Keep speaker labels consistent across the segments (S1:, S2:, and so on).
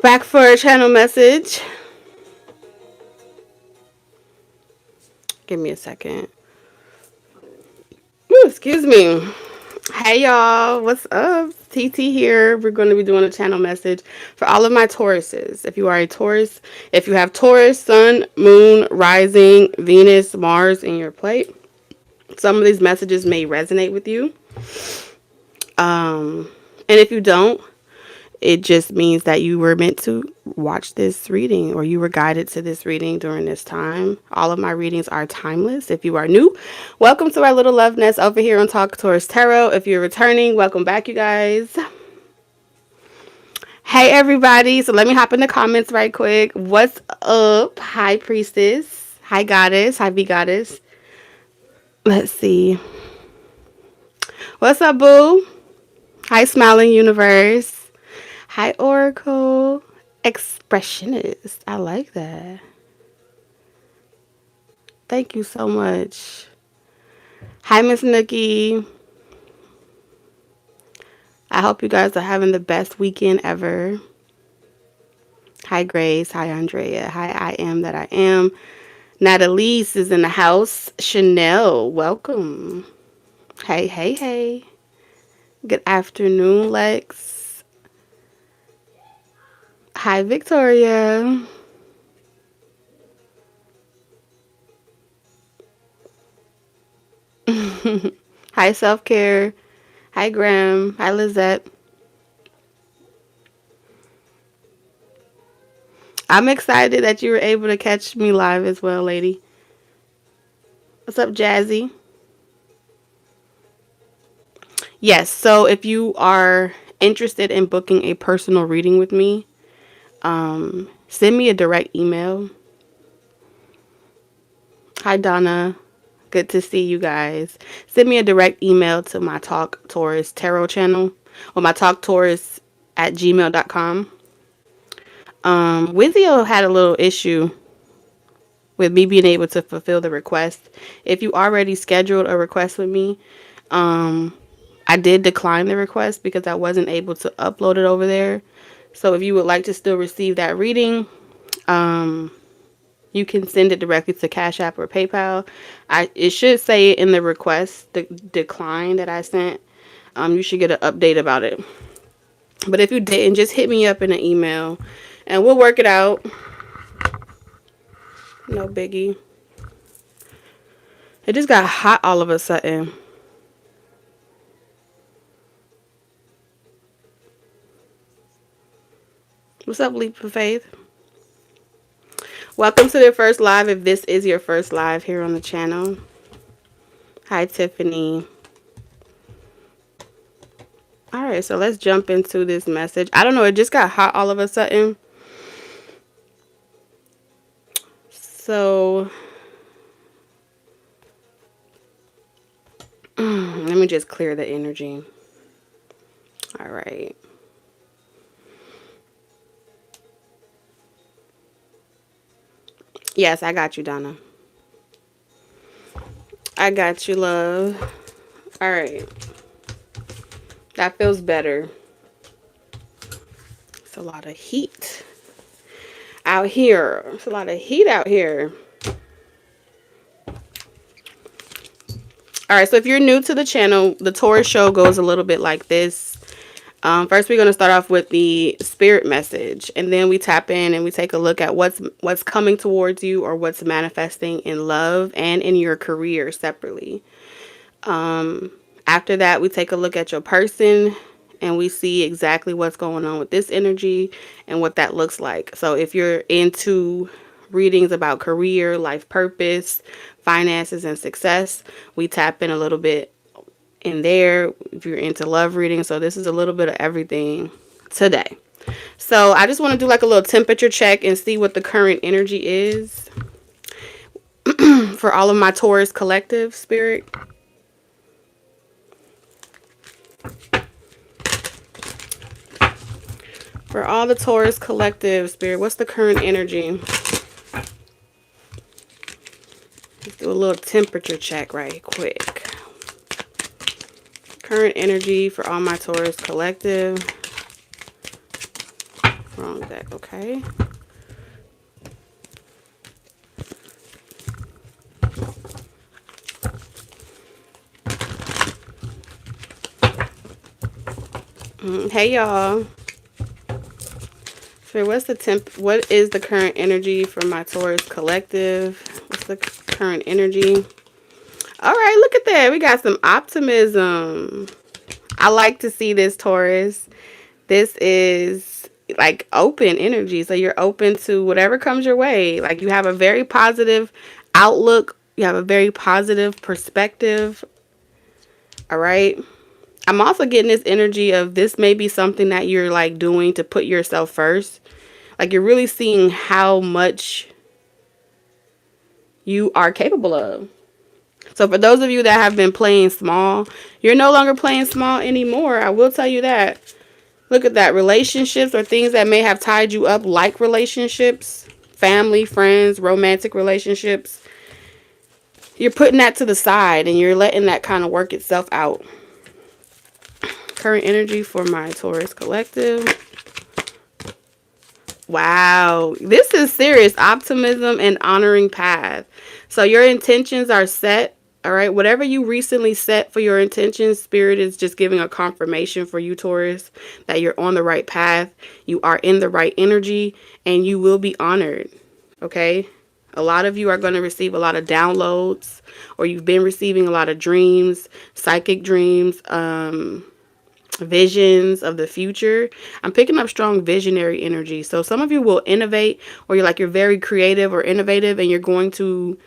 S1: Back for a channel message. Give me a second. Ooh, excuse me. Hey y'all, what's up? TT here. We're going to be doing a channel message for all of my Tauruses. If you are a Taurus, if you have Taurus, Sun, Moon, Rising, Venus, Mars in your plate, some of these messages may resonate with you. And if you don't, it just means that you were meant to watch this reading or you were guided to this reading during this time. All of my readings are timeless. If you are new, welcome to our little love nest over here on Talk Taurus Tarot. If you're returning, welcome back, you guys. Hey, everybody. So let me hop in the comments right quick. What's up? Hi, Priestess. Hi, Goddess. Hi, V Goddess. Let's see. What's up, Boo? Hi, Smiling Universe. Hi, Oracle. Expressionist. I like that. Thank you so much. Hi, Miss Nookie. I hope you guys are having the best weekend ever. Hi, Grace. Hi, Andrea. Hi, I am that I am. Natalise is in the house. Chanel, welcome. Hey, hey, hey. Good afternoon, Lex. Hi, Victoria. Hi, Self-Care. Hi, Graham. Hi, Lizette. I'm excited that you were able to catch me live as well, lady. What's up, Jazzy? Yes, so if you are interested in booking a personal reading with me, send me a direct email. Hi, Donna. Good to see you guys. Send me a direct email to my Talk Taurus Tarot channel or my Talk Taurus at gmail.com. Wizio had a little issue with me being able to fulfill the request. If you already scheduled a request with me, I did decline the request because I wasn't able to upload it over there. So if you would like to still receive that reading, you can send it directly to Cash App or PayPal. It should say in the request, the decline that I sent. You should get an update about it. But if you didn't, just hit me up in an email and we'll work it out. No biggie. It just got hot all of a sudden. What's up, Leap of Faith? Welcome to the first live if this is your first live here on the channel. Hi, Tiffany. Alright, so let's jump into this message. I don't know, it just got hot all of a sudden. So, let me just clear the energy. Alright. Yes, I got you, Donna. I got you, love. Alright. That feels better. It's a lot of heat out here. It's a lot of heat out here. Alright, so if you're new to the channel, the Taurus show goes a little bit like this. First, we're going to start off with the spirit message, and then we tap in and we take a look at what's coming towards you or what's manifesting in love and in your career separately. After that, we take a look at your person and we see exactly what's going on with this energy and what that looks like. So if you're into readings about career, life purpose, finances, and success, we tap in a little bit in there. If you're into love reading, so this is a little bit of everything today. So I just want to do like a little temperature check and see what the current energy is for all of my Taurus collective spirit. For all the Taurus collective spirit, what's the current energy? Let's do a little temperature check right quick. Current energy for all my Taurus collective. Wrong deck, okay. Hey y'all. So what is the current energy for my Taurus collective? What's the current energy? All right, look at that. We got some optimism. I like to see this, Taurus. This is like open energy. So you're open to whatever comes your way. Like you have a very positive outlook. You have a very positive perspective. All right. I'm also getting this energy of this may be something that you're like doing to put yourself first. Like you're really seeing how much you are capable of. So for those of you that have been playing small, you're no longer playing small anymore. I will tell you that. Look at that. Relationships or things that may have tied you up, like relationships, family, friends, romantic relationships. You're putting that to the side and you're letting that kind of work itself out. Current energy for my Taurus collective. Wow. This is serious optimism and honoring path. So your intentions are set. All right. Whatever you recently set for your intentions, Spirit is just giving a confirmation for you, Taurus, that you're on the right path. You are in the right energy and you will be honored. Okay. A lot of you are going to receive a lot of downloads, or you've been receiving a lot of dreams, psychic dreams, visions of the future. I'm picking up strong visionary energy. So some of you will innovate, or you're very creative or innovative, and you're going to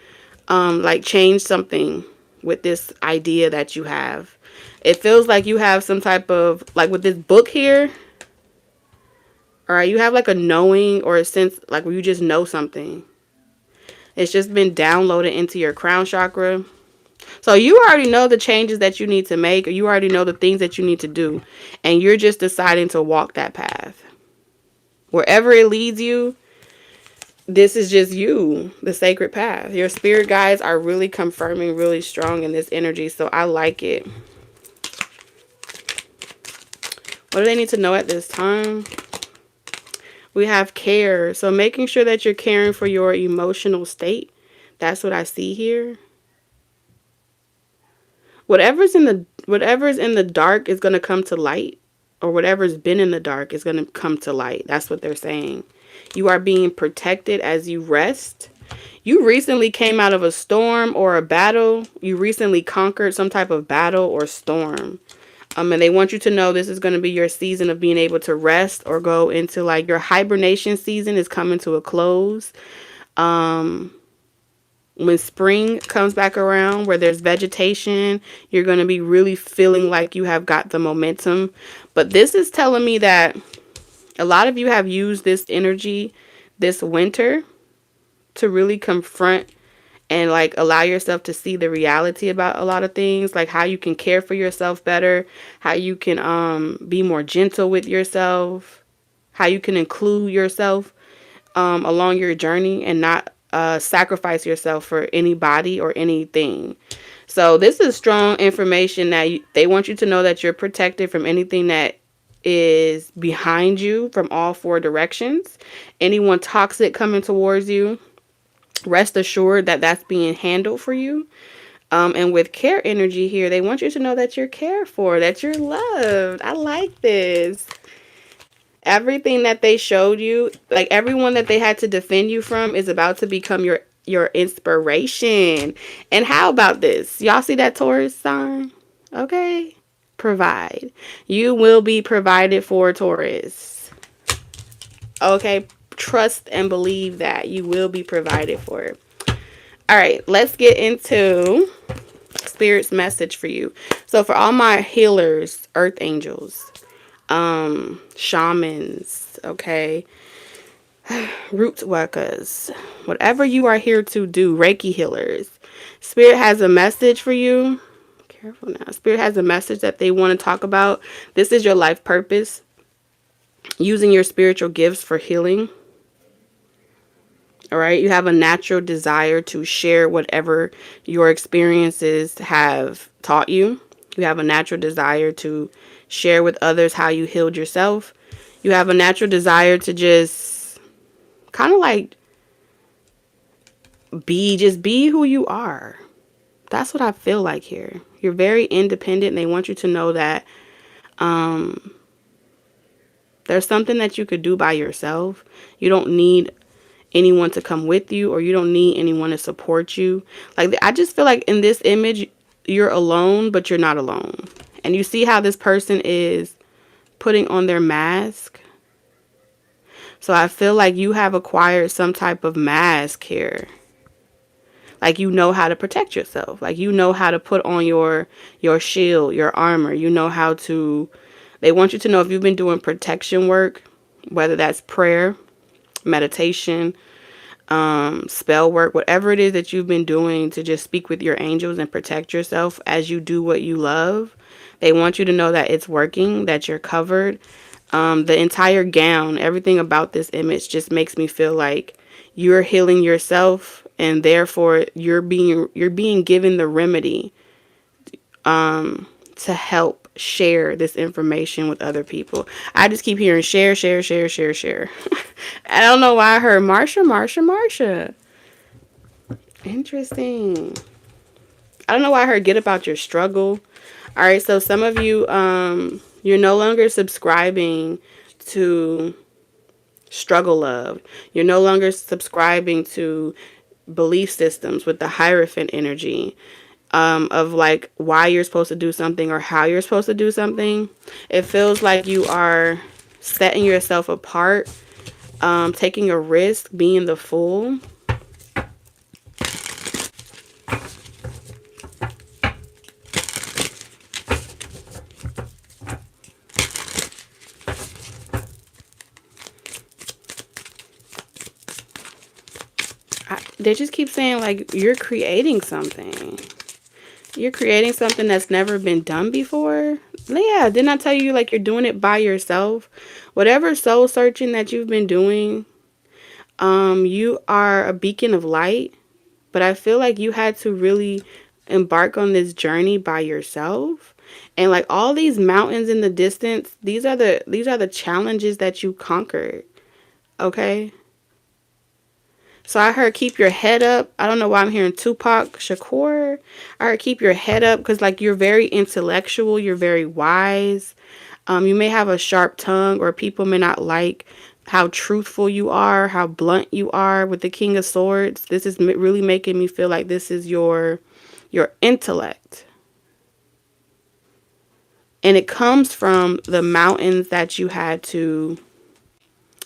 S1: like change something with this idea that you have. It feels like you have some type of, like with this book here, all right, you have like a knowing or a sense like where you just know something. It's just been downloaded into your crown chakra. So you already know the changes that you need to make, or you already know the things that you need to do, and you're just deciding to walk that path. Wherever it leads you, this is just you, the sacred path. Your spirit guides are really confirming really strong in this energy, so I like it. What do they need to know at this time? We have care. So making sure that you're caring for your emotional state. That's what I see here. Whatever's in the dark is going to come to light, or whatever's been in the dark is going to come to light. That's what they're saying. You are being protected as you rest. You recently came out of a storm or a battle. You recently conquered some type of battle or storm. And they want you to know this is going to be your season of being able to rest, or go into like your hibernation season is coming to a close. When spring comes back around, where there's vegetation, you're going to be really feeling like you have got the momentum. But this is telling me that a lot of you have used this energy this winter to really confront and like allow yourself to see the reality about a lot of things, like how you can care for yourself better, how you can be more gentle with yourself, how you can include yourself along your journey and not sacrifice yourself for anybody or anything. So this is strong information that they want you to know that you're protected from anything that is behind you from all four directions. Anyone toxic coming towards you, rest assured that that's being handled for you. And with care energy here, they want you to know that you're cared for, that you're loved. I like this. Everything that they showed you, like everyone that they had to defend you from, is about to become your inspiration. And how about this? Y'all see that Taurus sign? Okay. Provide. You will be provided for, Taurus. Okay. Trust and believe that you will be provided for. All right, let's get into Spirit's message for you. So for all my healers, earth angels, shamans, okay, root workers, whatever you are here to do, Reiki healers, Spirit has a message for you. Careful now. Spirit has a message that they want to talk about. This is your life purpose. Using your spiritual gifts for healing. All right. You have a natural desire to share whatever your experiences have taught you. You have a natural desire to share with others how you healed yourself. You have a natural desire to just kind of like be who you are. That's what I feel like here. You're very independent and they want you to know that there's something that you could do by yourself. You don't need anyone to come with you, or you don't need anyone to support you. Like, I just feel like in this image, you're alone, but you're not alone. And you see how this person is putting on their mask. So I feel like you have acquired some type of mask here. Like, you know how to protect yourself. Like, you know how to put on your shield, your armor. You know how to, they want you to know if you've been doing protection work, whether that's prayer, meditation, spell work, whatever it is that you've been doing to just speak with your angels and protect yourself as you do what you love. They want you to know that it's working, that you're covered. The entire gown, everything about this image just makes me feel like you're healing yourself, and therefore you're being given the remedy to help share this information with other people. I just keep hearing share, share, share, share, share. I don't know why I heard Marsha, Marsha, Marsha. Interesting. I don't know why I heard get about your struggle. All right, so some of you, you're no longer subscribing to struggle love. You're no longer subscribing to belief systems with the Hierophant energy. Of like why you're supposed to do something or how you're supposed to do something. It feels like you are setting yourself apart, taking a risk, being the fool. They just keep saying like you're creating something. You're creating something that's never been done before. Yeah, didn't I tell you like you're doing it by yourself? Whatever soul searching that you've been doing, you are a beacon of light. But I feel like you had to really embark on this journey by yourself. And like all these mountains in the distance, these are the challenges that you conquered. Okay? So I heard keep your head up. I don't know why I'm hearing Tupac Shakur. I heard keep your head up because like you're very intellectual. You're very wise. You may have a sharp tongue, or people may not like how truthful you are, how blunt you are with the King of Swords. This is really making me feel like this is your intellect. And it comes from the mountains that you had to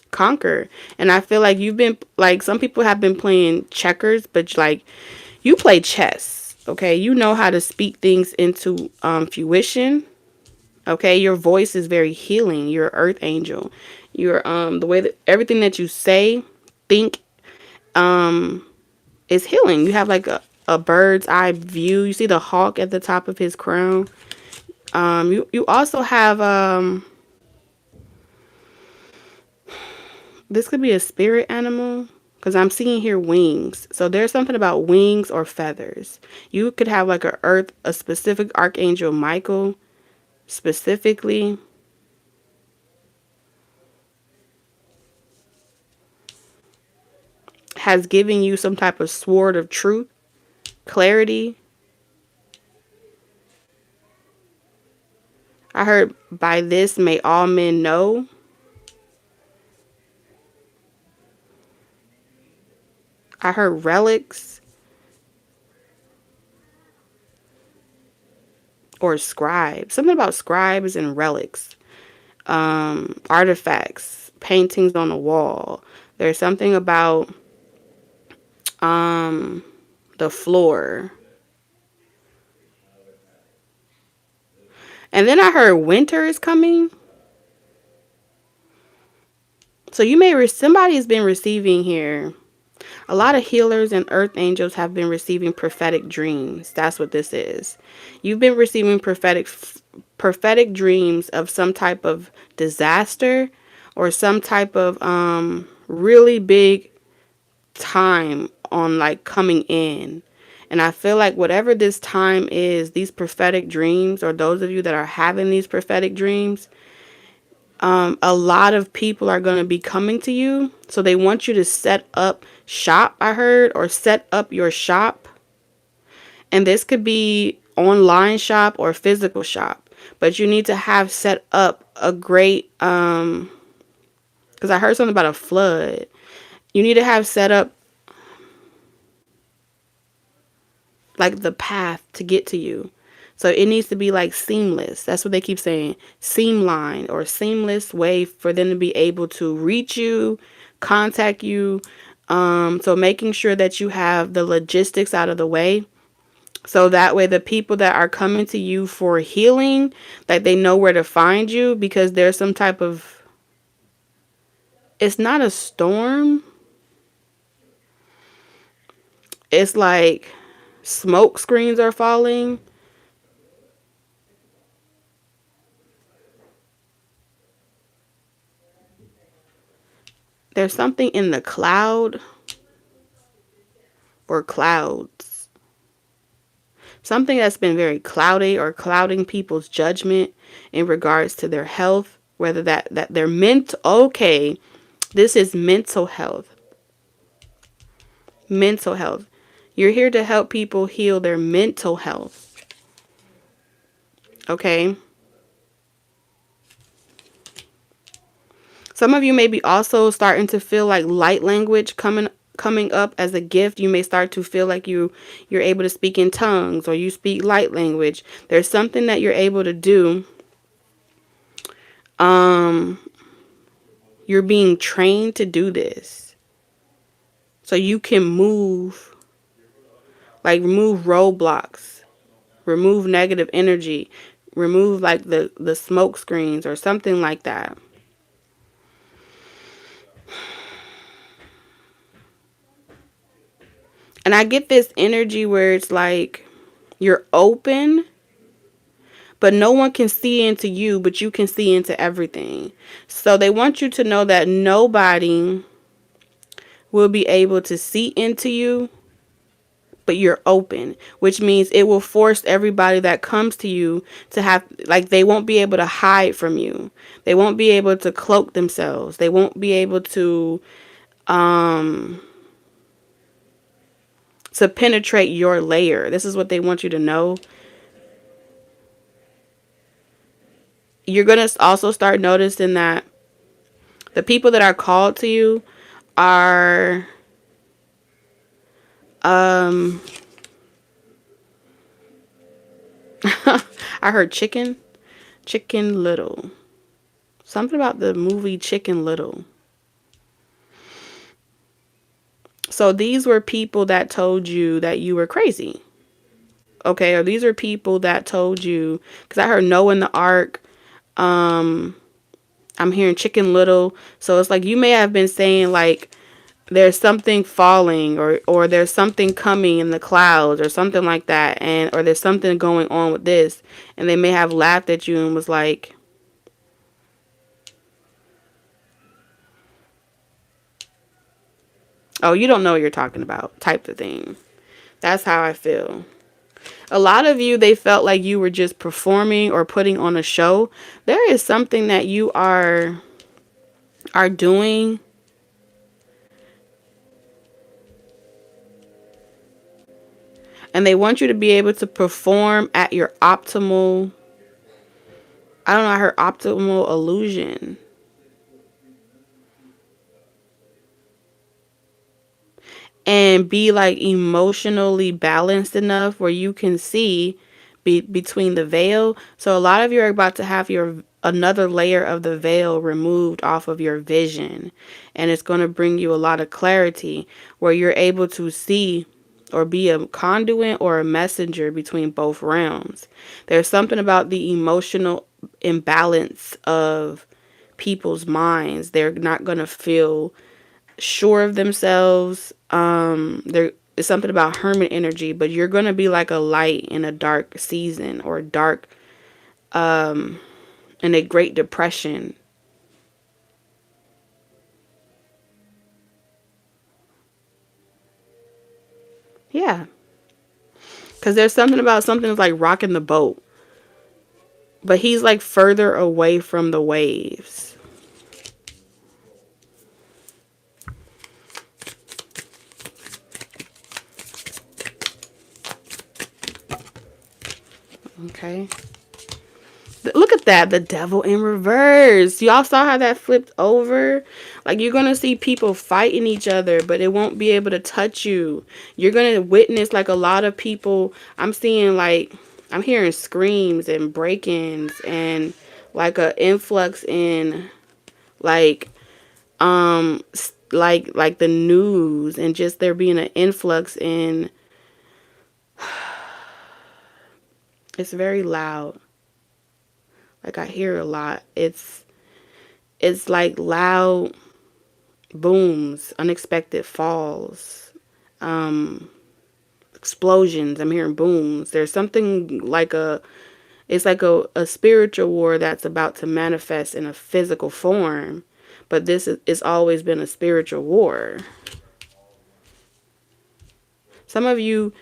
S1: conquer. And I feel like you've been like some people have been playing checkers, but like you play chess. Okay, you know how to speak things into fruition. Okay, your voice is very healing. You're an earth angel. You're the way that everything that you say, think is healing. You have like a bird's eye view. You see the hawk at the top of his crown. You also have this could be a spirit animal because I'm seeing here wings. So there's something about wings or feathers. You could have like a specific archangel Michael specifically. Has given you some type of sword of truth, clarity. I heard by this may all men know. I heard relics or scribes. Something about scribes and relics. Artifacts, paintings on the wall. There's something about the floor. And then I heard winter is coming. So you may somebody's been receiving here. A lot of healers and earth angels have been receiving prophetic dreams. That's what this is. You've been receiving prophetic dreams of some type of disaster or some type of really big time on like coming in. And I feel like whatever this time is, these prophetic dreams, or those of you that are having these prophetic dreams, A lot of people are going to be coming to you. So they want you to set up shop, I heard, or set up your shop. And this could be online shop or physical shop. But you need to have set up a great, because I heard something about a flood. You need to have set up like the path to get to you. So it needs to be like seamless. That's what they keep saying. Seam line or seamless way for them to be able to reach you, contact you. So making sure that you have the logistics out of the way. So that way the people that are coming to you for healing, like they know where to find you, because there's some type of, it's not a storm. It's like smoke screens are falling. There's something in the cloud or clouds. Something that's been very cloudy or clouding people's judgment in regards to their health, whether that they're okay, this is mental health. Mental health. You're here to help people heal their mental health. Okay? Some of you may be also starting to feel like light language coming up as a gift. You may start to feel like you're able to speak in tongues or you speak light language. There's something that you're able to do. You're being trained to do this. So you can move, like remove roadblocks, remove negative energy, remove like the smoke screens or something like that. And I get this energy where it's like you're open, but no one can see into you, but you can see into everything. So they want you to know that nobody will be able to see into you, but you're open, which means it will force everybody that comes to you to have, like, they won't be able to hide from you. They won't be able to cloak themselves. They won't be able to penetrate your layer. This is what they want you to know. You're going to also start noticing that the people that are called to you are I heard Chicken Little. Something about the movie Chicken Little. So these were people that told you that you were crazy. Okay, or these are people that told you, because I heard Noah in the Ark. I'm hearing Chicken Little. So it's like you may have been saying like there's something falling or there's something coming in the clouds or something like that, and or there's something going on with this, and they may have laughed at you and was like, oh, you don't know what you're talking about, type of thing. That's how I feel. A lot of you, they felt like you were just performing or putting on a show. There is something that you are doing. And they want you to be able to perform at your optimal, I don't know, I heard optimal illusion. And be like emotionally balanced enough where you can see between the veil. So a lot of you are about to have another layer of the veil removed off of your vision, and it's going to bring you a lot of clarity where you're able to see or be a conduit or a messenger between both realms. There's something about the emotional imbalance of people's minds. They're not going to feel sure of themselves. There is something about hermit energy, but you're going to be like a light in a dark season or dark in a Great Depression. Yeah. Because there's something about something that's like rocking the boat. But he's like further away from the waves. Okay. Look at that, the devil in reverse. Y'all saw how that flipped over? Like, you're gonna see people fighting each other, but it won't be able to touch you. You're gonna witness like a lot of people. I'm seeing like, I'm hearing screams and break-ins and like a influx in like like the news, and just there being an influx in, it's very loud. Like, I hear a lot. It's like loud booms, unexpected falls, explosions. I'm hearing booms. There's something like it's like a spiritual war that's about to manifest in a physical form, but this is, it's always been a spiritual war. Some of you,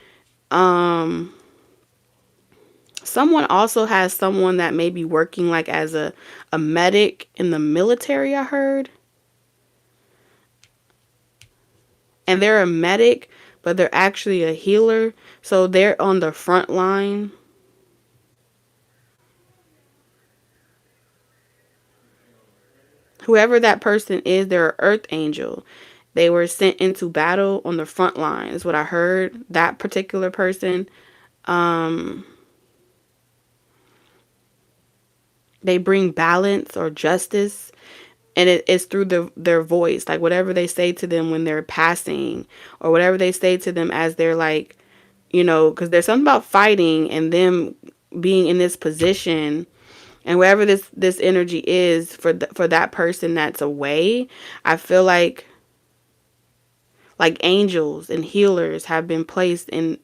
S1: someone also has someone that may be working like as a medic in the military, I heard. And they're a medic, but they're actually a healer. So they're on the front line. Whoever that person is, they're an earth angel. They were sent into battle on the front line, is what I heard. That particular person, they bring balance or justice, and it's through their voice. Like, whatever they say to them when they're passing, or whatever they say to them as they're like, because there's something about fighting and them being in this position, and wherever this energy is for that person that's away. I feel like angels and healers have been placed in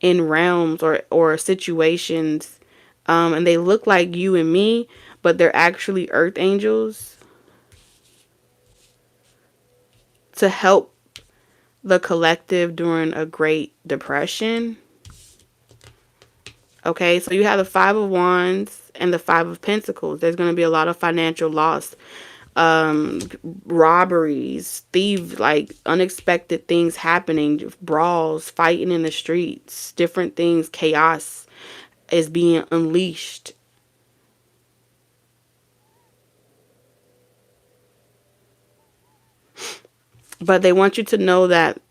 S1: realms or situations, and they look like you and me, but they're actually earth angels to help the collective during a Great Depression. Okay, so you have the Five of Wands and the Five of Pentacles. There's going to be a lot of financial loss, um, robberies, thieves, like unexpected things happening, brawls, fighting in the streets, different things, chaos is being unleashed. But they want you to know that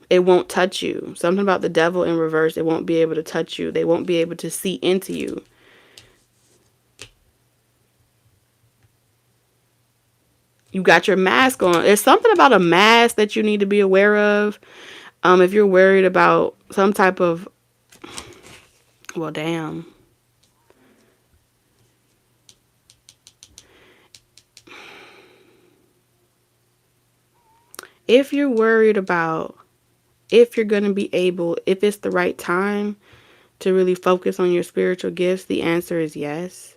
S1: it won't touch you. Something about the devil in reverse, it won't be able to touch you. They won't be able to see into you. You got your mask on. There's something about a mask that you need to be aware of. If you're worried about some type of, well, damn. If you're worried about if you're going to be able, if it's the right time to really focus on your spiritual gifts, the answer is yes.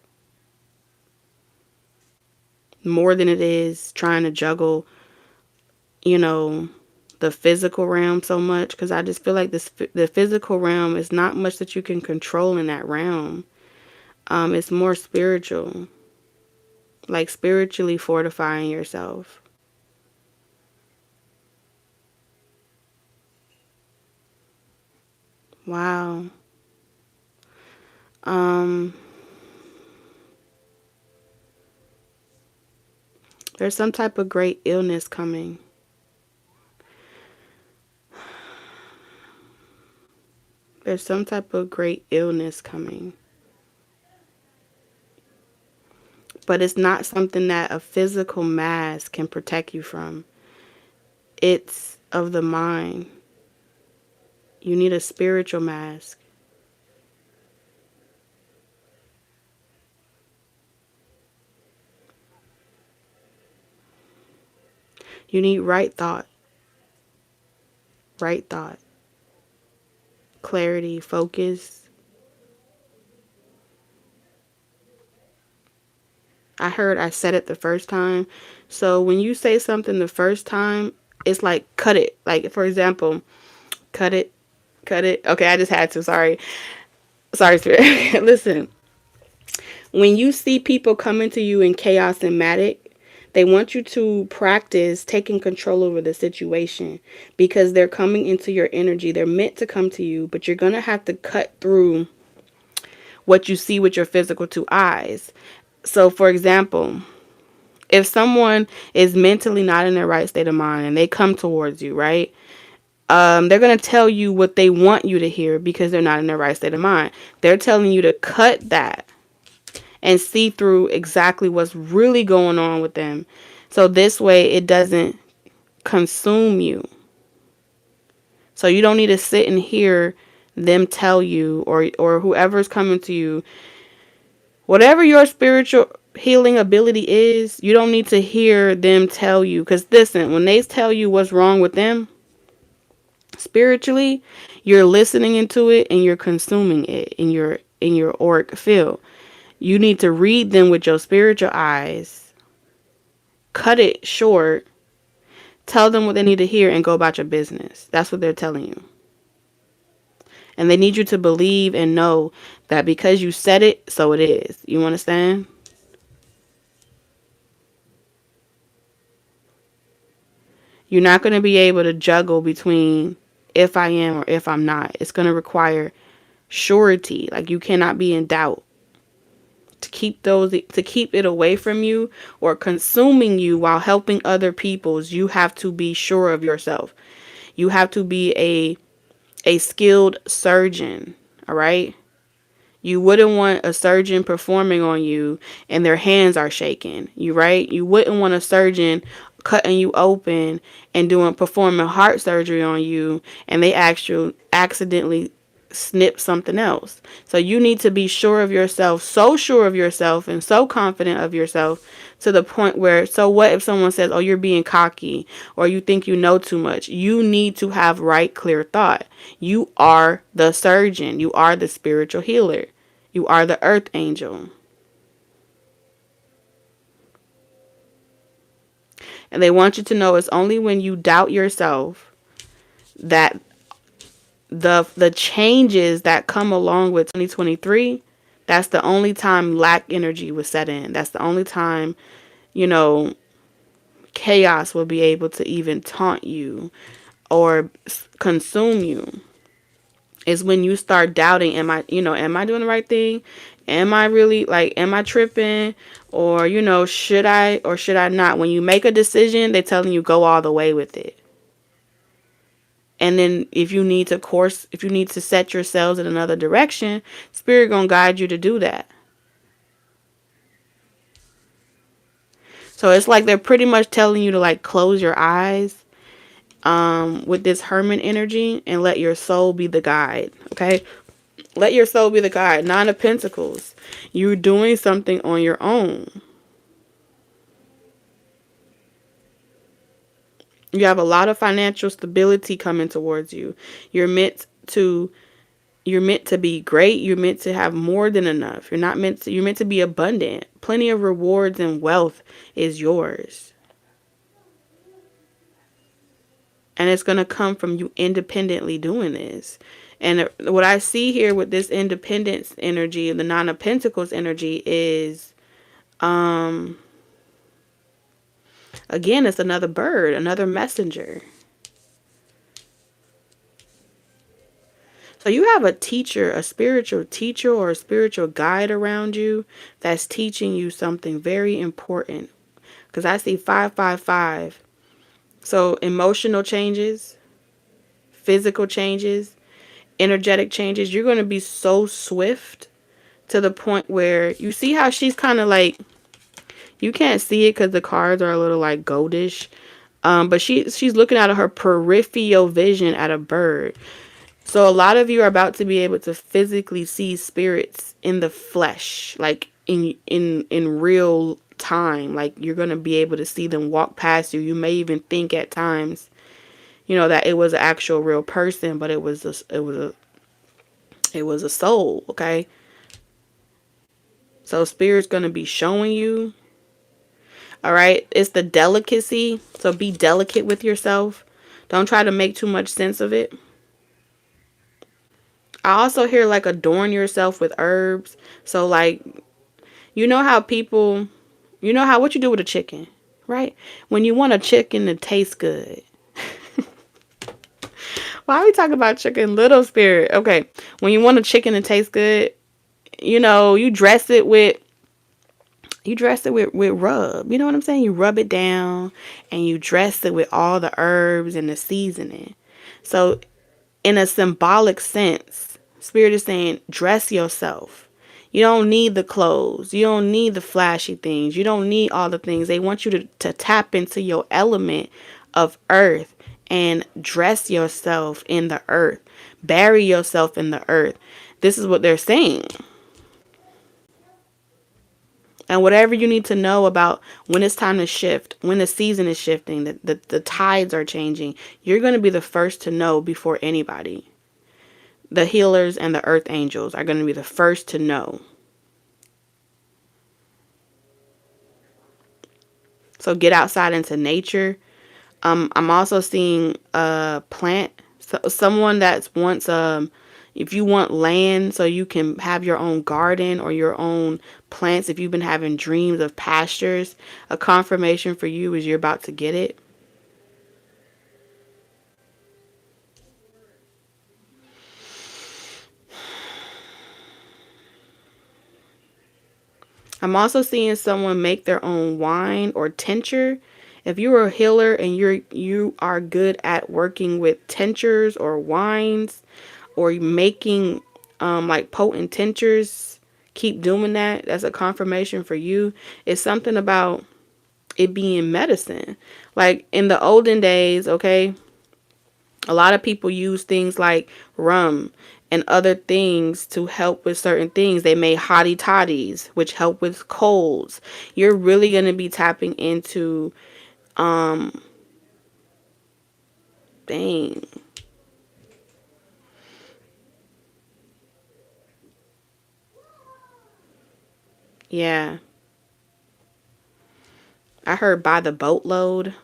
S1: More than it is trying to juggle, you know, the physical realm so much, because I just feel like the physical realm is not much that you can control in that realm. It's more spiritual, like spiritually fortifying yourself. Wow. Um, there's some type of great illness coming. There's some type of great illness coming. But it's not something that a physical mask can protect you from. It's of the mind. You need a spiritual mask. You need right thought, clarity, focus. I said it the first time. So when you say something the first time, it's like cut it. Like, for example, cut it, cut it. Okay, I just had to. Sorry. Sorry, Spirit. Listen, when you see people coming to you in chaos and manic, they want you to practice taking control over the situation, because they're coming into your energy. They're meant to come to you, but you're going to have to cut through what you see with your physical two eyes. So, for example, if someone is mentally not in their right state of mind and they come towards you, right? They're going to tell you what they want you to hear because they're not in their right state of mind. They're telling you to cut that and see through exactly what's really going on with them. So this way it doesn't consume you. So you don't need to sit and hear them tell you, or whoever's coming to you, whatever your spiritual healing ability is, you don't need to hear them tell you. Because listen, when they tell you what's wrong with them spiritually, you're listening into it and you're consuming it in your auric field. You need to read them with your spiritual eyes, cut it short, tell them what they need to hear, and go about your business. That's what they're telling you. And they need you to believe and know that because you said it, so it is. You understand? You're not going to be able to juggle between if I am or if I'm not. It's going to require surety. Like, you cannot be in doubt. To keep it away from you or consuming you while helping other people's, you have to be sure of yourself. You have to be a skilled surgeon, all right? You wouldn't want a surgeon performing on you and their hands are shaking, right? You wouldn't want a surgeon cutting you open and performing heart surgery on you and they actually accidentally snip something else. So you need to be sure of yourself, so sure of yourself and so confident of yourself to the point where, so what if someone says, oh, you're being cocky or you think you know too much? You need to have right, clear thought. You are the surgeon. You are the spiritual healer. You are the earth angel. And they want you to know it's only when you doubt yourself that the changes that come along with 2023, that's the only time lack energy was set in. That's the only time, chaos will be able to even taunt you or consume you. Is when you start doubting, am I doing the right thing? Am I really, am I tripping? Or, should I or should I not? When you make a decision, they're telling you go all the way with it. And then if you need to set yourselves in another direction, Spirit gonna guide you to do that. So it's like they're pretty much telling you to close your eyes with this Hermit energy and let your soul be the guide. Okay? Let your soul be the guide. Nine of Pentacles. You're doing something on your own. You have a lot of financial stability coming towards you. You're meant to be great. You're meant to have more than enough. You're meant to be abundant. Plenty of rewards and wealth is yours. And it's going to come from you independently doing this. And what I see here with this independence energy, the Nine of Pentacles energy is, again, it's another bird, another messenger. So you have a teacher, a spiritual teacher or a spiritual guide around you that's teaching you something very important. Because I see 555. So emotional changes, physical changes, energetic changes. You're going to be so swift to the point where you see how she's kind of you can't see it because the cards are a little goldish. But she's looking out of her peripheral vision at a bird. So a lot of you are about to be able to physically see spirits in the flesh, in real time. You're going to be able to see them walk past you. You may even think at times, that it was an actual real person, but it was a soul, okay? So Spirit's going to be showing you. All right? It's the delicacy. So be delicate with yourself. Don't try to make too much sense of it. I also hear adorn yourself with herbs. So how people, what you do with a chicken, right? When you want a chicken to taste good. Why are we talking about chicken? Little Spirit. Okay. When you want a chicken to taste good, you dress it with rub. You know what I'm saying? You rub it down and you dress it with all the herbs and the seasoning. So in a symbolic sense, Spirit is saying, dress yourself. You don't need the clothes. You don't need the flashy things. You don't need all the things. They want you to tap into your element of earth and dress yourself in the earth. Bury yourself in the earth. This is what they're saying. And whatever you need to know about when it's time to shift, when the season is shifting, the tides are changing, you're going to be the first to know before anybody. The healers and the earth angels are going to be the first to know. So get outside into nature. I'm also seeing a plant. So someone that wants if you want land so you can have your own garden or your own plants, if you've been having dreams of pastures, a confirmation for you is you're about to get it. I'm also seeing someone make their own wine or tincture. If you're a healer and you are good at working with tinctures or wines or making like potent tinctures, keep doing that. That's a confirmation for you. It's something about it being medicine. Like in the olden days, okay, a lot of people use things like rum and other things to help with certain things. They made hottie toddies, which help with colds. You're really going to be tapping into, dang. Yeah. I heard by the boatload.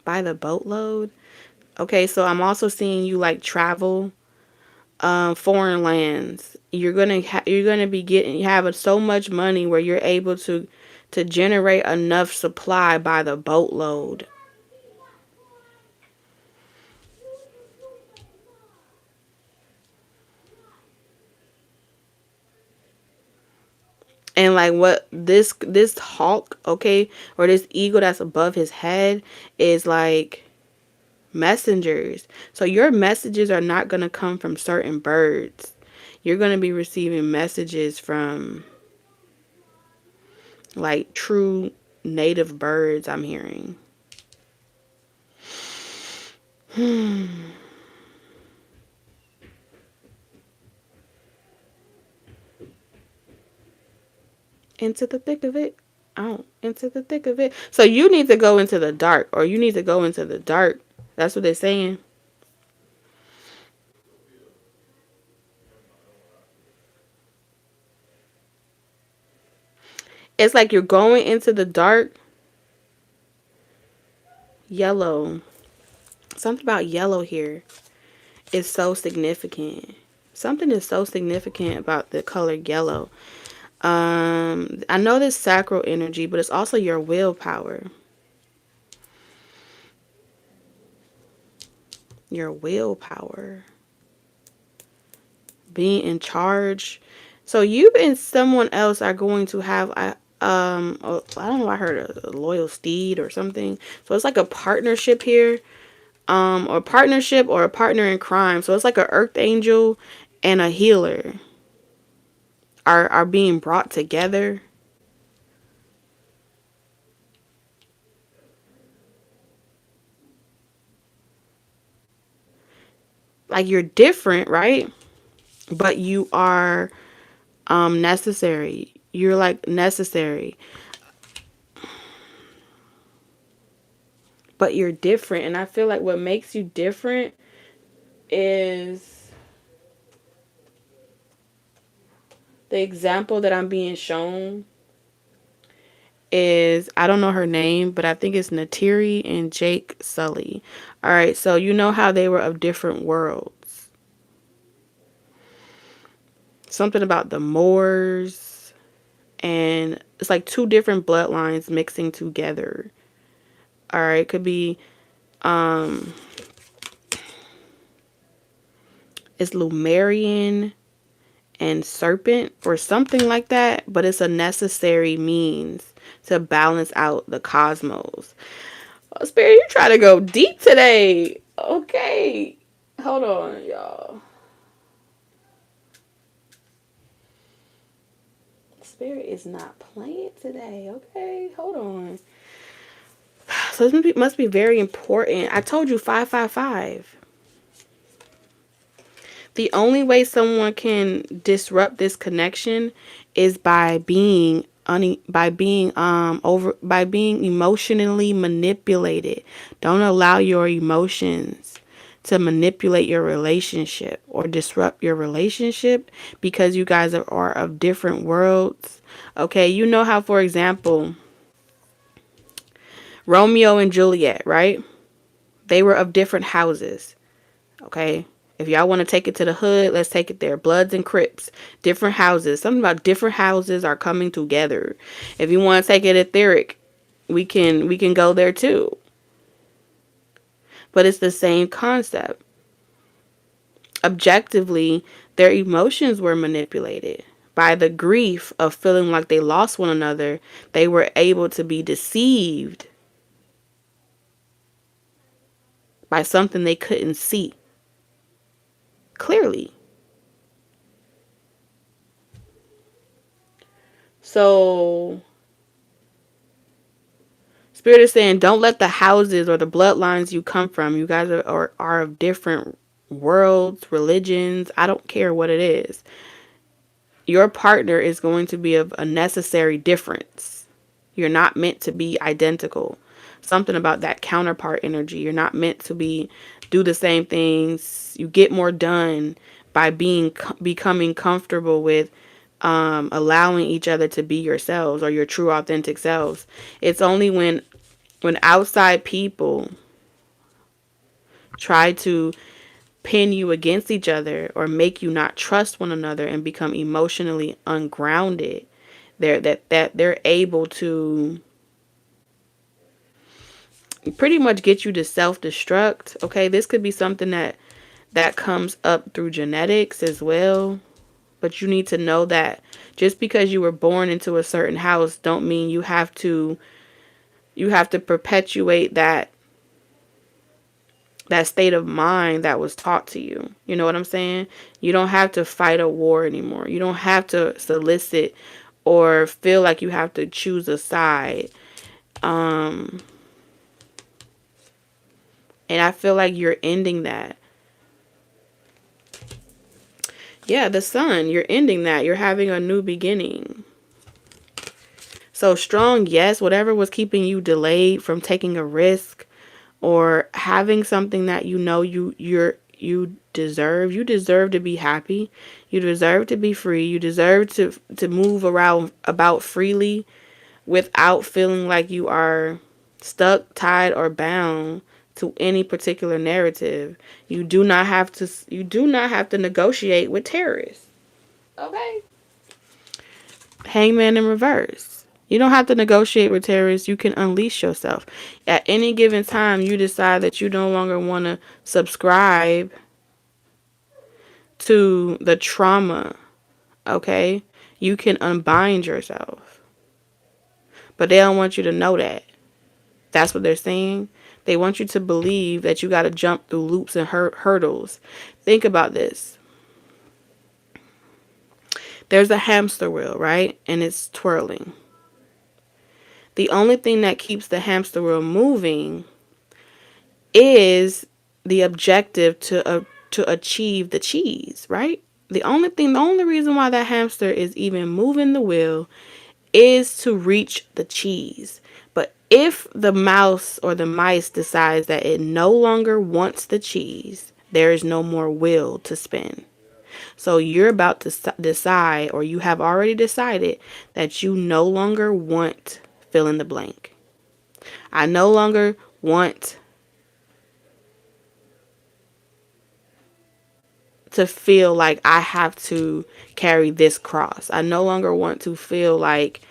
S1: By the boatload. Okay, so I'm also seeing you like travel foreign lands. You're gonna be getting having so much money where you're able to generate enough supply by the boatload. And like what this hawk, okay, or this eagle that's above his head is like messengers. So your messages are not gonna come from certain birds. You're gonna be receiving messages from like true native birds, I'm hearing. Into the thick of it. Oh, into the thick of it. So you need to go into the dark, or you need to go into the dark. That's what they're saying. It's like you're going into the dark. Yellow. Something about yellow here is so significant. Something is so significant about the color yellow. I know this sacral energy, but it's also your willpower. Your willpower. Being in charge. So you and someone else are going to have I don't know, I heard a loyal steed or something. So it's like a partnership here. Or partnership or a partner in crime. So it's like a earth angel and a healer are being brought together. Like you're different, right? But you are necessary. You're like necessary. But you're different. And I feel like what makes you different is the example that I'm being shown is, I don't know her name, but I think it's Natiri and Jake Sully. All right, so you know how they were of different worlds. Something about the Moors, and it's like two different bloodlines mixing together. All right, it could be it's Lumerian and serpent or something like that, but it's a necessary means to balance out the cosmos. Oh, Spirit, you try to go deep today. Okay. Hold on, y'all. Spirit is not playing today. Okay, hold on. So this must be very important. I told you 555. The only way someone can disrupt this connection is by being by being emotionally manipulated. Don't allow your emotions to manipulate your relationship or disrupt your relationship because you guys are of different worlds. Okay, you know how, for example, Romeo and Juliet, right? They were of different houses. Okay. If y'all want to take it to the hood, let's take it there. Bloods and Crips, different houses. Something about different houses are coming together. If you want to take it etheric, we can go there too. But it's the same concept. Objectively, their emotions were manipulated. By the grief of feeling like they lost one another, they were able to be deceived by something they couldn't see clearly. So Spirit is saying, don't let the houses or the bloodlines you come from, you guys are of different worlds, religions, I don't care what it is. Your partner is going to be of a necessary difference. You're not meant to be identical. Something about that counterpart energy. You're not meant to do the same things. You get more done by becoming comfortable with allowing each other to be yourselves or your true authentic selves. It's only when outside people try to pin you against each other or make you not trust one another and become emotionally ungrounded, they're able to pretty much get you to self-destruct. Okay, this could be something that comes up through genetics as well. But you need to know that just because you were born into a certain house don't mean you have to perpetuate that state of mind that was taught to you. You know what I'm saying? You don't have to fight a war anymore. You don't have to solicit or feel like you have to choose a side. And I feel like you're ending that. Yeah, the sun, you're ending that. You're having a new beginning. So strong, yes, whatever was keeping you delayed from taking a risk or having something that you deserve to be happy. You deserve to be free. You deserve to move around about freely without feeling like you are stuck, tied, or bound to any particular narrative. You do not have to negotiate with terrorists. Okay. Hangman in reverse. You don't have to negotiate with terrorists. You can unleash yourself. At any given time, you decide that you no longer want to subscribe to the trauma. Okay? You can unbind yourself. But they don't want you to know that. That's what they're saying. They want you to believe that you got to jump through loops and hurdles. Think about this. There's a hamster wheel, right? And it's twirling. The only thing that keeps the hamster wheel moving is the objective to achieve the cheese, right? The only reason why that hamster is even moving the wheel is to reach the cheese. But if the mouse or the mice decides that it no longer wants the cheese, there is no more wheel to spin. So you're about to decide, or you have already decided, that you no longer want fill in the blank. I no longer want to feel like I have to carry this cross. I no longer want to feel like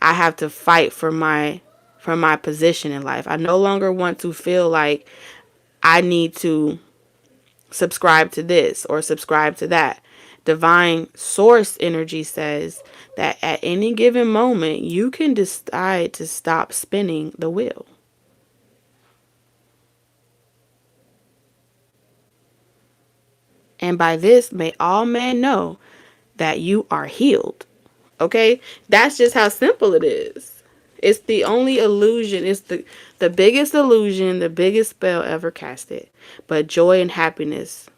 S1: I have to fight for my position in life. I no longer want to feel like I need to subscribe to this or subscribe to that. Divine source energy says that at any given moment, you can decide to stop spinning the wheel. And by this, may all men know that you are healed. Okay? That's just how simple it is. It's the only illusion. It's the biggest illusion, the biggest spell ever casted. But joy and happiness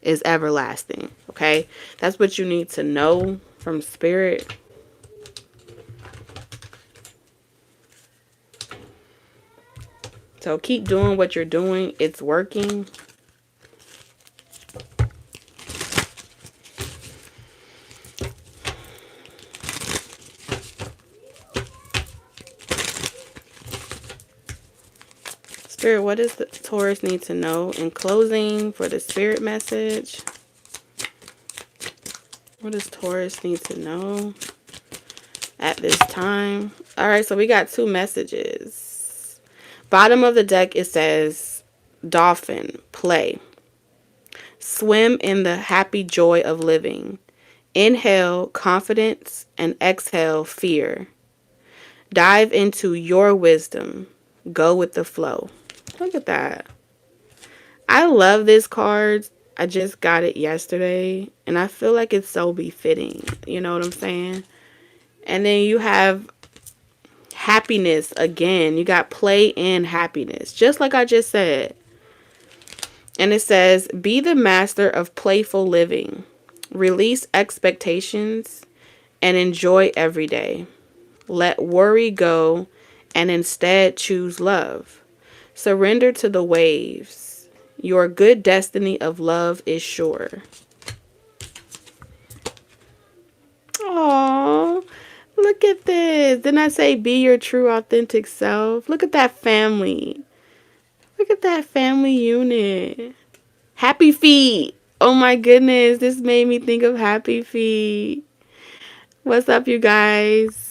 S1: is everlasting. Okay? That's what you need to know from spirit. So keep doing what you're doing. It's working. Spirit, what does the Taurus need to know in closing for the spirit message? What does Taurus need to know at this time? All right, so we got 2 messages. Bottom of the deck, it says, dolphin, play. Swim in the happy joy of living. Inhale confidence and exhale fear. Dive into your wisdom. Go with the flow. Look at that. I love this card. I just got it yesterday, and I feel like it's so befitting. You know what I'm saying? And then you have happiness again. You got play and happiness, just like I just said. And it says, be the master of playful living. Release expectations and enjoy every day. Let worry go and instead choose love. Surrender to the waves. Your good destiny of love is sure. Aww, look at this. Didn't I say be your true authentic self? Look at that family. Look at that family unit. Happy Feet. Oh my goodness, this made me think of Happy Feet. What's up, you guys?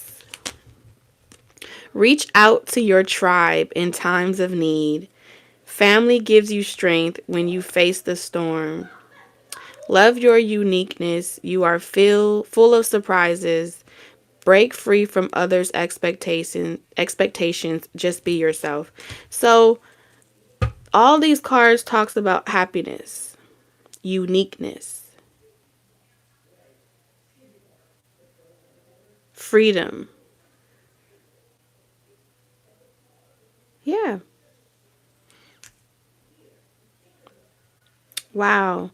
S1: Reach out to your tribe in times of need. Family gives you strength when you face the storm. Love your uniqueness. You are full of surprises. Break free from others' expectations. Just be yourself. So, all these cards talks about happiness, uniqueness, freedom. Yeah. Wow.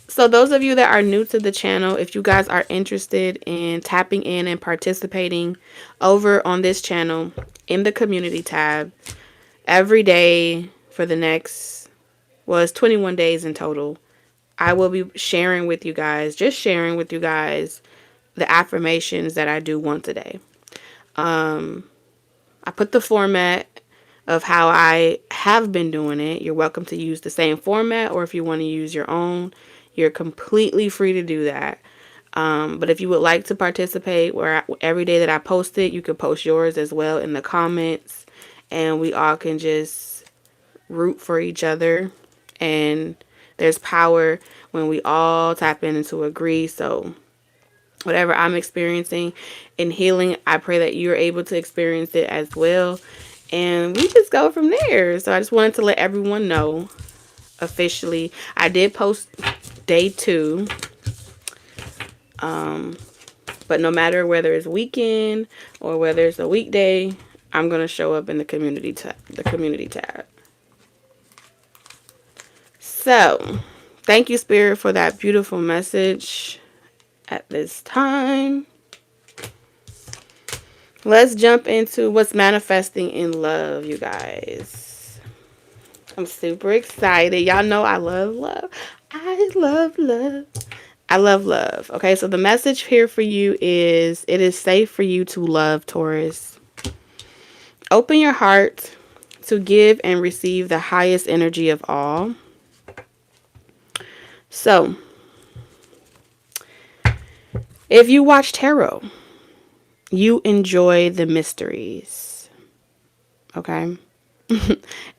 S1: So those of you that are new to the channel, if you guys are interested in tapping in and participating over on this channel in the community tab every day for the next, well, it's 21 days in total, I will be sharing with you guys, the affirmations that I do once a day. I put the format of how I have been doing it. You're welcome to use the same format, or if you want to use your own, you're completely free to do that. But if you would like to participate, every day that I post it, you can post yours as well in the comments, and we all can just root for each other. And there's power when we all tap in and to agree. So whatever I'm experiencing in healing, I pray that you're able to experience it as well. And we just go from there. So I just wanted to let everyone know officially. I did post day 2. But no matter whether it's weekend or whether it's a weekday, I'm going to show up in the community tab. So, thank you, Spirit, for that beautiful message at this time. Let's jump into what's manifesting in love, you guys. I'm super excited. Y'all know I love love. I love love. I love love. Okay, so the message here for you is, it is safe for you to love, Taurus. Open your heart to give and receive the highest energy of all. So, if you watch tarot, you enjoy the mysteries. Okay?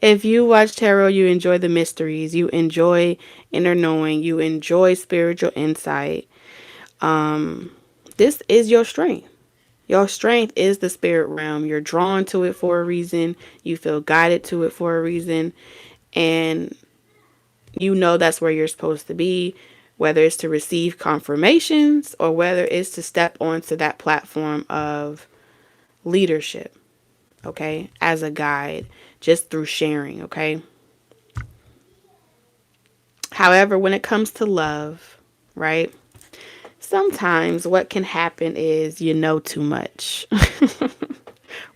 S1: If you watch tarot, you enjoy the mysteries, you enjoy inner knowing, you enjoy spiritual insight. This is your strength. Your strength is the spirit realm. You're drawn to it for a reason. You feel guided to it for a reason. And you know that's where you're supposed to be, whether it's to receive confirmations or whether it's to step onto that platform of leadership, okay, as a guide, just through sharing, okay? However, when it comes to love, right, sometimes what can happen is you know too much.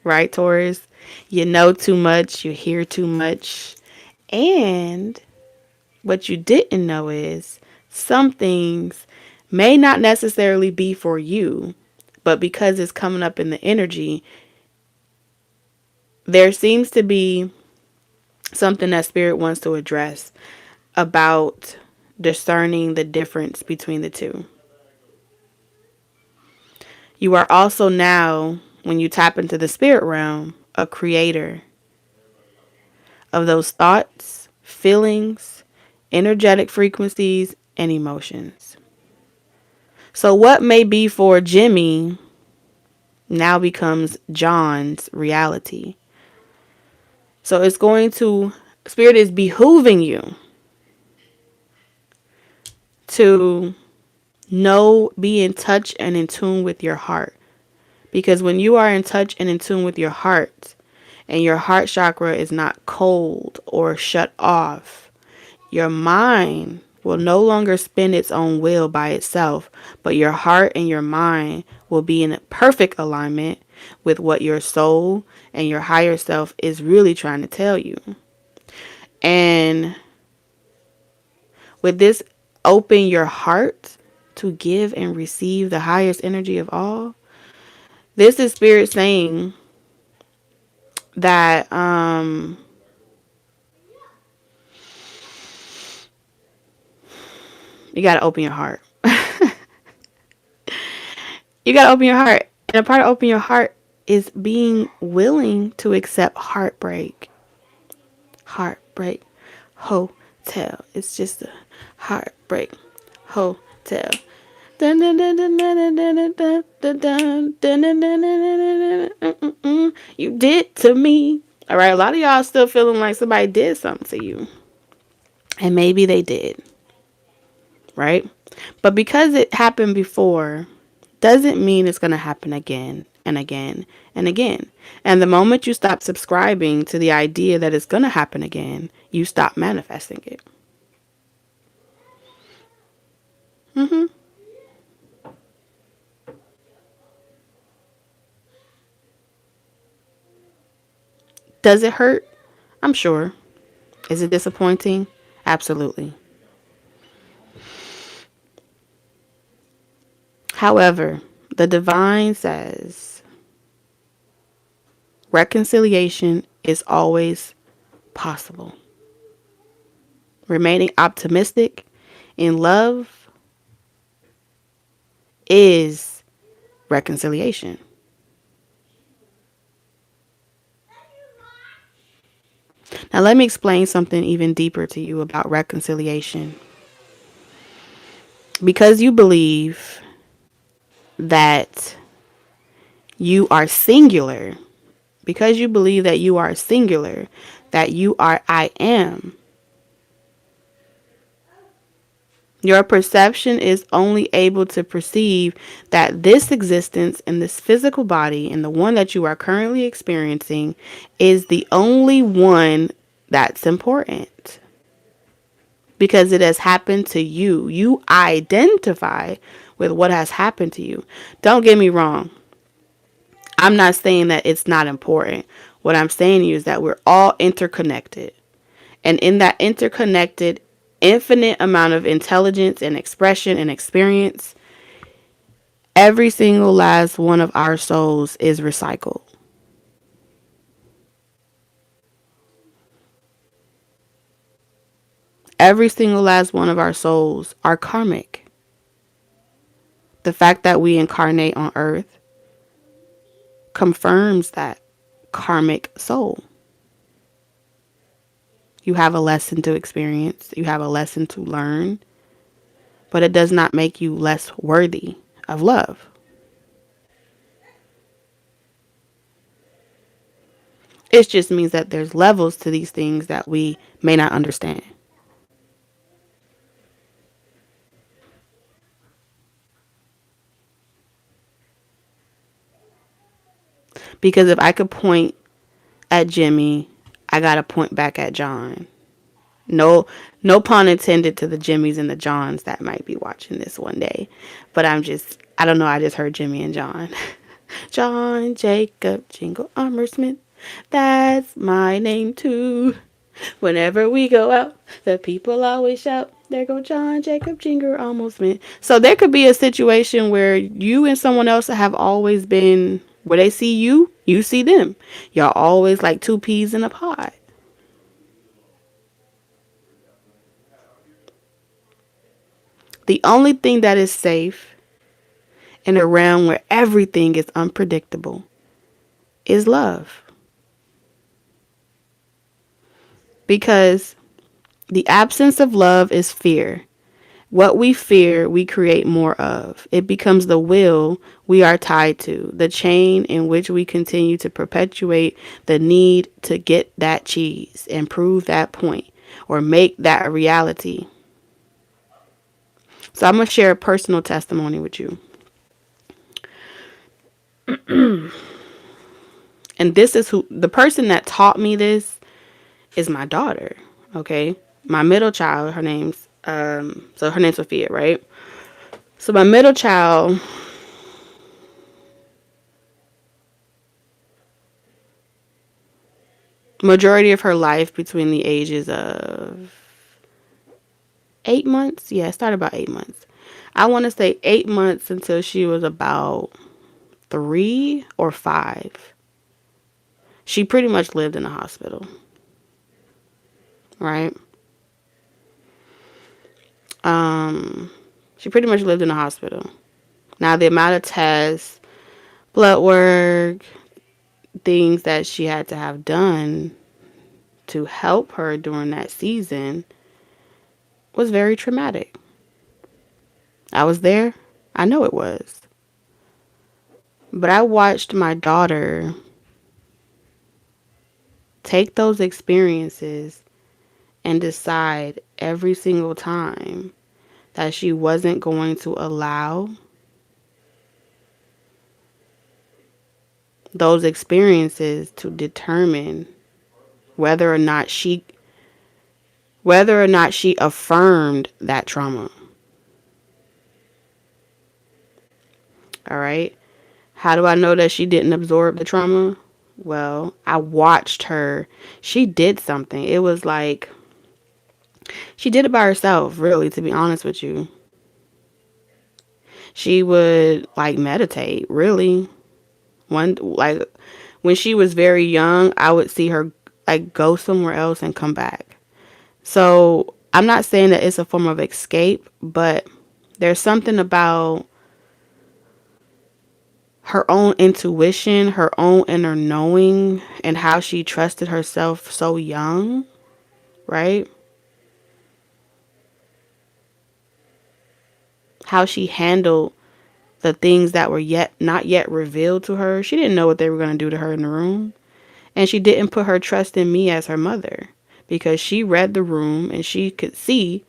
S1: Right, Taurus? You know too much, you hear too much, and what you didn't know is some things may not necessarily be for you, but because it's coming up in the energy, there seems to be something that spirit wants to address about discerning the difference between the two. You are also now, when you tap into the spirit realm, a creator of those thoughts, feelings, energetic frequencies, and emotions. So, what may be for Jimmy now becomes John's reality. So, Spirit is behooving you to be in touch and in tune with your heart. Because when you are in touch and in tune with your heart, and your heart chakra is not cold or shut off, your mind will no longer spin its own will by itself, but your heart and your mind will be in perfect alignment with what your soul and your higher self is really trying to tell you. And with this, open your heart to give and receive the highest energy of all. This is Spirit saying that you got to open your heart. You got to open your heart. And a part of open your heart is being willing to accept heartbreak. Heartbreak hotel. It's just a heartbreak hotel. You did to me. All right, a lot of y'all still feeling like somebody did something to you. And maybe they did. Right? But because it happened before, doesn't mean it's going to happen again and again and again. And the moment you stop subscribing to the idea that it's going to happen again, you stop manifesting it. Does it hurt? I'm sure. Is it disappointing? Absolutely. However, the divine says reconciliation is always possible. Remaining optimistic in love is reconciliation. Now, let me explain something even deeper to you about reconciliation. Because you believe that you are singular, because you believe that you are singular, that you are I am, your perception is only able to perceive that this existence in this physical body and the one that you are currently experiencing is the only one that's important. Because it has happened to you. You identify with what has happened to you. Don't get me wrong. I'm not saying that it's not important. What I'm saying to you is that we're all interconnected. And in that interconnected, infinite amount of intelligence and expression and experience, every single last one of our souls is recycled. Every single last one of our souls are karmic. The fact that we incarnate on earth confirms that karmic soul. You have a lesson to experience. You have a lesson to learn. But it does not make you less worthy of love. It just means that there's levels to these things that we may not understand. Because if I could point at Jimmy, I got to point back at John. No, no pun intended to the Jimmys and the Johns that might be watching this one day. But I don't know. I just heard Jimmy and John. John Jacob Jingle Armor Smith. That's my name too. Whenever we go out, the people always shout, there go John Jacob Jingle Armor Smith. So there could be a situation where you and someone else have always been, where they see you, you see them. Y'all always like two peas in a pod. The only thing that is safe in a realm where everything is unpredictable is love. Because the absence of love is fear. What we fear, we create more of. It becomes the will we are tied to, the chain in which we continue to perpetuate the need to get that cheese and prove that point or make that a reality. So I'm going to share a personal testimony with you. And this is who the person that taught me this is my daughter. Okay. My middle child, her name's Sophia, right? So my middle child, majority of her life between the ages of 8 months. Yeah, it started about 8 months. I want to say 8 months until she was about 3 or 5. She pretty much lived in a hospital, right? She pretty much lived in a hospital. Now, the amount of tests, blood work, things that she had to have done to help her during that season was very traumatic. I was there. I know it was. But I watched my daughter take those experiences and decide every single time that she wasn't going to allow those experiences to determine whether or not she affirmed that trauma. All right? How do I know that she didn't absorb the trauma? Well, I watched her. She did something. It was like she did it by herself, really, to be honest with you. She would like meditate, really. When she was very young, I would see her like go somewhere else and come back. So I'm not saying that it's a form of escape, but there's something about her own intuition, her own inner knowing, and how she trusted herself so young, right? How she handled the things that were not yet revealed to her. She didn't know what they were going to do to her in the room. And she didn't put her trust in me as her mother because she read the room and she could see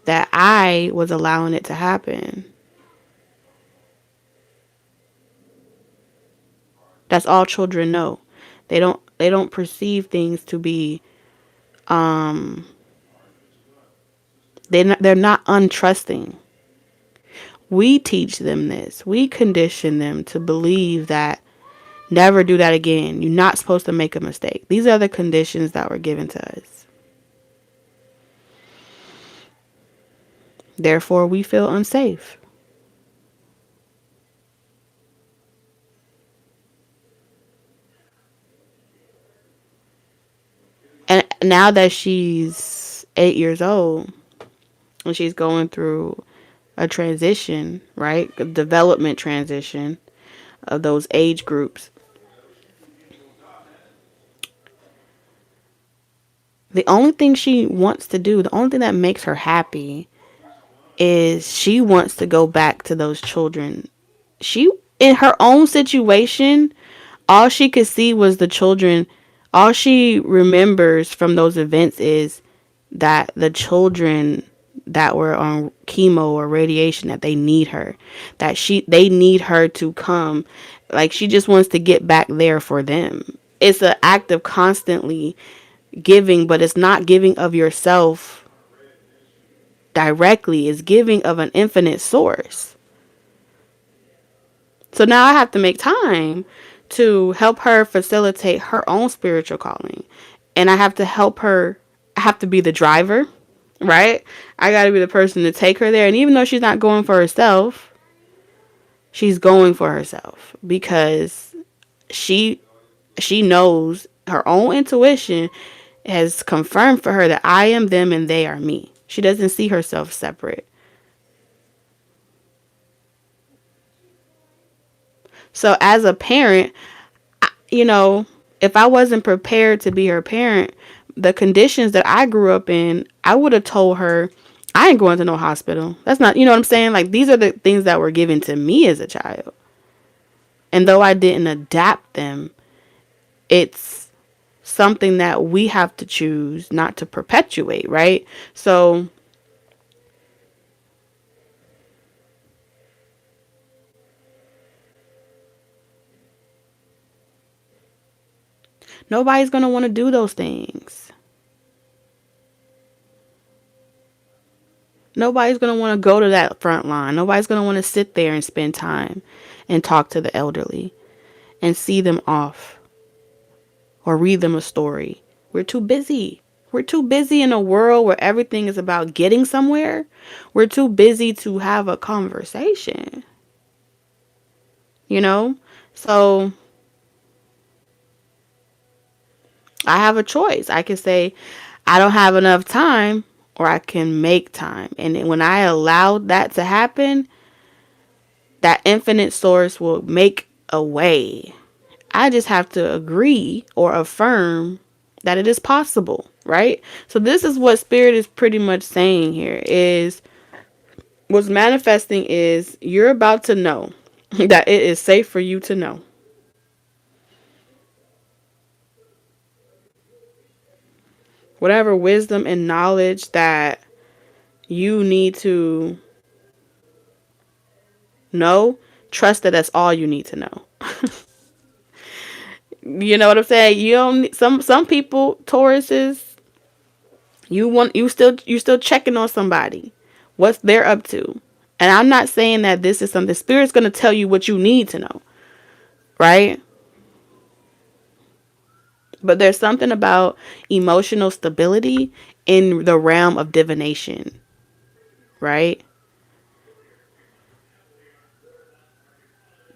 S1: that I was allowing it to happen. That's all children know. They don't perceive things to be they're not untrusting. We teach them this. We condition them to believe that never do that again. You're not supposed to make a mistake. These are the conditions that were given to us. Therefore, we feel unsafe. And now that she's 8 years old and she's going through a transition, right? A development transition of those age groups. The only thing she wants to do, the only thing that makes her happy, is she wants to go back to those children. She, in her own situation, all she could see was the children. All she remembers from those events is that the children that were on chemo or radiation, that they need her, that they need her to come. Like, she just wants to get back there for them. It's an act of constantly giving, but it's not giving of yourself directly. It's giving of an infinite source. So now I have to make time to help her facilitate her own spiritual calling. And I have to help her. I have to be the driver, right? I got to be the person to take her there. And even though she's not going for herself, she's going for herself because she she knows, her own intuition has confirmed for her that I am them and they are me. She doesn't see herself separate. So as a parent, you know, if I wasn't prepared to be her parent, the conditions that I grew up in, I would have told her, I ain't going to no hospital. That's not, you know what I'm saying? Like, these are the things that were given to me as a child. And though I didn't adapt them, it's something that we have to choose not to perpetuate, right? So nobody's going to want to do those things. Nobody's going to want to go to that front line. Nobody's going to want to sit there and spend time and talk to the elderly and see them off or read them a story. We're too busy. We're too busy in a world where everything is about getting somewhere. We're too busy to have a conversation, you know? So I have a choice. I can say, I don't have enough time, or I can make time. And when I allow that to happen, that infinite source will make a way. I just have to agree or affirm that it is possible, right? So this is what spirit is pretty much saying here, is what's manifesting is you're about to know that it is safe for you to know. Whatever wisdom and knowledge that you need to know, trust that that's all you need to know. You know what I'm saying? You don't need, some people, Tauruses, you still checking on somebody, what's they're up to. And I'm not saying that this is something spirit's going to tell you what you need to know, right? But there's something about emotional stability in the realm of divination, right?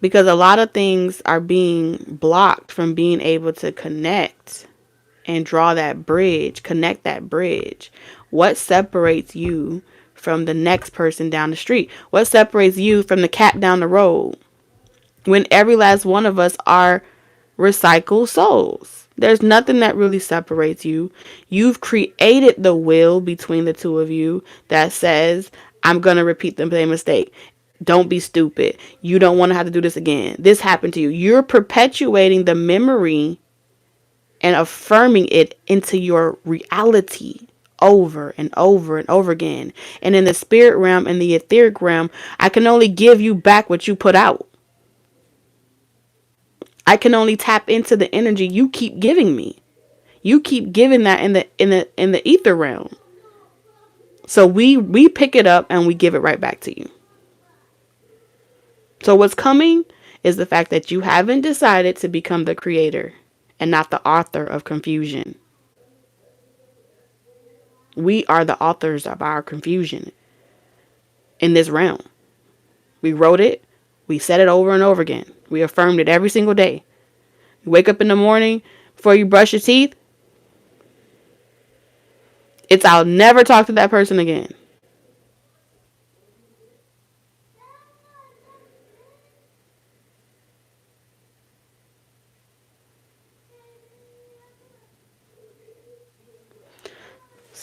S1: Because a lot of things are being blocked from being able to connect and draw that bridge, connect that bridge. What separates you from the next person down the street? What separates you from the cat down the road? When every last one of us are recycled souls. There's nothing that really separates you. You've created the will between the two of you that says, I'm going to repeat the same mistake. Don't be stupid. You don't want to have to do this again. This happened to you. You're perpetuating the memory and affirming it into your reality over and over and over again. And in the spirit realm and the etheric realm, I can only give you back what you put out. I can only tap into the energy you keep giving me. You keep giving that in the ether realm. So we pick it up and we give it right back to you. So what's coming is the fact that you haven't decided to become the creator and not the author of confusion. We are the authors of our confusion in this realm. We wrote it. We said it over and over again. We affirmed it every single day. You wake up in the morning, before you brush your teeth, it's I'll never talk to that person again.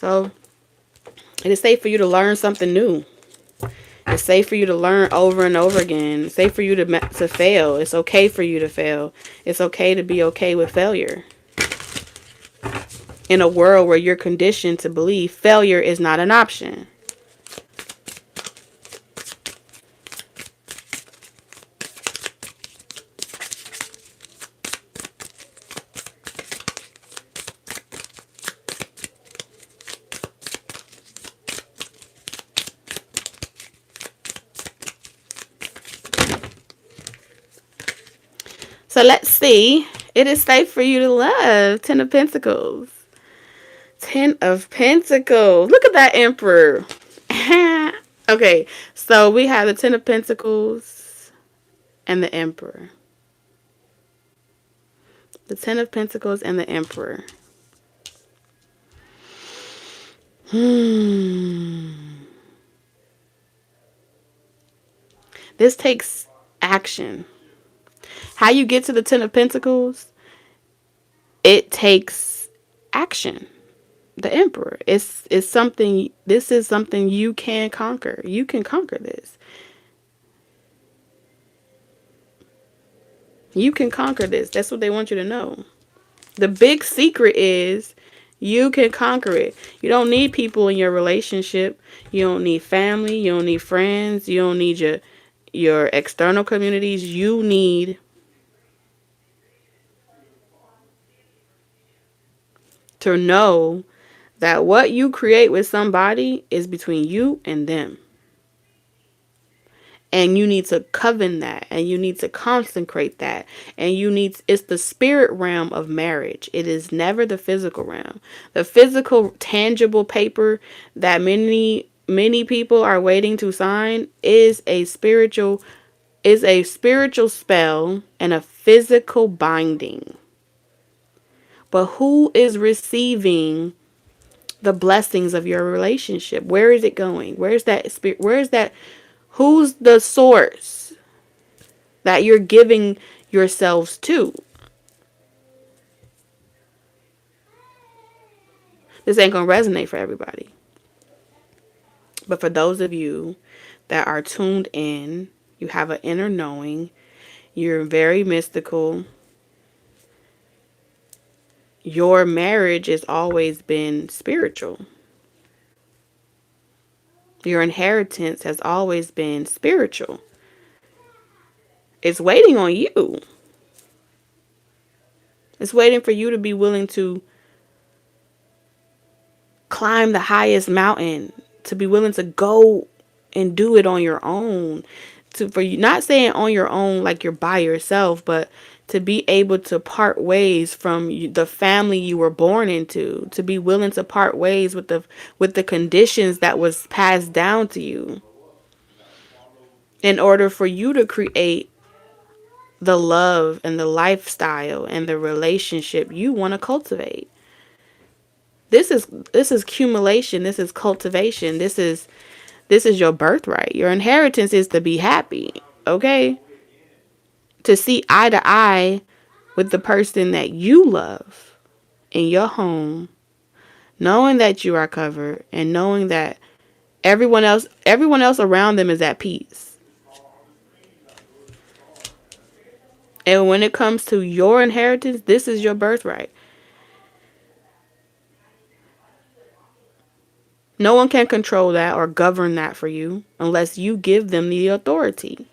S1: So it is safe for you to learn something new. It's safe for you to learn over and over again. It's safe for you to fail. It's okay for you to fail. It's okay to be okay with failure. In a world where you're conditioned to believe failure is not an option. So let's see. It is safe for you to love. 10 of Pentacles. 10 of Pentacles. Look at that Emperor. Okay, so we have the 10 of Pentacles and the Emperor. The 10 of Pentacles and the Emperor. This takes action. How you get to the 10 of Pentacles, it takes action. The Emperor. It's something, this is something you can conquer. You can conquer this. You can conquer this. That's what they want you to know. The big secret is you can conquer it. You don't need people in your relationship. You don't need family. You don't need friends. You don't need your external communities. You need to know that what you create with somebody is between you and them. And you need to coven that, and you need to consecrate that, and it's the spirit realm of marriage. It is never the physical realm. The physical, tangible paper that many people are waiting to sign is a spiritual spell and a physical binding. But who is receiving the blessings of your relationship? Where is it going? Where's that spirit? Where's that? Who's the source that you're giving yourselves to? This ain't going to resonate for everybody. But for those of you that are tuned in, you have an inner knowing, you're very mystical. Your marriage has always been spiritual. Your inheritance has always been spiritual. It's waiting on you. It's waiting for you to be willing to climb the highest mountain, to be willing to go and do it on your own. For you, not saying on your own like you're by yourself, but to be able to part ways from the family you were born into, to be willing to part ways with the conditions that was passed down to you, in order for you to create the love and the lifestyle and the relationship you want to cultivate. This is accumulation. This is cultivation. This is your birthright. Your inheritance is to be happy. Okay? To see eye to eye with the person that you love in your home, knowing that you are covered and knowing that everyone else around them is at peace. And when it comes to your inheritance, this is your birthright. No one can control that or govern that for you unless you give them the authority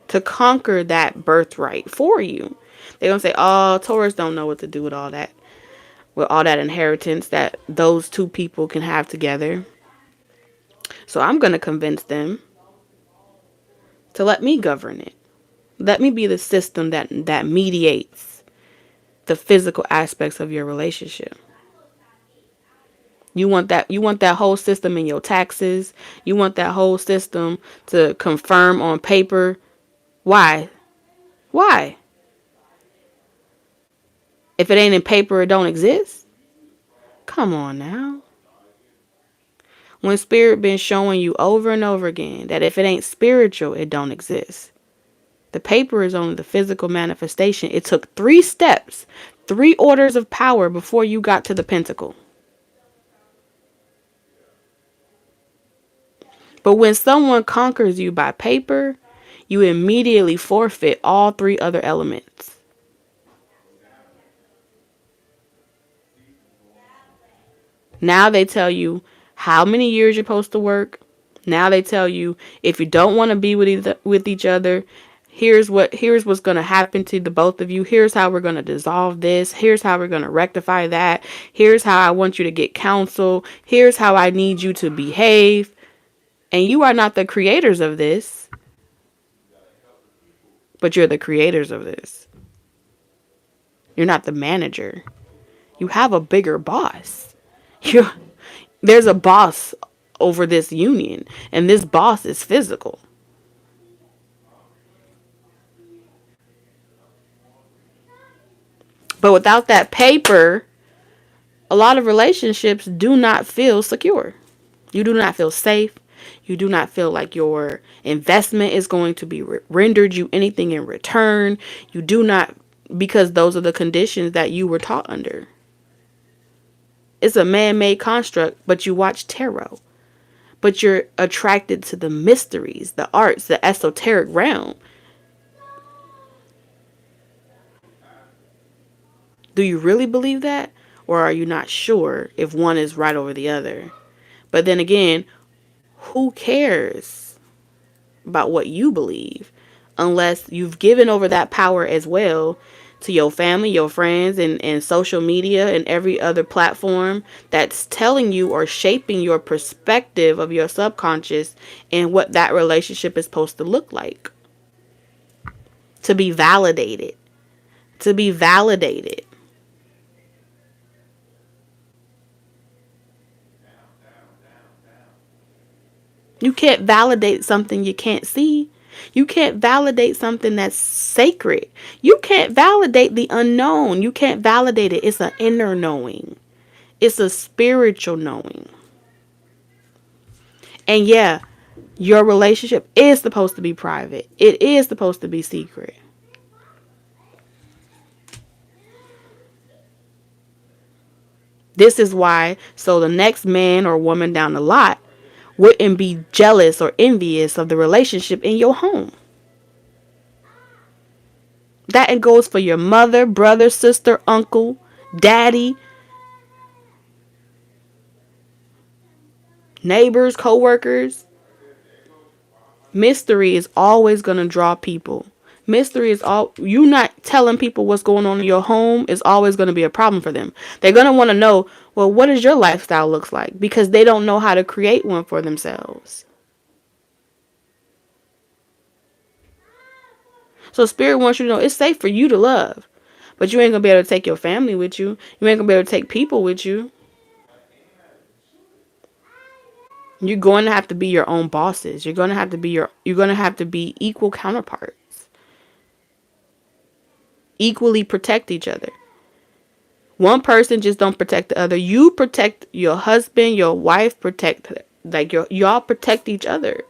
S1: to conquer that birthright for you. They're going to say, oh, Taurus don't know what to do with all that inheritance that those two people can have together. So I'm going to convince them to let me govern it. Let me be the system that mediates the physical aspects of your relationship. You want that whole system in your taxes. You want that whole system to confirm on paper. Why? Why? If it ain't in paper, it don't exist. Come on now. When spirit been showing you over and over again that if it ain't spiritual, it don't exist. The paper is only the physical manifestation. It took 3 steps, 3 orders of power before you got to the pentacle. But when someone conquers you by paper, you immediately forfeit all three other elements. Now they tell you how many years you're supposed to work. Now they tell you if you don't want to be with each other, here's what's going to happen to the both of you. Here's how we're going to dissolve this. Here's how we're going to rectify that. Here's how I want you to get counsel. Here's how I need you to behave. And you are not the creators of this, but you're the creators of this. You're not the manager. You have a bigger boss. You There's a boss over this union, and this boss is physical. But without that paper, a lot of relationships do not feel secure. You do not feel safe. You do not feel like your investment is going to be rendered you anything in return. You do not, because those are the conditions that you were taught under. It's a man-made construct, but you watch tarot. But you're attracted to the mysteries, the arts, the esoteric realm. Do you really believe that? Or are you not sure if one is right over the other? But then again, who cares about what you believe unless you've given over that power as well to your family, your friends, and social media and every other platform that's telling you or shaping your perspective of your subconscious and what that relationship is supposed to look like. To be validated. To be validated. You can't validate something you can't see. You can't validate something that's sacred. You can't validate the unknown. You can't validate it. It's an inner knowing. It's a spiritual knowing. And yeah, your relationship is supposed to be private. It is supposed to be secret. This is why, so the next man or woman down the lot wouldn't be jealous or envious of the relationship in your home. That goes for your mother, brother, sister, uncle, daddy, neighbors, co-workers. Mystery is always going to draw people. Mystery is all, you not telling people what's going on in your home is always going to be a problem for them. They're going to want to know, well, what does your lifestyle looks like? Because they don't know how to create one for themselves. So spirit wants you to know it's safe for you to love. But you ain't going to be able to take your family with you. You ain't going to be able to take people with you. You're going to have to be your own bosses. You're going to have to be equal counterparts. Equally protect each other. One person just don't protect the other. You protect your husband, your wife, y'all protect each other.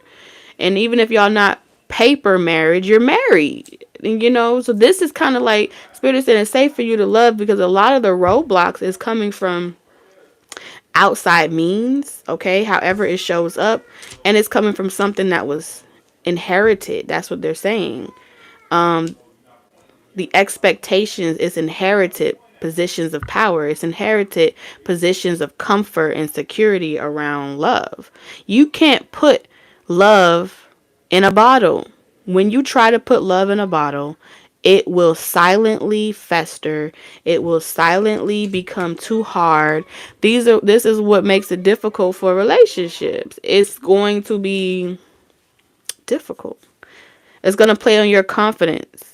S1: And even if y'all not paper married, you're married. So this is kind of like Spirit is saying it's safe for you to love, because a lot of the roadblocks is coming from outside means, okay, however it shows up, and it's coming from something that was inherited. That's what they're saying. The expectations is inherited positions of power. It's inherited positions of comfort and security around love. You can't put love in a bottle. When you try to put love in a bottle, it will silently fester. It will silently become too hard. This is what makes it difficult for relationships. It's going to be difficult. It's going to play on your confidence.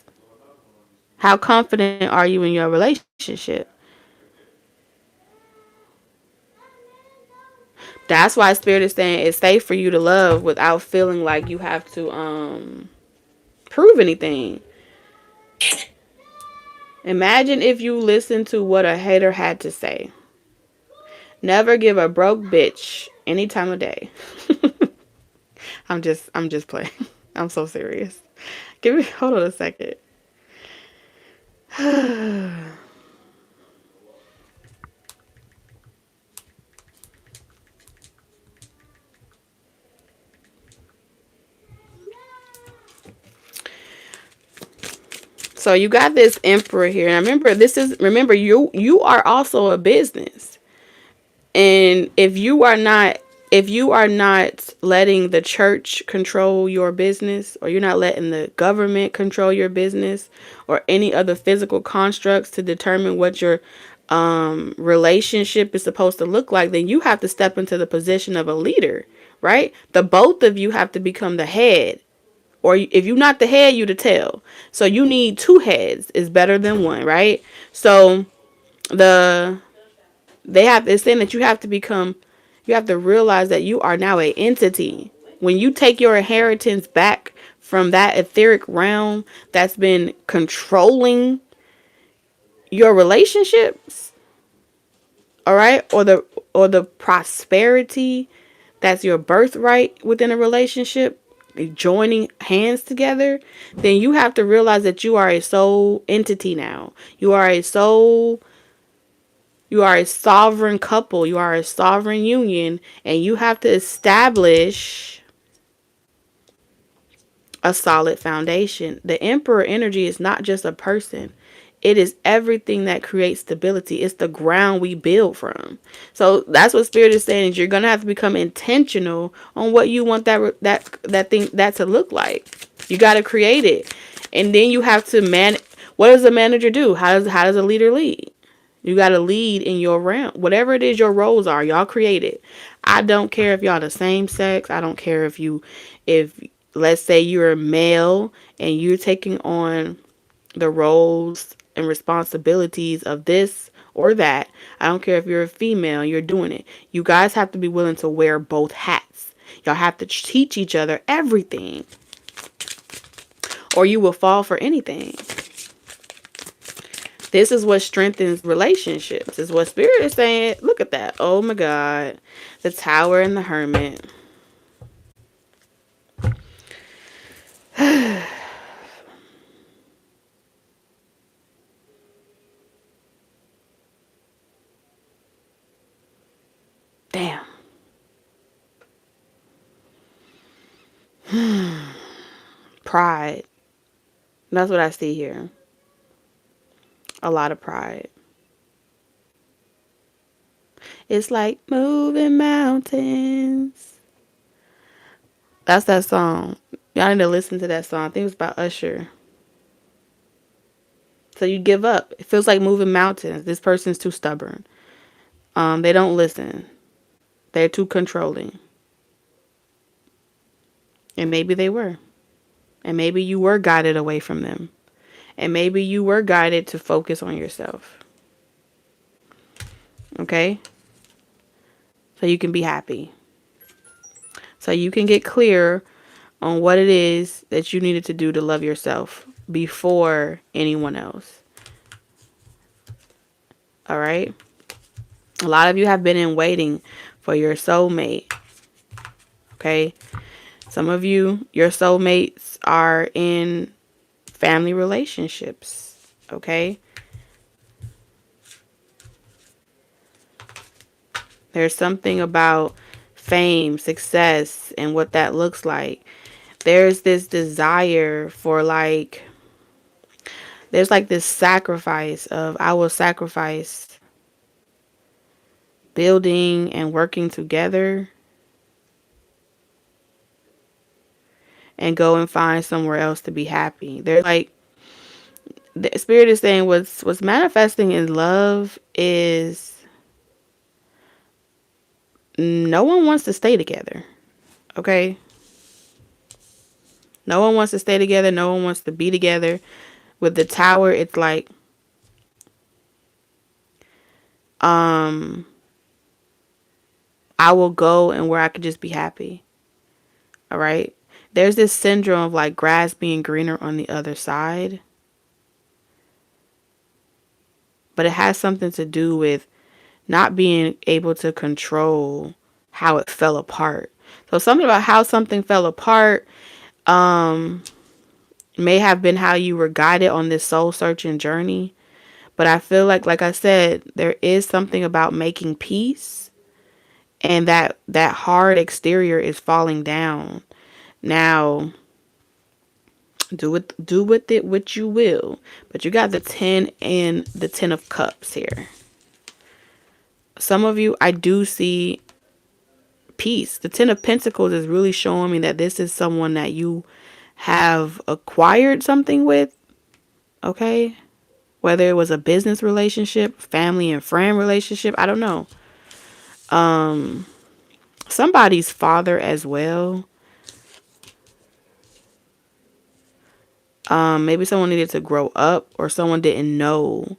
S1: How confident are you in your relationship? That's why Spirit is saying it's safe for you to love without feeling like you have to prove anything. Imagine if you listened to what a hater had to say. Never give a broke bitch any time of day. I'm just playing. I'm so serious. Hold on a second. So you got this emperor here. And remember you are also a business. And if you are not letting the church control your business, or you're not letting the government control your business, or any other physical constructs to determine what your relationship is supposed to look like, then you have to step into the position of a leader, right? The both of you have to become the head. Or if you're not the head, you the tail. So you need two heads. Is better than one, right? So the it's saying that you have to realize that you are now an entity. When you take your inheritance back from that etheric realm that's been controlling your relationships, all right, or the prosperity that's your birthright within a relationship, joining hands together, then you have to realize that you are a soul entity now. You are a sovereign couple. You are a sovereign union, and you have to establish a solid foundation. The Emperor energy is not just a person. It is everything that creates stability. It's the ground we build from. So that's what Spirit is saying, is you're gonna have to become intentional on what you want that to look like. You got to create it, and then you have to man. What does a manager do? How does a leader lead? You got to lead in your realm. Whatever it is your roles are, y'all create it. I don't care if y'all the same sex. I don't care if let's say you're a male and you're taking on the roles and responsibilities of this or that. I don't care if you're a female, you're doing it. You guys have to be willing to wear both hats. Y'all have to teach each other everything, or you will fall for anything. This is what strengthens relationships. Is what Spirit is saying. Look at that. Oh my God. The Tower and the Hermit. Damn. Pride. That's what I see here. A lot of pride. It's like moving mountains. That's that song. Y'all need to listen to that song. I think it was about Usher. So you give up. It feels like moving mountains. This person's too stubborn. They don't listen. They're too controlling. And maybe they were. And maybe you were guided away from them. And maybe you were guided to focus on yourself. Okay? So you can be happy. So you can get clear on what it is that you needed to do to love yourself before anyone else. All right? A lot of you have been in waiting for your soulmate. Okay? Some of you, your soulmates are in family relationships. Okay? There's something about fame, success, and what that looks like. There's this desire for there's like this sacrifice of, I will sacrifice building and working together and go and find somewhere else to be happy. There's like, the Spirit is saying what's manifesting in love is no one wants to stay together. Okay? No one wants to stay together. No one wants to be together. With the Tower, it's like, I will go and where I could just be happy. All right? There's this syndrome of like grass being greener on the other side. But it has something to do with not being able to control how it fell apart. So something about how something fell apart may have been how you were guided on this soul searching journey. But I feel like I said, there is something about making peace, and that hard exterior is falling down. Now, Do with it what you will. But you got the 10 and the 10 of cups here. Some of you, I do see peace. The 10 of pentacles is really showing me that this is someone that you have acquired something with, okay? Whether it was a business relationship, family and friend relationship, I don't know. Somebody's father as well. Maybe someone needed to grow up, or someone didn't know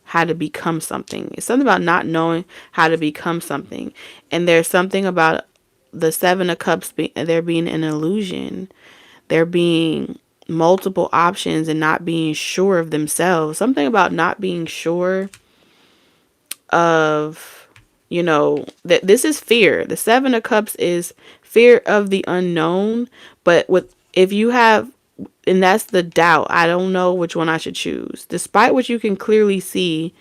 S1: how to become something. It's something about not knowing how to become something. And there's something about the 7 of cups, there being an illusion. There being multiple options and not being sure of themselves. Something about not being sure of, that this is fear. The 7 of cups is fear of the unknown. But if you have, and that's the doubt, I don't know which one I should choose. Despite what you can clearly see,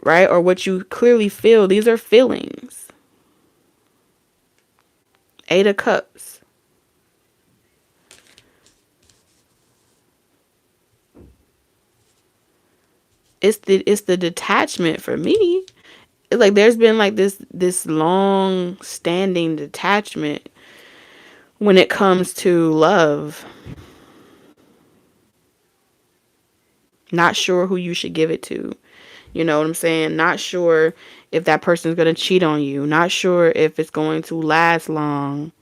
S1: right? Or what you clearly feel, these are feelings. 8 of cups. It's the detachment for me. It's like there's been like this long standing detachment when it comes to love. Not sure who you should give it to. You know what I'm saying? Not sure if that person's going to cheat on you. Not sure if it's going to last long.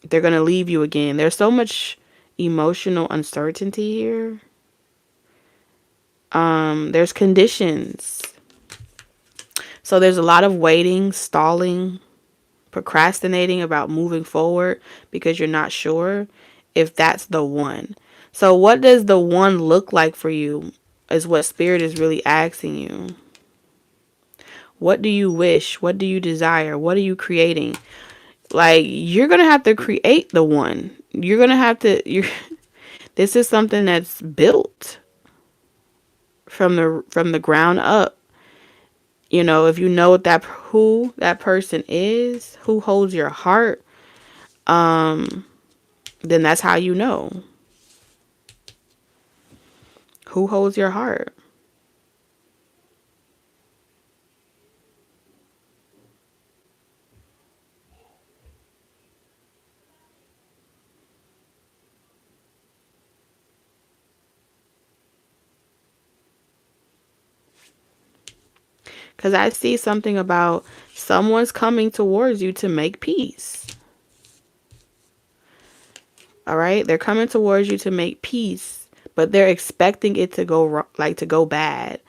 S1: They're going to leave you again. There's so much emotional uncertainty here. There's conditions. So there's a lot of waiting, stalling, procrastinating about moving forward because you're not sure if that's the one. So what does the one look like for you is what Spirit is really asking you. What do you wish? What do you desire? What are you creating? Like, you're going to have to create the one. You're going to have to, this is something that's built from the ground up. If you know who that person is, who holds your heart, then that's how you know. Who holds your heart? Because I see something about someone's coming towards you to make peace. All right? They're coming towards you to make peace, but they're expecting it to go bad.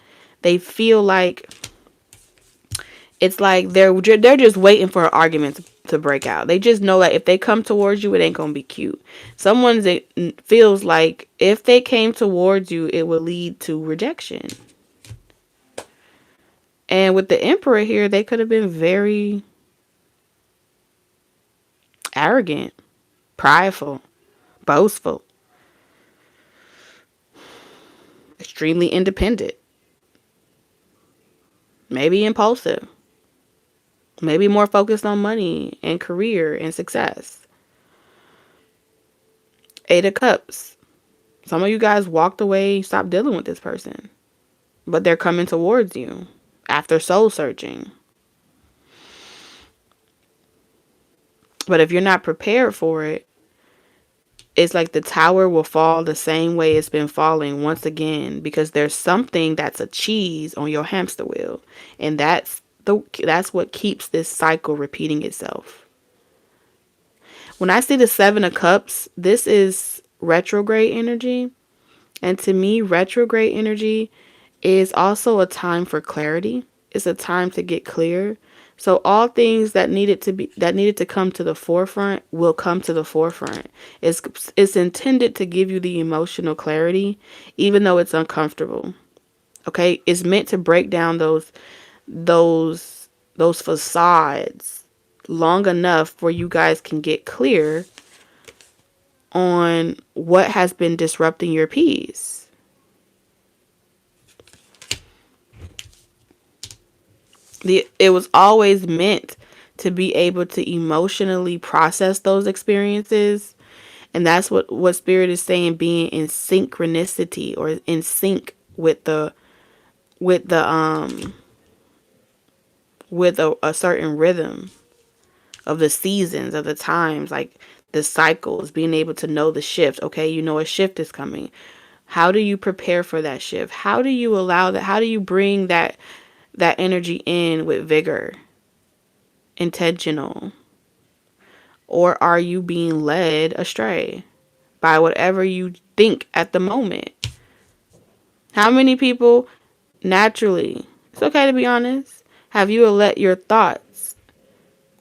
S1: They feel like it's like they're just waiting for an argument to break out. They just know that if they come towards you, it ain't going to be cute. Someone that feels like if they came towards you, it would lead to rejection. And with the Emperor here, they could have been very arrogant, prideful, boastful, extremely independent, maybe impulsive, maybe more focused on money and career and success. 8 of Cups. Some of you guys walked away, stopped dealing with this person, but they're coming towards you after soul searching. But if you're not prepared for it, it's like the tower will fall the same way it's been falling once again, because there's something that's a cheese on your hamster wheel, and that's what keeps this cycle repeating itself. When I see the 7 of Cups, this is retrograde energy, and to me, retrograde energy is also a time for clarity. It's a time to get clear. So all things that needed to come to the forefront will come to the forefront. It's intended to give you the emotional clarity, even though it's uncomfortable. Okay? It's meant to break down those facades long enough where you guys can get clear on what has been disrupting your peace. It was always meant to be able to emotionally process those experiences. And that's what Spirit is saying, being in synchronicity or in sync with with the with a certain rhythm of the seasons, of the times, like the cycles, being able to know the shift. Okay, you know a shift is coming. How do you prepare for that shift? How do you allow that? How do you bring that energy in with vigor, intentional? Or are you being led astray by whatever you think at the moment? How many people naturally, it's okay to be honest, have you let your thoughts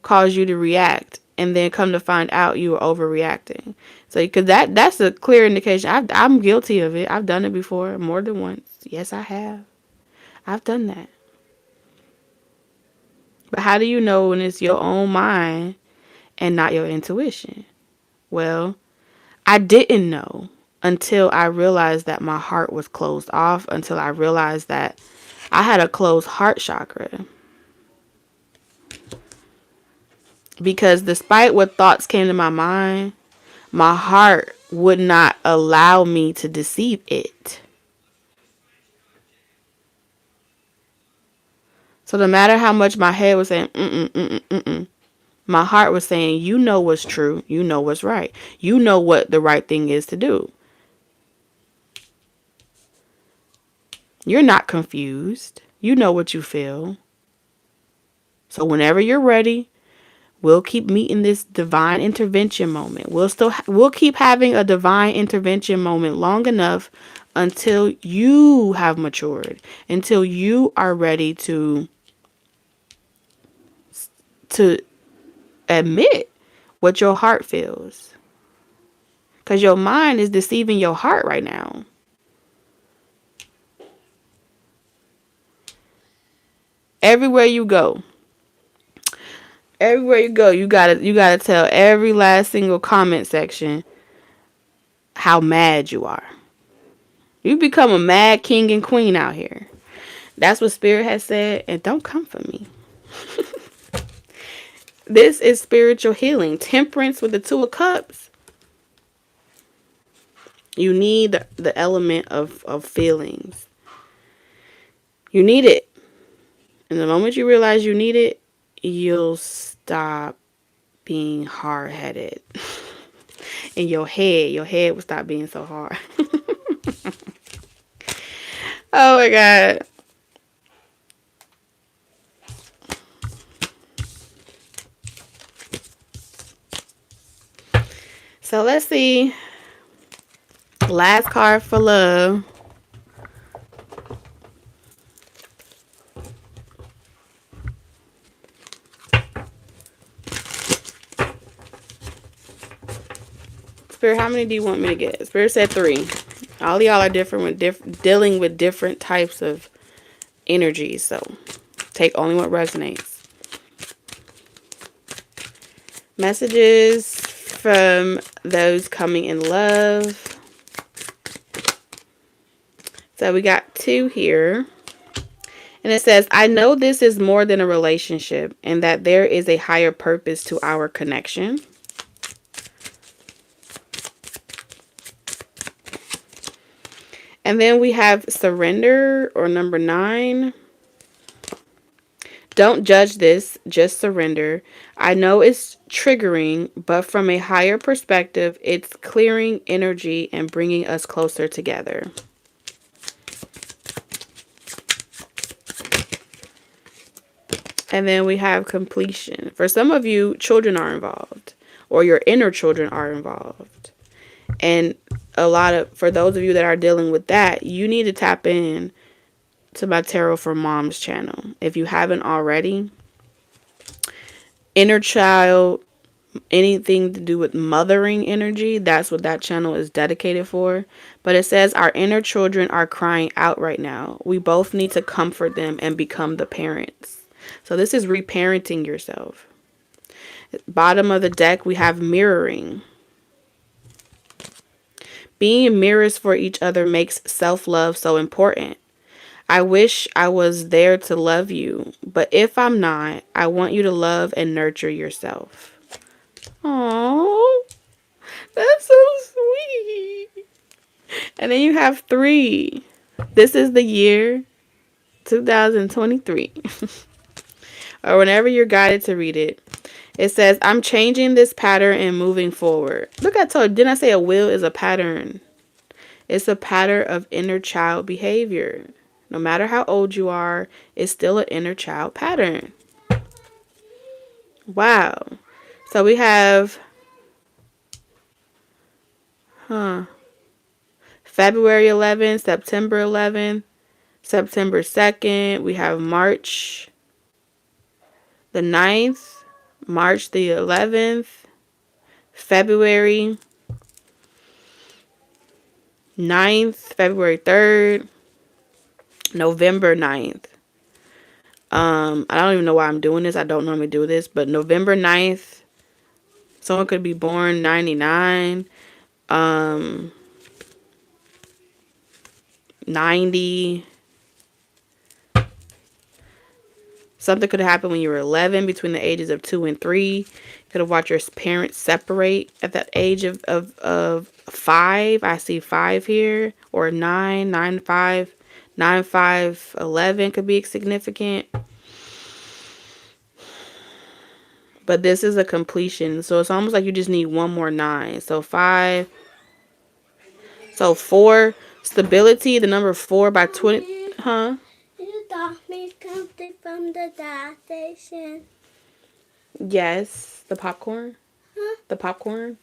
S1: cause you to react and then come to find out you were overreacting? So because that's a clear indication. I'm guilty of it. I've done it before more than once. Yes, I have. I've done that. But how do you know when it's your own mind and not your intuition? Well, I didn't know until I realized that my heart was closed off, until I realized that I had a closed heart chakra. Because despite what thoughts came to my mind, my heart would not allow me to deceive it. So no matter how much my head was saying, my heart was saying, you know what's true. You know what's right. You know what the right thing is to do. You're not confused. You know what you feel. So whenever you're ready, we'll keep meeting this divine intervention moment. We'll keep having a divine intervention moment long enough until you have matured, until you are ready to admit what your heart feels. Because your mind is deceiving your heart right now. Everywhere you go, you gotta tell every last single comment section how mad you are. You become a mad king and queen out here. That's what Spirit has said, and don't come for me. This is spiritual healing. Temperance with the Two of Cups. You need the element of feelings. You need it. And the moment you realize you need it, you'll stop being hard-headed. In your head will stop being so hard. Oh my God. So let's see. Last card for love. Spirit, how many do you want me to get? Spirit said 3. All y'all are different with dealing with different types of energies. So take only what resonates. Messages from those coming in love. So we got 2 here. And it says, I know this is more than a relationship and that there is a higher purpose to our connection. And then we have surrender, or number 9. Don't judge this, just surrender. I know it's triggering, but from a higher perspective, it's clearing energy and bringing us closer together. And then we have completion. For some of you, children are involved, or your inner children are involved. And for those of you that are dealing with that, you need to tap in to my Tarot for Moms channel. If you haven't already, inner child, anything to do with mothering energy, that's what that channel is dedicated for. But it says our inner children are crying out right now. We both need to comfort them and become the parents. So this is reparenting yourself. Bottom of the deck, we have mirroring. Being mirrors for each other makes self-love so important. I wish I was there to love you, but if I'm not, I want you to love and nurture yourself. Aww, that's so sweet. And then you have 3. This is the year 2023. Or whenever you're guided to read it. It says, I'm changing this pattern and moving forward. Look, I told you, didn't I say a will is a pattern? It's a pattern of inner child behavior. No matter how old you are, it's still an inner child pattern. Wow. So we have, February 11th, September 11th, September 2nd. We have March the 9th, March the 11th, February 9th, February 3rd, November 9th. I don't even know why I'm doing this. I don't normally do this, but November 9th, someone could be born 99, 90. Something could have happened when you were 11, between the ages of 2 and 3. You could have watched your parents separate at that age of 5. I see 5 here, or 9, 9, 5, 9, 5, 11 could be significant. But this is a completion. So it's almost like you just need one more 9. So 5. So 4. Stability, the number 4 by 20. Huh?
S2: You taught me something from the gas station.
S1: Yes. The popcorn?
S2: Huh?
S1: The popcorn?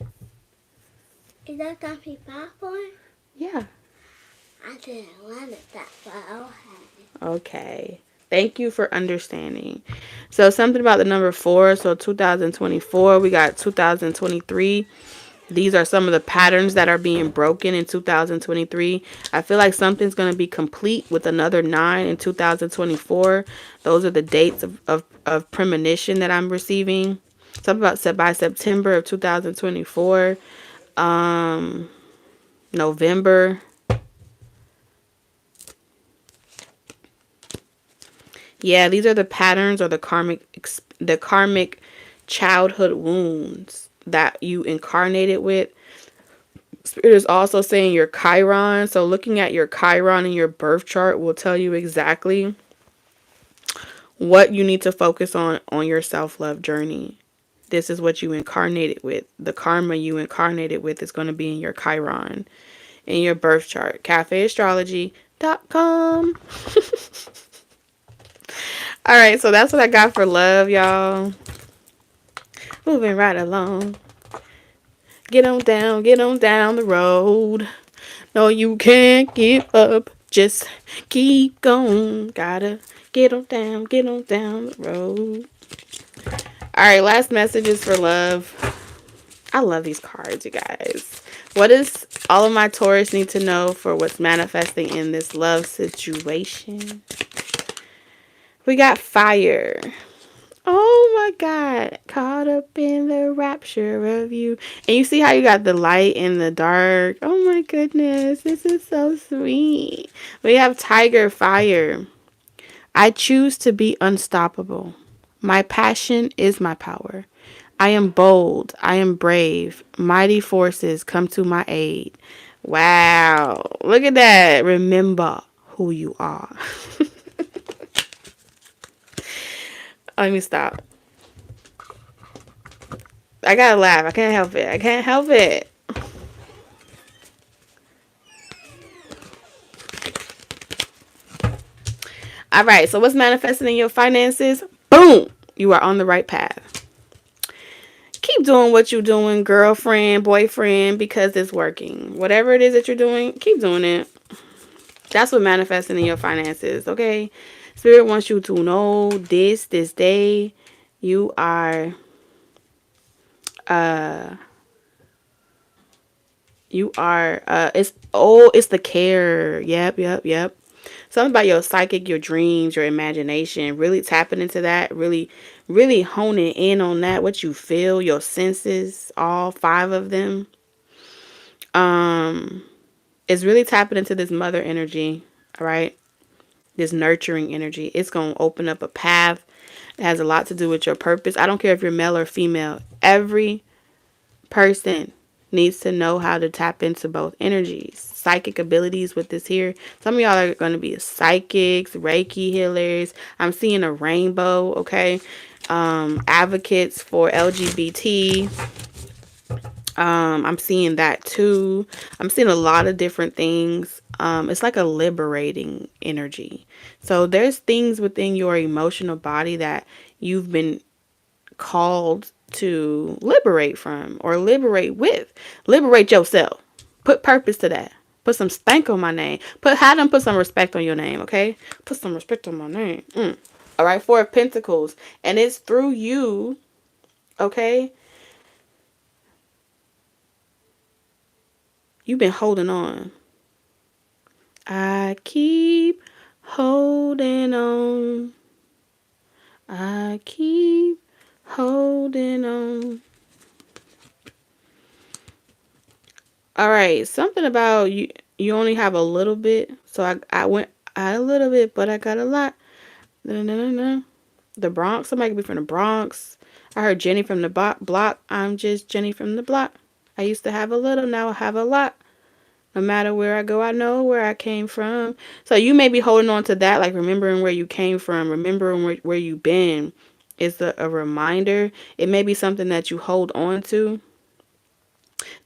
S2: Is that coffee popcorn?
S1: Yeah.
S2: I didn't want it that well.
S1: Okay. Thank you for understanding. So something about the number 4. So 2024, we got 2023. These are some of the patterns that are being broken in 2023. I feel like something's going to be complete with another 9 in 2024. Those are the dates of premonition that I'm receiving. Something about by September of 2024. November. Yeah, these are the patterns or the karmic childhood wounds that you incarnated with. Spirit is also saying your Chiron. So looking at your Chiron in your birth chart will tell you exactly what you need to focus on your self-love journey. This is what you incarnated with. The karma you incarnated with is going to be in your Chiron, in your birth chart. CafeAstrology.com. All right, so that's what I got for love, y'all. Moving right along. Get on down the road. No, you can't give up. Just keep going. Gotta get on down the road. All right, last messages for love. I love these cards, you guys. What does all of my Taurus need to know for what's manifesting in this love situation? We got fire. Oh my God. Caught up in the rapture of you. And you see how you got the light and the dark. Oh my goodness. This is so sweet. We have tiger fire. I choose to be unstoppable. My passion is my power. I am bold. I am brave. Mighty forces come to my aid. Wow. Look at that. Remember who you are. Let me stop. I gotta laugh. I can't help it. I can't help it. All right. So what's manifesting in your finances? Boom. You are on the right path. Keep doing what you're doing, girlfriend, boyfriend, because it's working. Whatever it is that you're doing, keep doing it. That's what manifesting in your finances, okay? Spirit wants you to know this day, you are, it's the care. Yep. Something about your psychic, your dreams, your imagination, really tapping into that, really honing in on that, what you feel, your senses, all 5 of them. It's really tapping into this mother energy, all right? this nurturing energy. It's going to open up a path. It has a lot to do with your purpose. I don't care if you're male or female. Every person needs to know how to tap into both energies. Psychic abilities with this here. Some of y'all are going to be psychics, Reiki healers. I'm seeing a rainbow, okay? Advocates for LGBT. I'm seeing that too. I'm seeing a lot of different things. It's like a liberating energy. So there's things within your emotional body that you've been called to liberate from or liberate with. Liberate yourself. Put purpose to that. Put some stank on my name. Have them put some respect on your name, okay? Put some respect on my name. All right, Four of Pentacles. And it's through you, okay? You've been holding on. I keep holding on. I keep holding on. All right, something about you. You only have a little bit, so I went a little bit, but I got a lot. No, no, no, no. The Bronx. Somebody could be from the Bronx. I heard Jenny from the block. I'm just Jenny from the block. I used to have a little, now I have a lot. No matter where I go, I know where I came from. So you may be holding on to that, like remembering where you came from, remembering where you've been. Is a reminder. It may be something that you hold on to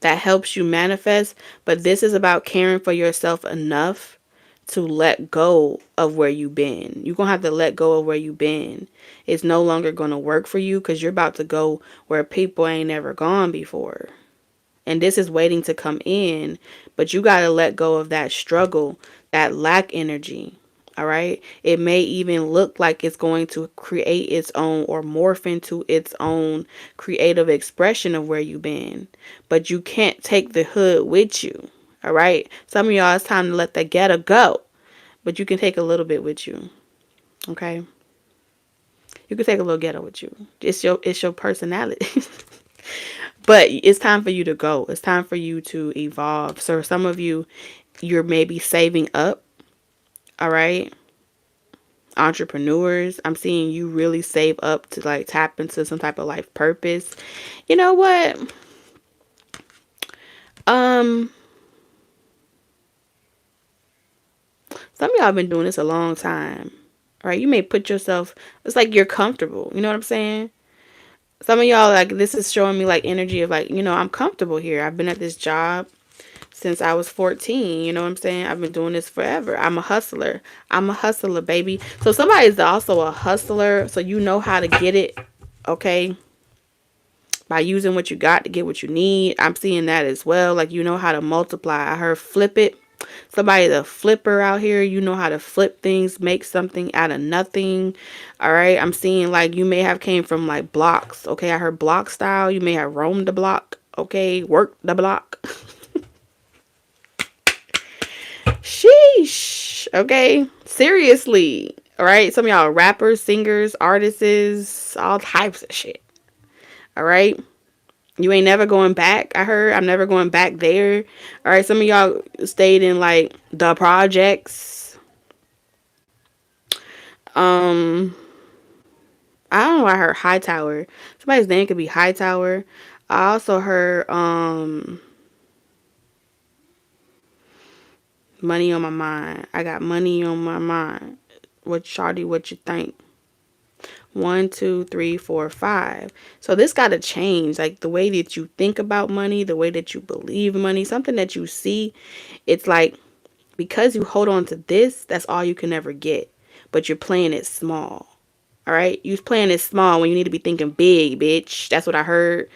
S1: that helps you manifest, but this is about caring for yourself enough to let go of where you've been. You're going to have to let go of where you've been. It's no longer going to work for you because you're about to go where people ain't never gone before. And this is waiting to come in, but you got to let go of that struggle, that lack energy. All right. It may even look like it's going to create its own or morph into its own creative expression of where you've been. But you can't take the hood with you. All right. Some of y'all, it's time to let the ghetto go. But you can take a little bit with you. Okay. You can take a little ghetto with you. It's your personality. But it's time for you to go. It's time for you to evolve. So some of you, you're maybe saving up. All right. Entrepreneurs, I'm seeing you really save up to like tap into some type of life purpose. You know what? Some of y'all have been doing this a long time. All right. You may put yourself, it's like you're comfortable. You know what I'm saying? Some of y'all, like, this is showing me like energy of like, I'm comfortable here. I've been at this job since I was 14. You know what I'm saying? I've been doing this forever. I'm a hustler. I'm a hustler, baby. So somebody's also a hustler. So you know how to get it, okay? By using what you got to get what you need. I'm seeing that as well. Like, you know how to multiply. I heard flip it. Somebody's a flipper out here. You know how to flip things, make something out of nothing. All right. I'm seeing like you may have came from like blocks. Okay. I heard block style. You may have roamed the block. Okay. Worked the block. Sheesh. Okay. Seriously. All right. Some of y'all are rappers, singers, artists, all types of shit. All right. You ain't never going back. I heard I'm never going back there. All right. Some of y'all stayed in like the projects. I don't know why I heard Hightower. Somebody's name could be Hightower. I also heard money on my mind. I got money on my mind. What Shawty, what you think? 1, 2, 3, 4, 5. So this got to change. Like the way that you think about money, the way that you believe money, something that you see. It's like because you hold on to this, that's all you can ever get. But you're playing it small. All right, you're playing it small when you need to be thinking big, bitch. That's what I heard.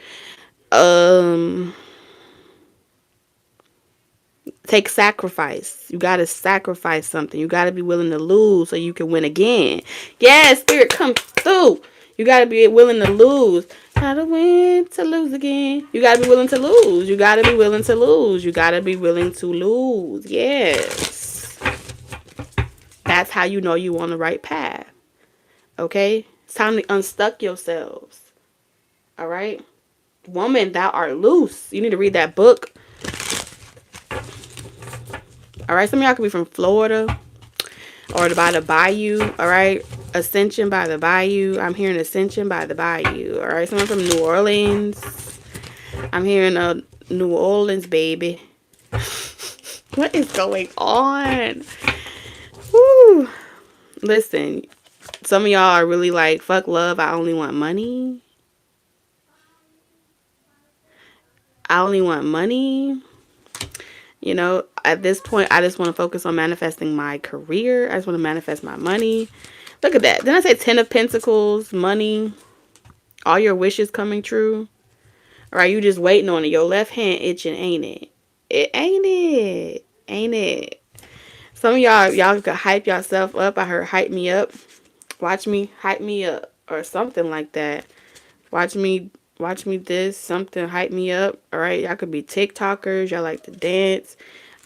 S1: Take sacrifice. You gotta sacrifice something. You gotta be willing to lose so you can win again. Yes, spirit, come through. You gotta be willing to lose. Gotta win to lose again. You gotta be willing to lose. You gotta be willing to lose. You gotta be willing to lose. Yes. That's how you know you on the right path. Okay? It's time to unstuck yourselves. All right? Woman, thou art loose. You need to read that book. All right? Some of y'all could be from Florida. or by the bayou. All right, ascension by the bayou. I'm hearing ascension by the bayou. All right, someone from New Orleans. I'm hearing New Orleans, baby. What is going on? Woo. Listen, some of y'all are really like, fuck love, I only want money. I only want money. You know, at this point, I just want to focus on manifesting my career. I just want to manifest my money. Look at that. Didn't I say 10 of Pentacles, money, all your wishes coming true? Or are you just waiting on it? Your left hand itching, ain't it? It ain't it. Ain't it? Some of y'all could hype yourself up. I heard hype me up. Watch me hype me up. Or something like that. Watch me this, something hype me up. All right, y'all could be TikTokers. Y'all like to dance.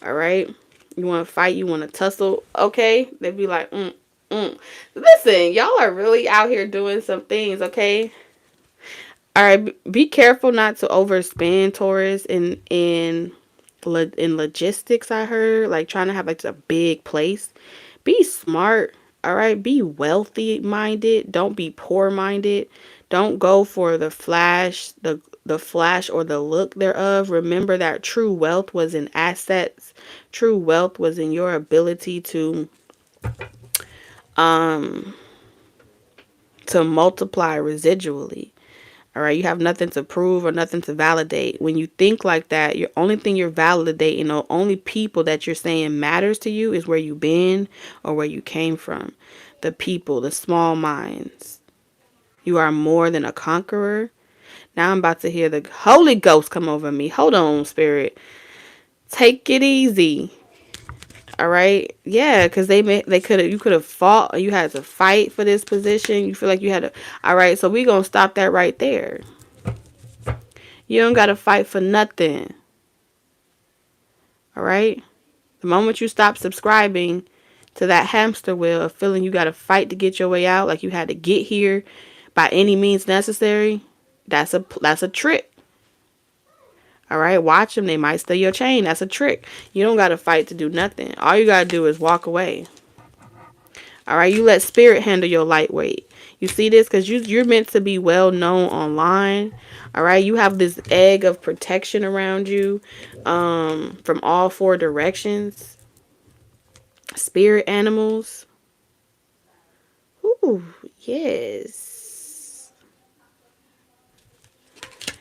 S1: All right, you want to fight, you want to tussle. Okay, they'd be like, Listen, y'all are really out here doing some things. Okay, all right. Be careful not to overspend, Taurus, in logistics. I heard like trying to have like a big place. Be smart. All right, be wealthy minded. Don't be poor minded. Don't go for the flash or the look thereof. Remember that true wealth was in assets. True wealth was in your ability um to multiply residually. All right, you have nothing to prove or nothing to validate. When you think like that, your only thing you're validating, the only people that you're saying matters to you is where you've been or where you came from. The people, the small minds. You are more than a conqueror. Now I'm about to hear the Holy Ghost come over me. Hold on, Spirit. Take it easy. All right. Yeah, because you could have fought. You had to fight for this position. You feel like you had to. All right. So we gonna stop that right there. You don't gotta fight for nothing. All right. The moment you stop subscribing to that hamster wheel of feeling you gotta fight to get your way out, like you had to get here by any means necessary, that's a trick. All right, watch them. They might steal your chain. That's a trick. You don't got to fight to do nothing. All you got to do is walk away. All right, you let spirit handle your lightweight. You see this? Because you're meant to be well known online. All right, you have this egg of protection around you from all four directions. Spirit animals. Ooh, yes.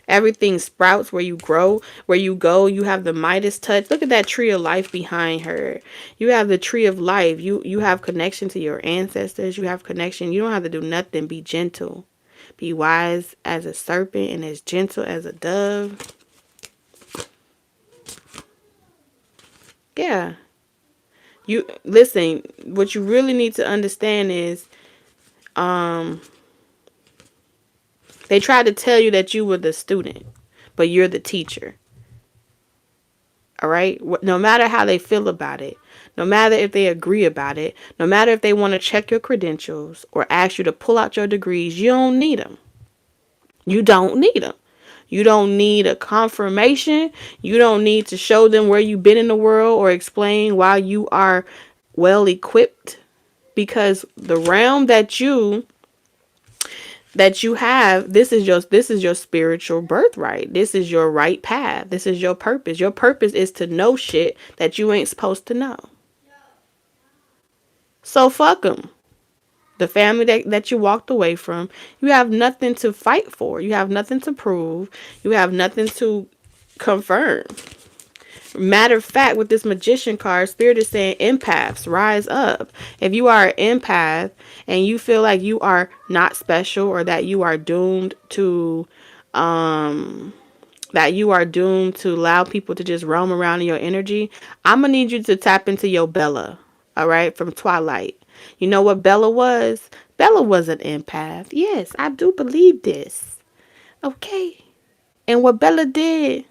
S1: Everything sprouts where you grow, where you go. You have the Midas touch. Look at that tree of life behind her. You have the tree of life. You have connection to your ancestors. You have connection. You don't have to do nothing. Be gentle. Be wise as a serpent and as gentle as a dove. Yeah. You listen, what you really need to understand is they tried to tell you that you were the student, but you're the teacher. All right? No matter how they feel about it, no matter if they agree about it, no matter if they want to check your credentials or ask you to pull out your degrees, you don't need them. You don't need them. You don't need a confirmation. You don't need to show them where you've been in the world or explain why you are well equipped, because the realm that you have, this is your spiritual birthright. This is your right path. This is your purpose. Your purpose is to know shit that you ain't supposed to know. So fuck them. The family that you walked away from, you have nothing to fight for. You have nothing to prove. You have nothing to confirm. Matter of fact, with this magician card, Spirit is saying empaths, rise up. If you are an empath and you feel like you are not special, or that you are doomed to allow people to just roam around in your energy, I'm gonna need you to tap into your Bella, all right, from Twilight. You know what Bella was? Bella was an empath. Yes, I do believe this. Okay. And what Bella did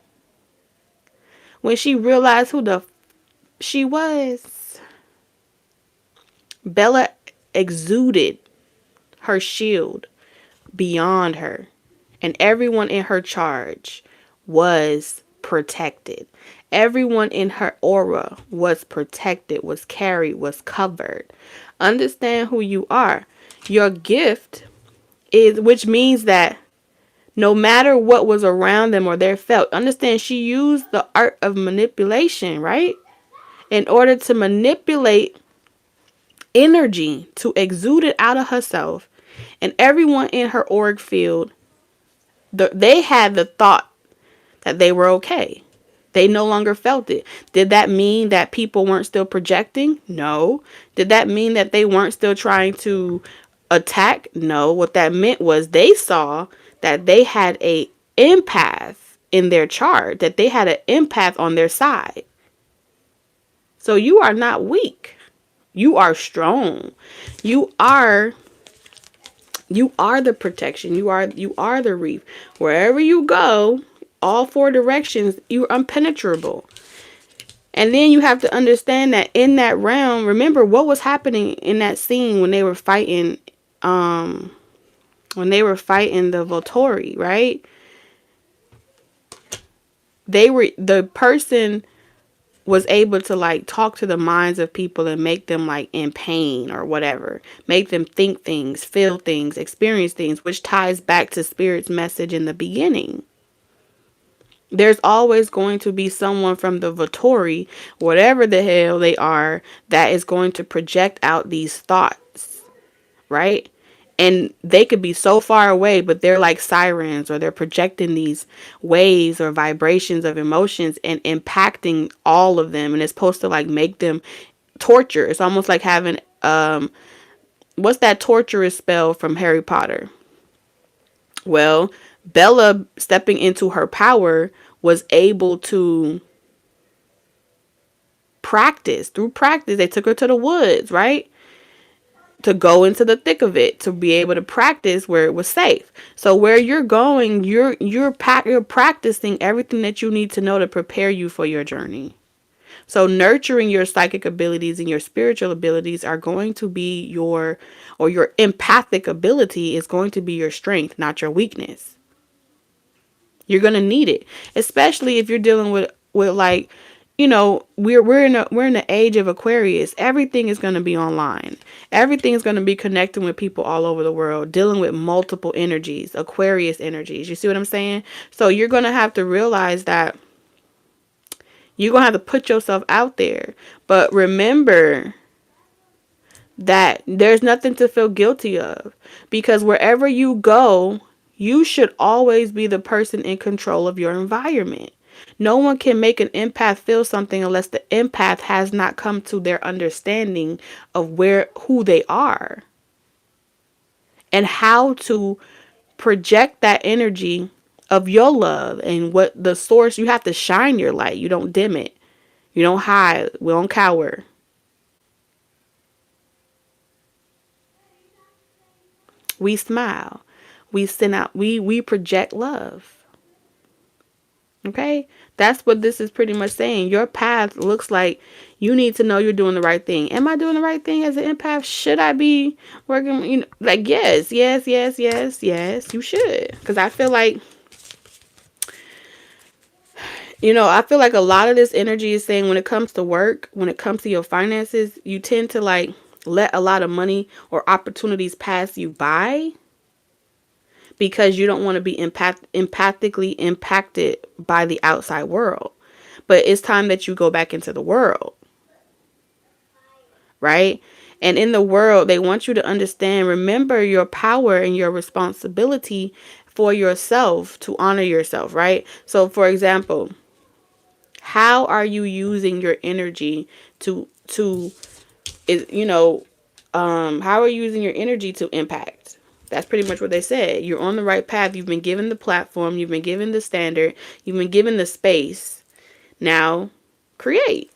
S1: when she realized who she was, Bella exuded her shield beyond her, and everyone in her charge was protected. Everyone in her aura was protected, was carried, was covered. Understand who you are. Your gift is, which means that no matter what was around them or their felt, understand she used the art of manipulation, right? In order to manipulate energy to exude it out of herself. And everyone in her auric field, they had the thought that they were okay. They no longer felt it. Did that mean that people weren't still projecting? No. Did that mean that they weren't still trying to attack? No. What that meant was they saw that they had a empath in their chart, that they had an empath on their side. So you are not weak. You are strong. You are the protection. You are the reef. Wherever you go, all four directions, you're impenetrable. And then you have to understand that in that realm, remember what was happening in that scene when they were fighting the Volturi, right? The person was able to like talk to the minds of people and make them like in pain or whatever, make them think things, feel things, experience things, which ties back to Spirit's message in the beginning. There's always going to be someone from the Volturi, whatever the hell they are, that is going to project out these thoughts, right? And they could be so far away, but they're like sirens, or they're projecting these waves or vibrations of emotions and impacting all of them. And it's supposed to like make them torture. It's almost like having, what's that torturous spell from Harry Potter? Well, Bella stepping into her power was able to practice. Through practice, they took her to the woods, right? To go into the thick of it, to be able to practice where it was safe. So where you're going, you're practicing everything that you need to know to prepare you for your journey. So nurturing your psychic abilities and your spiritual abilities are going to be your empathic ability is going to be your strength, not your weakness. You're going to need it, especially if you're dealing with like, we're in the age of Aquarius. Everything is going to be online. Everything is going to be connecting with people all over the world, dealing with multiple energies, Aquarius energies. You see what I'm saying? So you're going to have to realize that you're going to have to put yourself out there. But remember that there's nothing to feel guilty of, because wherever you go, you should always be the person in control of your environment. No one can make an empath feel something unless the empath has not come to their understanding of who they are and how to project that energy of your love and what the source. You have to shine your light. You don't dim it. You don't hide. We don't cower. We smile. We send out, we project love. Okay? That's what this is pretty much saying. Your path looks like you need to know you're doing the right thing. Am I doing the right thing as an empath? Should I be working? Like, yes, yes, yes, yes, yes, you should. Because I feel like, I feel like a lot of this energy is saying when it comes to work, when it comes to your finances, you tend to like let a lot of money or opportunities pass you by because you don't want to be empathically impacted by the outside world. But it's time that you go back into the world, right? And in the world, they want you to understand, remember your power and your responsibility for yourself, to honor yourself, right? So for example, how are you using your energy how are you using your energy to impact? That's pretty much what they said. You're on the right path. You've been given the platform. You've been given the standard. You've been given the space. Now, create.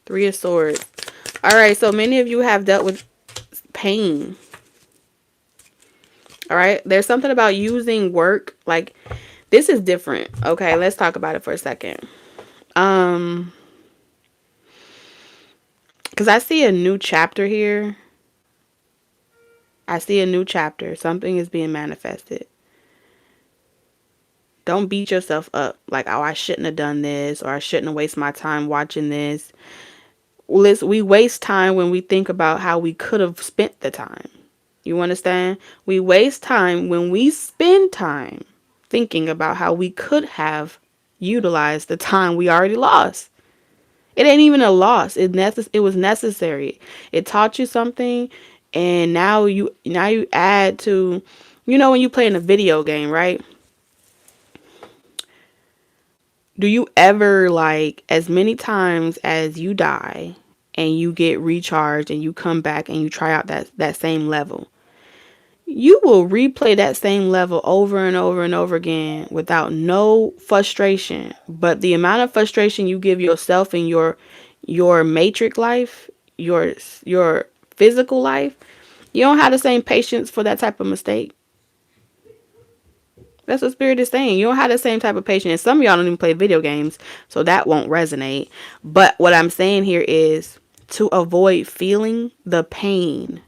S1: Three of Swords. All right, so many of you have dealt with pain. All right, there's something about using work. Like, this is different. Okay, let's talk about it for a second. Because I see a new chapter here. I see a new chapter. Something is being manifested. Don't beat yourself up like, oh, I shouldn't have done this, or I shouldn't have wasted my time watching this. We waste time when we think about how we could have spent the time. You understand? We waste time when we spend time thinking about how we could have utilized the time we already lost. It ain't even a loss. It was necessary. It taught you something, and now you add to, when you play in a video game, right? Do you ever, like, as many times as you die and you get recharged and you come back and you try out that same level, you will replay that same level over and over and over again without no frustration. But the amount of frustration you give yourself in your matrix life, your physical life, you don't have the same patience for that type of mistake. That's what Spirit is saying. You don't have the same type of patience. And some of y'all don't even play video games, so that won't resonate. But what I'm saying here is to avoid feeling the pain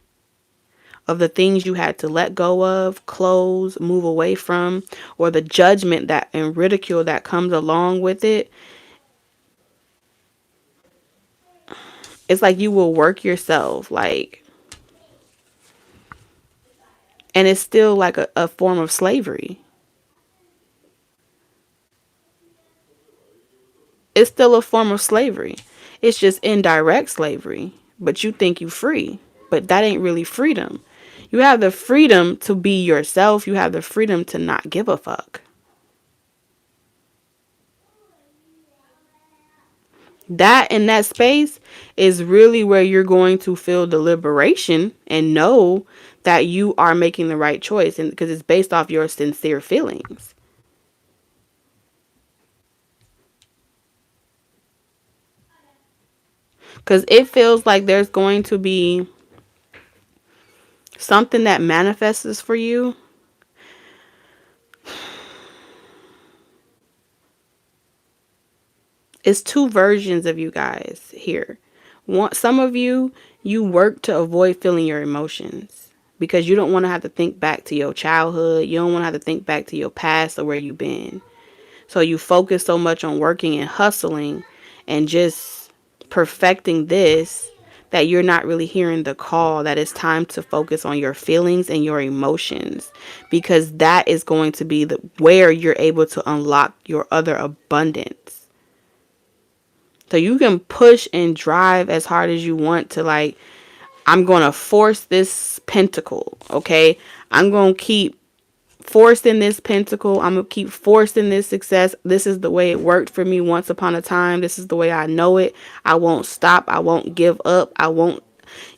S1: of the things you had to let go of, close, move away from, or the judgment that and ridicule that comes along with it. It's like you will work yourself, like, and it's still like a form of slavery. It's still a form of slavery. It's just indirect slavery, but you think you free, but that ain't really freedom. You have the freedom to be yourself. You have the freedom to not give a fuck. That in that space is really where you're going to feel the liberation and know that you are making the right choice, and because it's based off your sincere feelings. Because it feels like there's going to be something that manifests for you. It's two versions of you guys here. Some of you work to avoid feeling your emotions because you don't want to have to think back to your childhood. You don't want to have to think back to your past or where you've been. So you focus so much on working and hustling and just perfecting this that you're not really hearing the call that it's time to focus on your feelings and your emotions, because that is going to be where you're able to unlock your other abundance. So you can push and drive as hard as you want to, like, I'm going to force this pentacle, okay? I'm going to keep forcing this pentacle. I'm going to keep forcing this success. This is the way it worked for me once upon a time. This is the way I know it. I won't stop. I won't give up. I won't,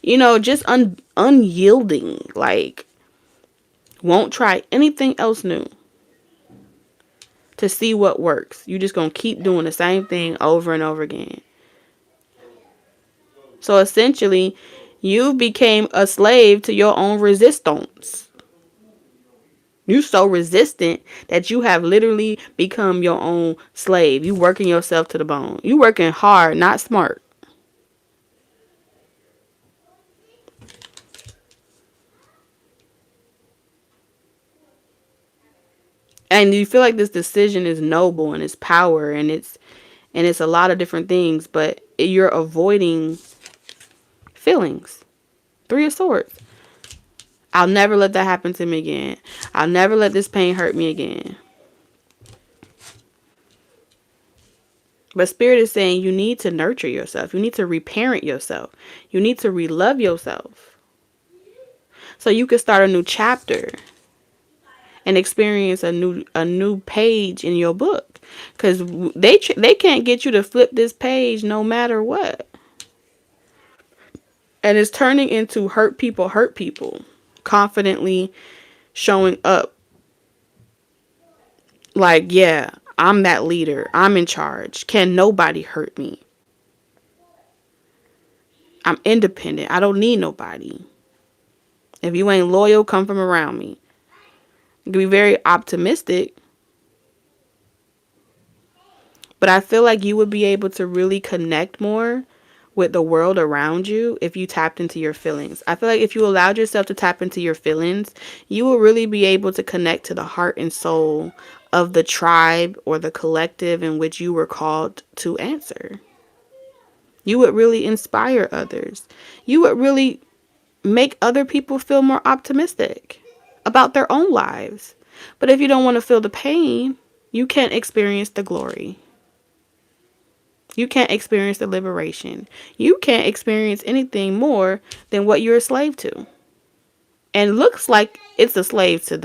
S1: just unyielding. Like, won't try anything else new to see what works. You just going to keep doing the same thing over and over again. So essentially, you became a slave to your own resistance. You so resistant that you have literally become your own slave. You working yourself to the bone. You working hard, not smart. And you feel like this decision is noble and it's power and it's a lot of different things, but you're avoiding feelings. Three of Swords. I'll never let that happen to me again. I'll never let this pain hurt me again. But Spirit is saying you need to nurture yourself. You need to reparent yourself. You need to relove yourself. So you can start a new chapter and experience a new page in your book. Because they can't get you to flip this page no matter what. And it's turning into hurt people. Confidently showing up. Like, yeah, I'm that leader. I'm in charge. Can nobody hurt me? I'm independent. I don't need nobody. If you ain't loyal, come from around me. You can be very optimistic. But I feel like you would be able to really connect more with the world around you if you tapped into your feelings. I feel like if you allowed yourself to tap into your feelings, you will really be able to connect to the heart and soul of the tribe or the collective in which you were called to answer. You would really inspire others. You would really make other people feel more optimistic about their own lives. But if you don't want to feel the pain, you can't experience the glory. You can't experience the liberation. You can't experience anything more than what you're a slave to. And looks like it's a slave to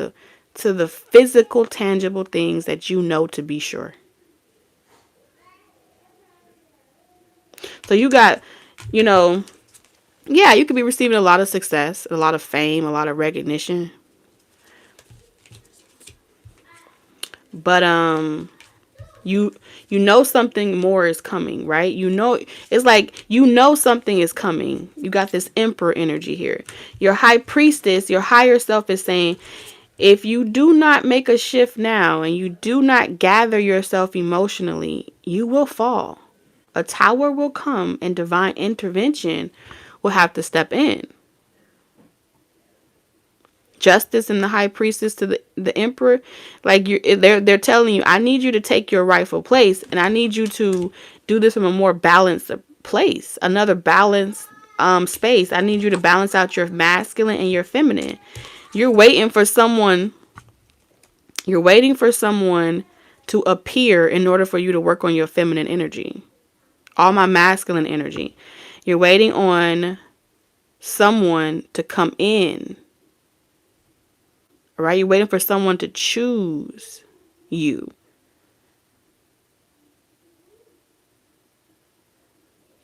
S1: the physical, tangible things that you know to be sure. So you got, you know, yeah, you could be receiving a lot of success, a lot of fame, a lot of recognition. But you you know something more is coming, right? You know, it's like you know something is coming. You got this emperor energy here. Your high priestess, your higher self is saying, if you do not make a shift now and you do not gather yourself emotionally, you will fall. A tower will come and divine intervention will have to step in. Justice and the high priestess to the emperor, like they're telling you, I need you to take your rightful place, and I need you to do this from a more balanced place, another balanced space. I need you to balance out your masculine and your feminine. You're waiting for someone. You're waiting for someone to appear in order for you to work on your feminine energy. All my masculine energy. You're waiting on someone to come in. All right? You're waiting for someone to choose you.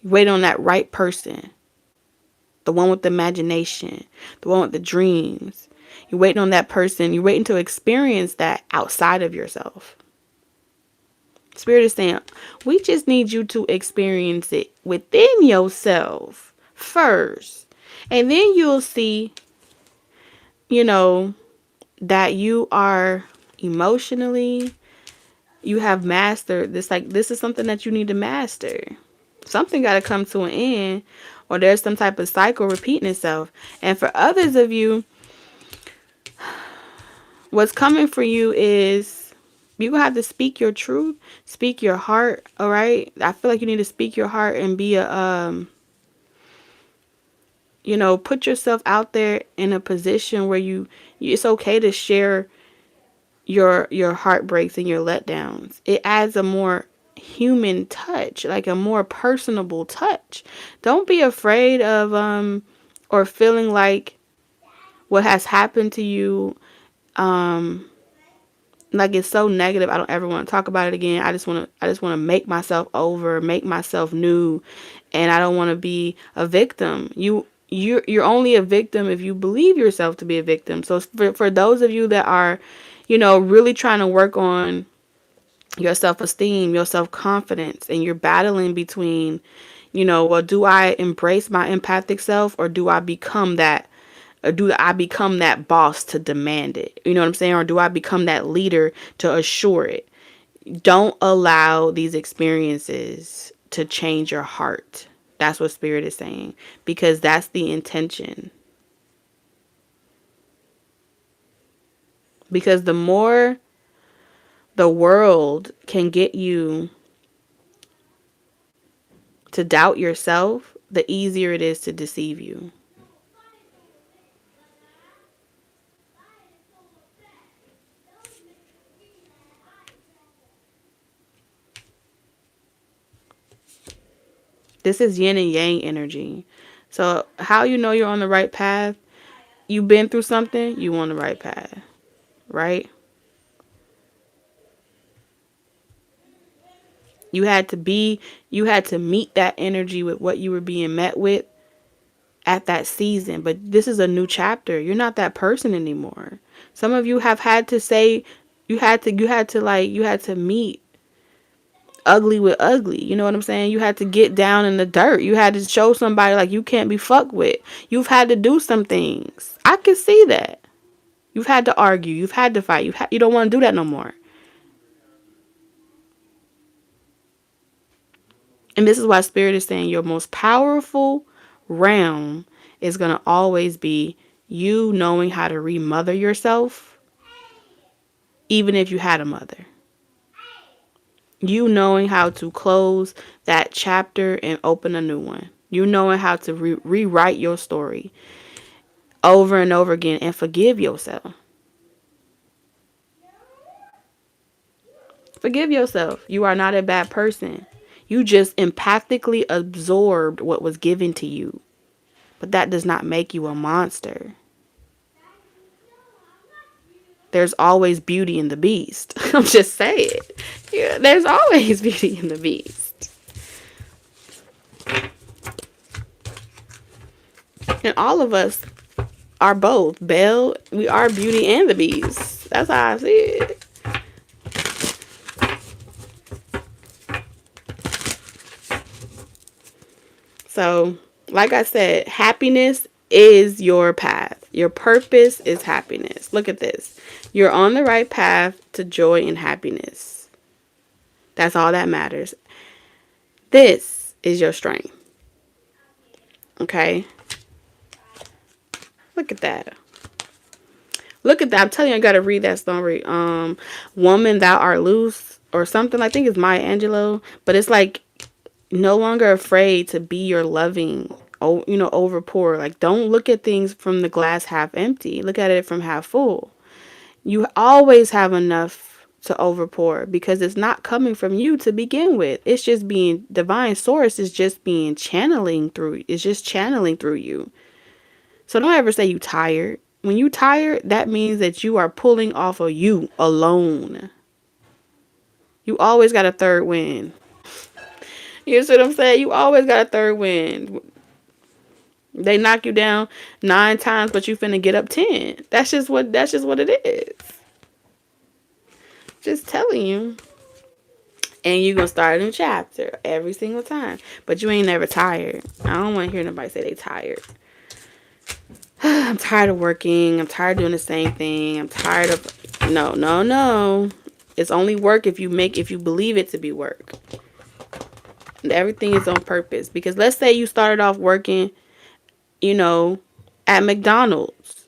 S1: You're waiting on that right person. The one with the imagination. The one with the dreams. You're waiting on that person. You're waiting to experience that outside of yourself. Spirit is saying, we just need you to experience it within yourself first. And then you'll see, you know, that you are emotionally, you have mastered this. Like, this is something that you need to master. Something got to come to an end, or there's some type of cycle repeating itself. And for others of you, what's coming for you is you're going to have to speak your truth, speak your heart, all right? I feel like you need to speak your heart and be a, you know, put yourself out there in a position where it's okay to share your heartbreaks and your letdowns. It adds a more human touch, like a more personable touch. Don't be afraid of or feeling like what has happened to you like it's so negative. I don't ever want to talk about it again. I just want to make myself over, make myself new, and I don't want to be a victim. You're only a victim if you believe yourself to be a victim. So for those of you that are, you know, really trying to work on your self-esteem, your self-confidence, and you're battling between, you know, well, do I embrace my empathic self, or do I become that? Or do I become that boss to demand it? You know what I'm saying? Or do I become that leader to assure it? Don't allow these experiences to change your heart. That's what Spirit is saying. Because that's the intention. Because the more the world can get you to doubt yourself, the easier it is to deceive you. This is yin and yang energy. So how you know you're on the right path? You've been through something, you on the right path, right? You had to meet that energy with what you were being met with at that season. But this is a new chapter. You're not that person anymore. Some of you have had to say, you had to meet ugly with ugly. You know what I'm saying? You had to get down in the dirt. You had to show somebody like you can't be fucked with. You've had to do some things. I can see that. You've had to argue. You've had to fight. You don't want to do that no more. And this is why Spirit is saying your most powerful realm is going to always be you knowing how to remother yourself, even if you had a mother. You knowing how to close that chapter and open a new one. You knowing how to rewrite your story over and over again and forgive yourself. Forgive yourself. You are not a bad person. You just empathically absorbed what was given to you. But that does not make you a monster. There's always beauty in the beast. I'm just saying. Yeah, there's always beauty in the beast. And all of us are both. Belle, we are beauty and the beast. That's how I see it. So, like I said, happiness is your path. Your purpose is happiness. Look at this. You're on the right path to joy and happiness. That's all that matters. This is your strength. Okay? Look at that. Look at that. I'm telling you, I gotta read that story. Woman, thou art loose, or something. I think it's Maya Angelou. But it's like no longer afraid to be your loving, over pour. Like, don't look at things from the glass half empty. Look at it from half full. You always have enough to overpour because it's not coming from you to begin with. It's just being, divine source is just being channeling through. It's just channeling through you. So don't ever say you tired. When you tired, that means that you are pulling off of you alone. You always got a third wind. You see what I'm saying? You always got a third wind. They knock you down 9 times, but you finna get up 10. That's just what it is. Just telling you. And you gonna start a new chapter every single time. But you ain't never tired. I don't want to hear nobody say they tired. I'm tired of working. I'm tired of doing the same thing. I'm tired of... No. It's only work if you believe it to be work. Everything is on purpose. Because let's say you started off working, at McDonald's.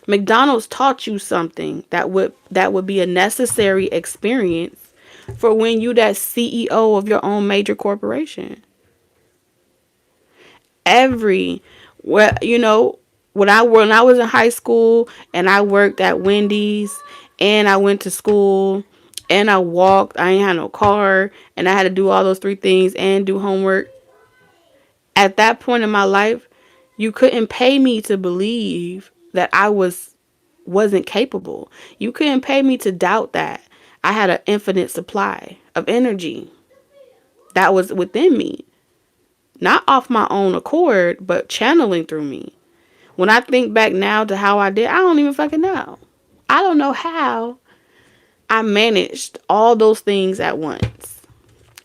S1: McDonald's taught you something that would be a necessary experience for when you that CEO of your own major corporation. When I was in high school and I worked at Wendy's and I went to school and I walked, I ain't had no car and I had to do all those 3 things and do homework. At that point in my life, you couldn't pay me to believe that I wasn't capable. You couldn't pay me to doubt that I had an infinite supply of energy that was within me. Not off my own accord, but channeling through me. When I think back now to how I did, I don't even fucking know. I don't know how I managed all those things at once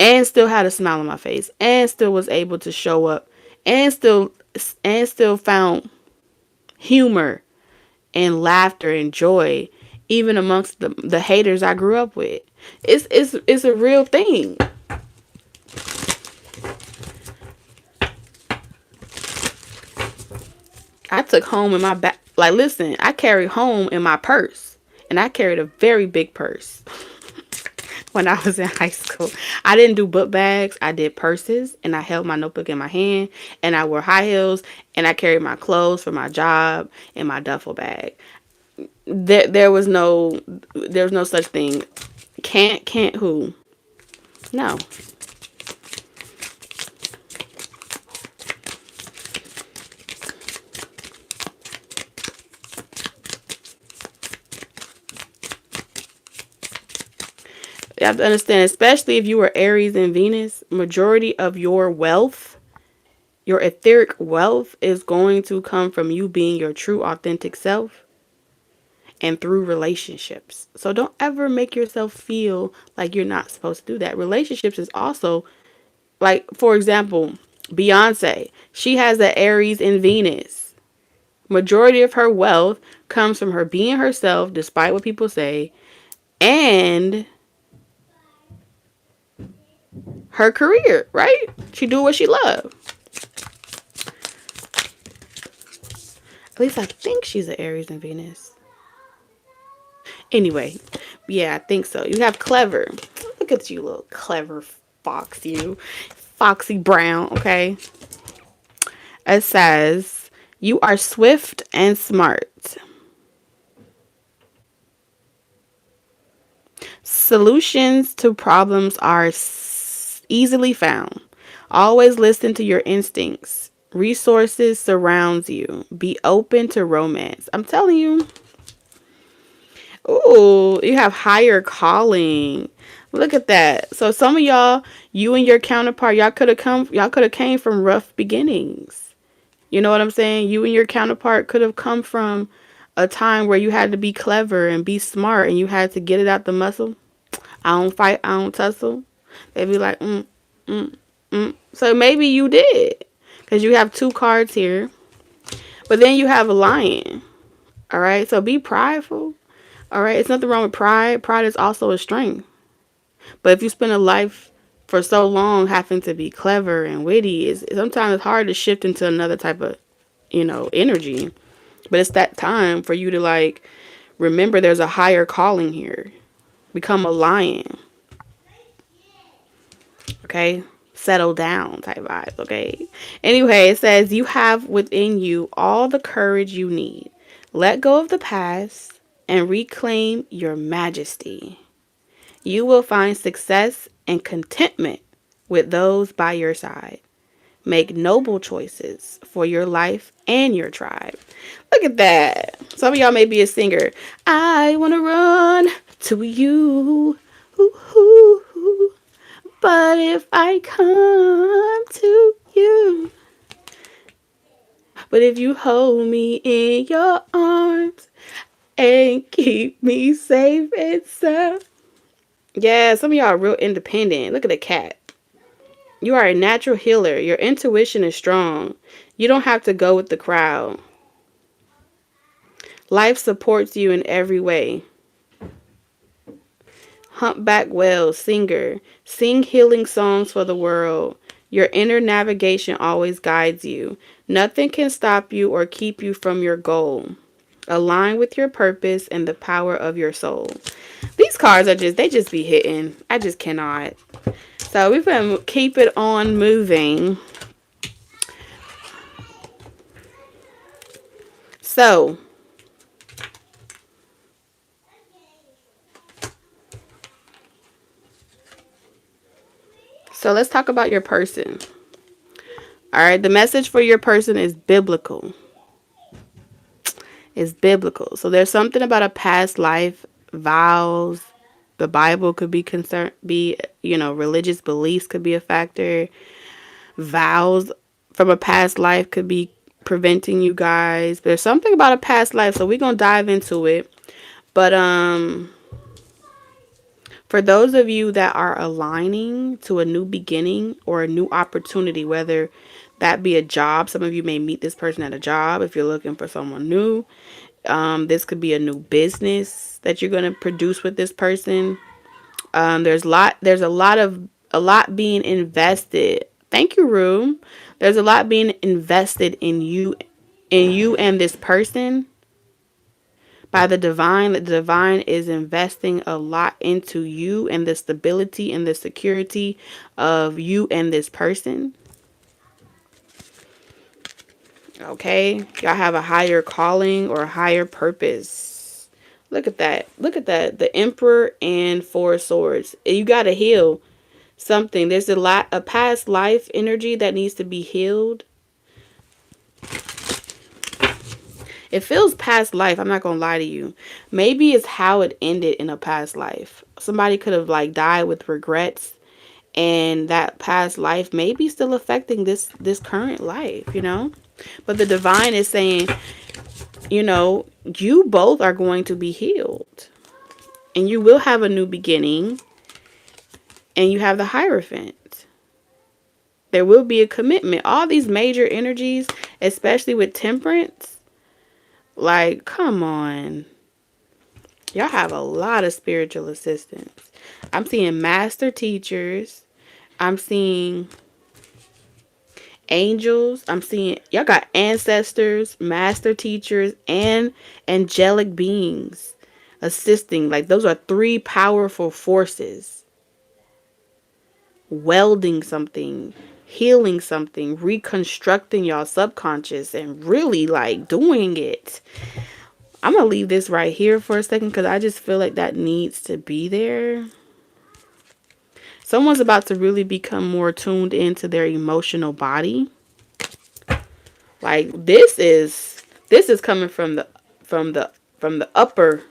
S1: and still had a smile on my face and still was able to show up and still found humor and laughter and joy even amongst the haters I grew up with. It's a real thing. I took home in my back. Like, listen, I carried home in my purse. And I carried a very big purse when I was in high school. I didn't do book bags. I did purses. And I held my notebook in my hand. And I wore high heels. And I carried my clothes for my job in my duffel bag. There was no such thing. Can't who? No. You have to understand, especially if you were Aries and Venus, majority of your wealth, your etheric wealth, is going to come from you being your true authentic self and through relationships. So don't ever make yourself feel like you're not supposed to do that. Relationships is also, like, for example, Beyonce. She has the Aries in Venus. Majority of her wealth comes from her being herself, despite what people say, and her career, right? She do what she love. At least I think she's an Aries and Venus. Anyway, yeah, I think so. You have clever. Look at you, little clever fox, you. Foxy Brown, okay? It says, you are swift and smart. Solutions to problems are easily found. Always listen to your instincts. Resources surrounds you. Be open to romance. I'm telling you. Ooh, you have higher calling. Look at that. So some of y'all, you and your counterpart, y'all could have came from rough beginnings. You know what I'm saying? You and your counterpart could have come from a time where you had to be clever and be smart and you had to get it out the muscle. I don't fight, I don't tussle. They'd be like, mm. So maybe you did. Because you have two cards here. But then you have a lion. All right. So be prideful. All right. It's nothing wrong with pride. Pride is also a strength. But if you spend a life for so long having to be clever and witty, sometimes it's hard to shift into another type of, energy. But it's that time for you to remember there's a higher calling here. Become a lion. Okay? Settle down type vibes, okay? Anyway, it says you have within you all the courage you need. Let go of the past and reclaim your majesty. You will find success and contentment with those by your side. Make noble choices for your life and your tribe. Look at that. Some of y'all may be a singer. I want to run to you. Ooh, ooh, ooh. But if I come to you, but if you hold me in your arms and keep me safe and sound. Yeah, some of y'all are real independent. Look at the cat. You are a natural healer. Your intuition is strong. You don't have to go with the crowd. Life supports you in every way. Humpback whale, singer. Sing healing songs for the world. Your inner navigation always guides you. Nothing can stop you or keep you from your goal. Align with your purpose and the power of your soul. These cards they just be hitting. I just cannot. So we're going to keep it on moving. So let's talk about your person. All right, the message for your person is biblical. It's biblical. So there's something about a past life, vows. The Bible could be religious beliefs could be a factor. Vows from a past life could be preventing you guys. There's something about a past life, so we're going to dive into it. But for those of you that are aligning to a new beginning or a new opportunity, whether that be a job, some of you may meet this person at a job if you're looking for someone new. This could be a new business that you're going to produce with this person. There's a lot being invested. Thank you, Rue. There's a lot being invested in you and this person by the divine. The divine is investing a lot into you and the stability and the security of you and this person. Okay, y'all have a higher calling or a higher purpose. Look at that. Look at that. The Emperor and Four of Swords. You got to heal something. There's a past life energy that needs to be healed. It feels past life. I'm not going to lie to you. Maybe it's how it ended in a past life. Somebody could have died with regrets, and that past life may be still affecting this current life, But the divine is saying, you both are going to be healed. And you will have a new beginning. And you have the Hierophant. There will be a commitment. All these major energies, especially with Temperance, come on. Y'all have a lot of spiritual assistance. I'm seeing master teachers. I'm seeing angels. I'm seeing y'all got ancestors, master teachers, and angelic beings assisting. Like those are three powerful forces welding something, healing something, reconstructing y'all subconscious, and really like doing it. I'm gonna leave this right here for a second because I just feel like that needs to be there. Someone's about to really become more tuned into their emotional body. Like this is coming from the from the upper.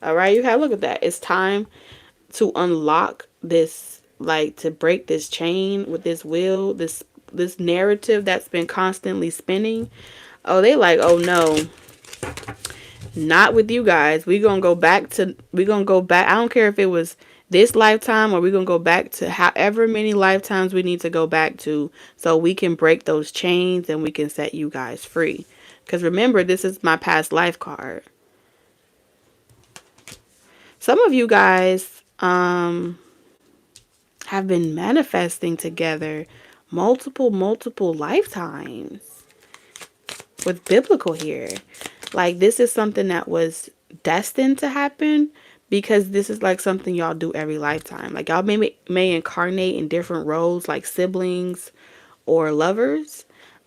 S1: All right, you have look at that. It's time to unlock this, like to break this chain with this wheel, this narrative that's been constantly spinning. Oh, they like, oh no, not with you guys. We gonna go back. I don't care if it was this lifetime or we're gonna go back to however many lifetimes we need to go back to so we can break those chains and we can set you guys free. Because remember, this is my past life card. Some of you guys have been manifesting together multiple lifetimes with biblical here. Like this is something that was destined to happen because this is like something y'all do every lifetime. Like y'all may incarnate in different roles like siblings or lovers,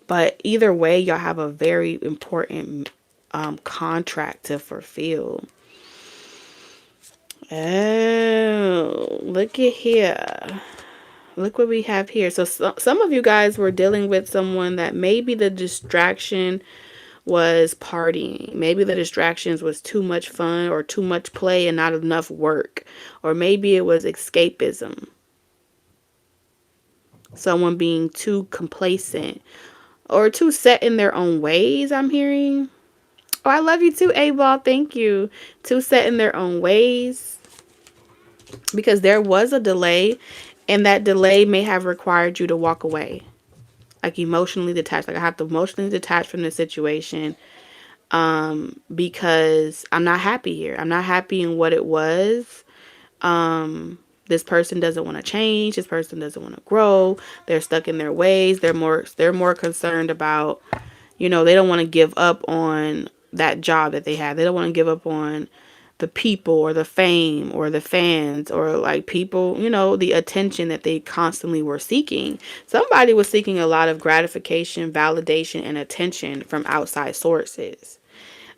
S1: but either way y'all have a very important contract to fulfill. Oh, look at here. Look what we have here. So some of you guys were dealing with someone that maybe the distraction was partying. Maybe the distractions was too much fun or too much play and not enough work. Or maybe it was escapism. Someone being too complacent or too set in their own ways, I'm hearing. Oh, I love you too, A-Ball. Thank you. Too set in their own ways. Because there was a delay, and that delay may have required you to walk away. Like emotionally detached. Like I have to emotionally detach from the situation because I'm not happy here. I'm not happy in what it was. This person doesn't want to change. This person doesn't want to grow. They're stuck in their ways. They're more concerned about, they don't want to give up on that job that they have. They don't want to give up on the people or the fame or the fans or like people, the attention that they constantly were seeking. Somebody was seeking a lot of gratification, validation, and attention from outside sources.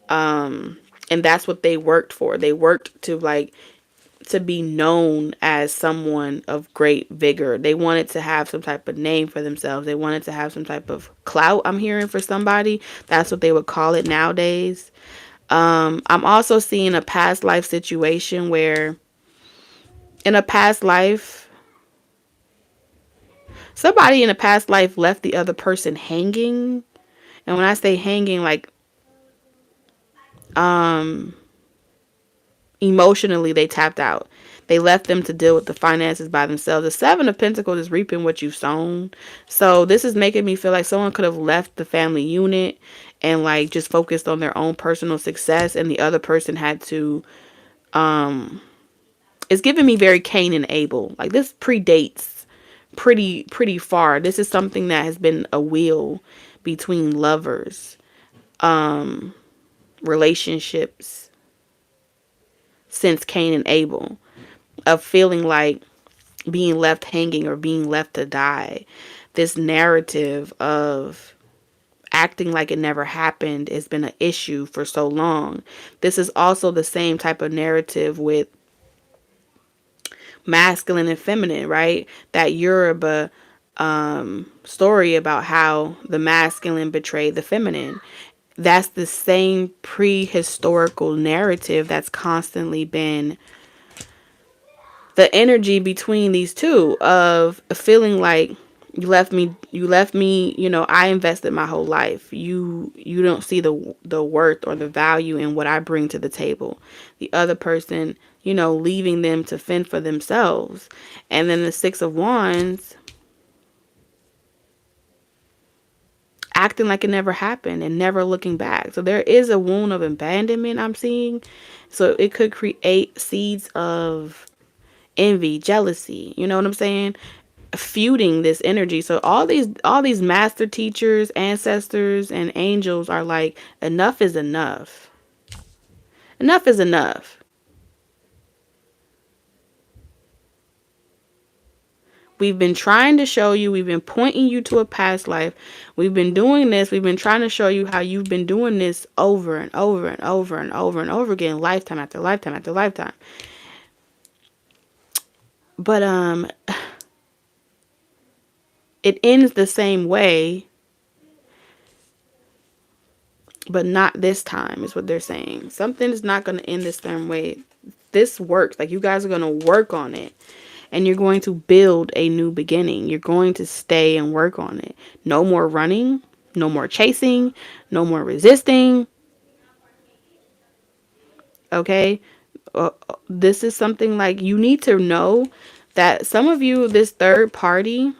S1: And that's what they worked for. They worked to be known as someone of great vigor. They wanted to have some type of name for themselves. They wanted to have some type of clout, I'm hearing, for somebody. That's what they would call it nowadays. I'm also seeing a past life situation where in a past life, somebody in a past life left the other person hanging. And when I say hanging, like, emotionally, they tapped out. They left them to deal with the finances by themselves. The Seven of Pentacles is reaping what you've sown. So this is making me feel like someone could have left the family unit and like just focused on their own personal success, and the other person had to it's giving me very Cain and Abel. Like this predates pretty far. This is something that has been a wheel between lovers, relationships since Cain and Abel, of feeling like being left hanging or being left to die. This narrative of acting like it never happened has been an issue for so long. This is also the same type of narrative with masculine and feminine, right? That Yoruba story about how the masculine betrayed the feminine. That's the same prehistorical narrative that's constantly been the energy between these two, of feeling like you left me, I invested my whole life. You don't see the worth or the value in what I bring to the table. The other person, leaving them to fend for themselves. And then the Six of Wands, acting like it never happened and never looking back. So there is a wound of abandonment I'm seeing. So it could create seeds of envy, jealousy, you know what I'm saying? feuding this energy. So all these master teachers, ancestors, and angels are like, enough is enough. Enough is enough. We've been trying to show you, we've been pointing you to a past life. We've been doing this. We've been trying to show you how you've been doing this over and over and over and over and over again, lifetime after lifetime after lifetime. But it ends the same way, but not this time, is what they're saying. Something is not going to end the same way. This works. Like, you guys are going to work on it. And you're going to build a new beginning. You're going to stay and work on it. No more running. No more chasing. No more resisting. Okay? This is something like, you need to know that some of you, this third party,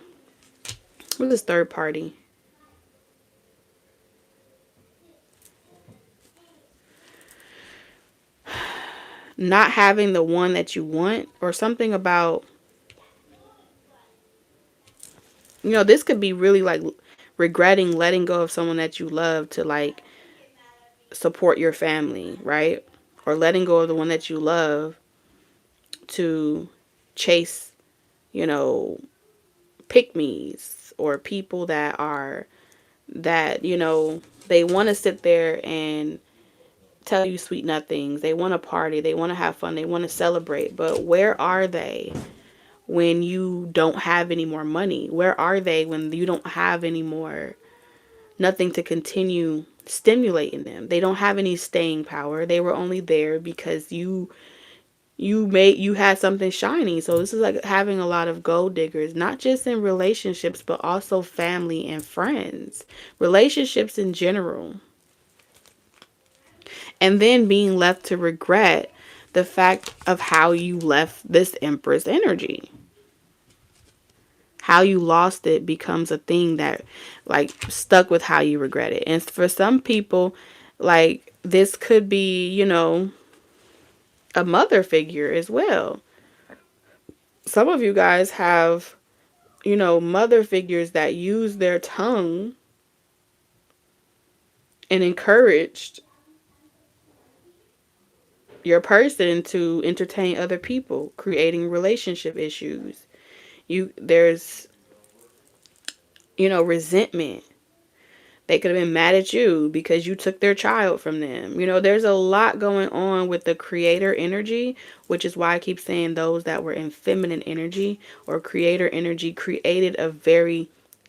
S1: what is third party? Not having the one that you want, or something about, this could be really like regretting letting go of someone that you love to like support your family, right? Or letting go of the one that you love to chase, you know, pick-me's, or people that they want to sit there and tell you sweet nothings. They want to party, they want to have fun, they want to celebrate. But where are they when you don't have any more money? Where are they when you don't have any more, nothing to continue stimulating them? They don't have any staying power. They were only there because you had something shiny. So this is like having a lot of gold diggers, not just in relationships, but also family and friends, relationships in general. And then being left to regret the fact of how you left this Empress energy. How you lost it becomes a thing that like stuck with how you regret it. And for some people, like, this could be, a mother figure as well. Some of you guys have, mother figures that use their tongue and encouraged your person to entertain other people, creating relationship issues. There's, resentment. They could have been mad at you because you took their child from them. There's a lot going on with the creator energy, which is why I keep saying those that were in feminine energy or creator energy created a very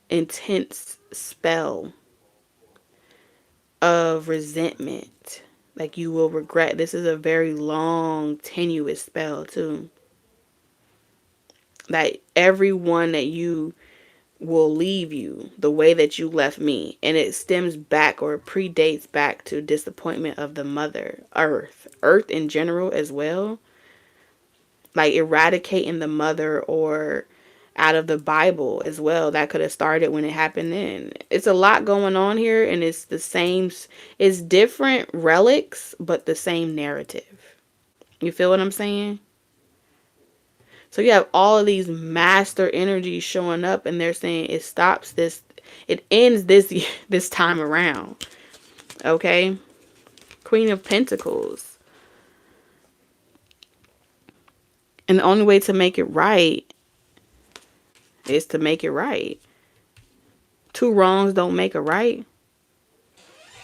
S1: intense spell of resentment. Like, you will regret. This is a very long, tenuous spell, too. That everyone that you will leave you the way that you left me. And it stems back, or predates back, to disappointment of the mother earth in general as well. Like eradicating the mother, or out of the Bible as well. That could have started when it happened then. It's a lot going on here, and it's the same, it's different relics, but the same narrative. You feel what I'm saying? So you have all of these master energies showing up, and they're saying it stops this, it ends this time around. Okay? Queen of Pentacles. And the only way to make it right is to make it right. Two wrongs don't make a right.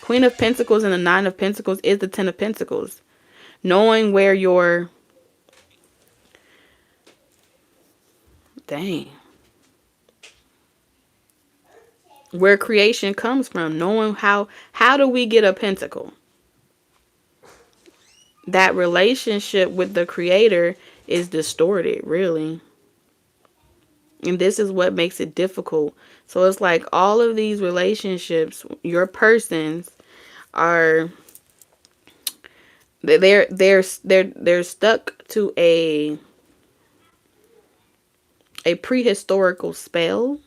S1: Queen of Pentacles and the Nine of Pentacles is the Ten of Pentacles. Knowing where your, dang, where creation comes from. Knowing how do we get a pentacle? That relationship with the creator is distorted, really. And this is what makes it difficult. So it's like all of these relationships, your persons are, they're stuck to a prehistorical spell,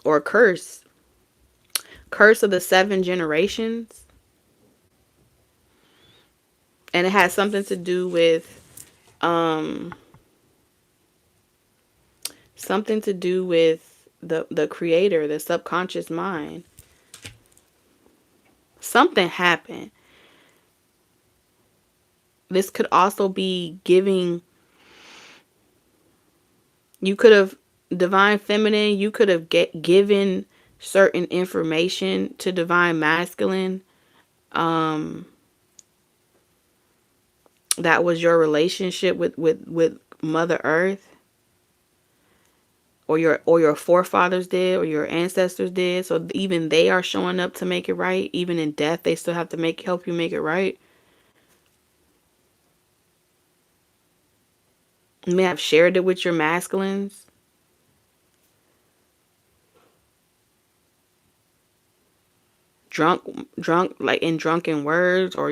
S1: or curse of the 7 generations. And it has something to do with um something to do with the creator, the subconscious mind. Something happened. This could also be giving, you could have, divine feminine, you could have given certain information to divine masculine, um that was your relationship with mother earth, or your forefathers did, or your ancestors did. So even they are showing up to make it right. Even in death, they still have to help you make it right. You may have shared it with your masculines. Drunk, like in drunken words, or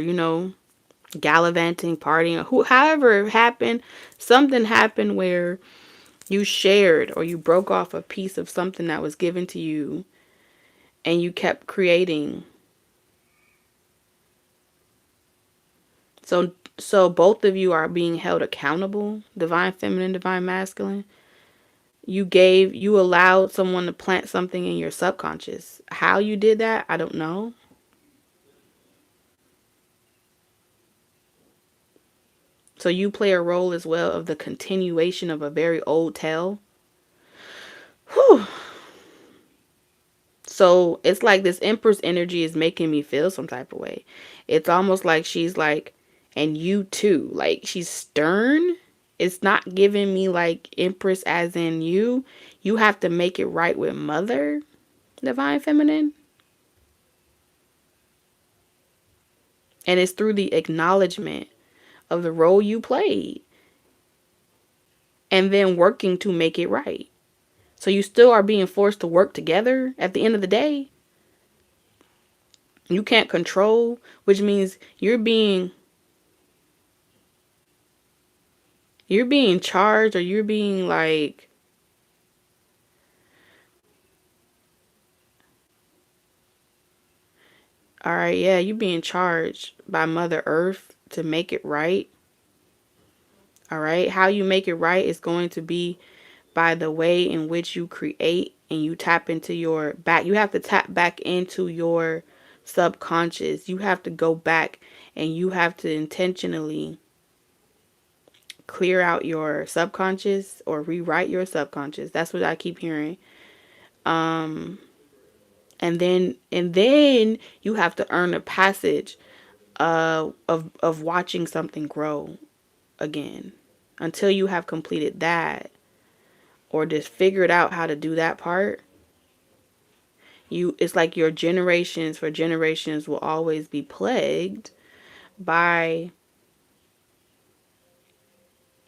S1: gallivanting, partying, however it happened. Something happened where you shared, or you broke off a piece of something that was given to you, and you kept creating. So both of you are being held accountable, divine feminine, divine masculine. You allowed someone to plant something in your subconscious. How you did that, I don't know. So you play a role as well of the continuation of a very old tale. Whew. So it's like this Empress energy is making me feel some type of way. It's almost like she's like, and you too. Like she's stern. It's not giving me like Empress as in you. You have to make it right with Mother, divine feminine. And it's through the acknowledgement of the role you played, and then working to make it right. So you still are being forced to work together at the end of the day. You can't control, which means you're being charged, or you're being like, all right, yeah, you're being charged by Mother Earth to make it right. All right, how you make it right is going to be by the way in which you create, and you tap into your back. You have to tap back into your subconscious. You have to go back, and you have to intentionally clear out your subconscious, or rewrite your subconscious. That's what I keep hearing. Um and then you have to earn a passage of watching something grow again, until you have completed that, or just figured out how to do that part. It's like your generations for generations will always be plagued by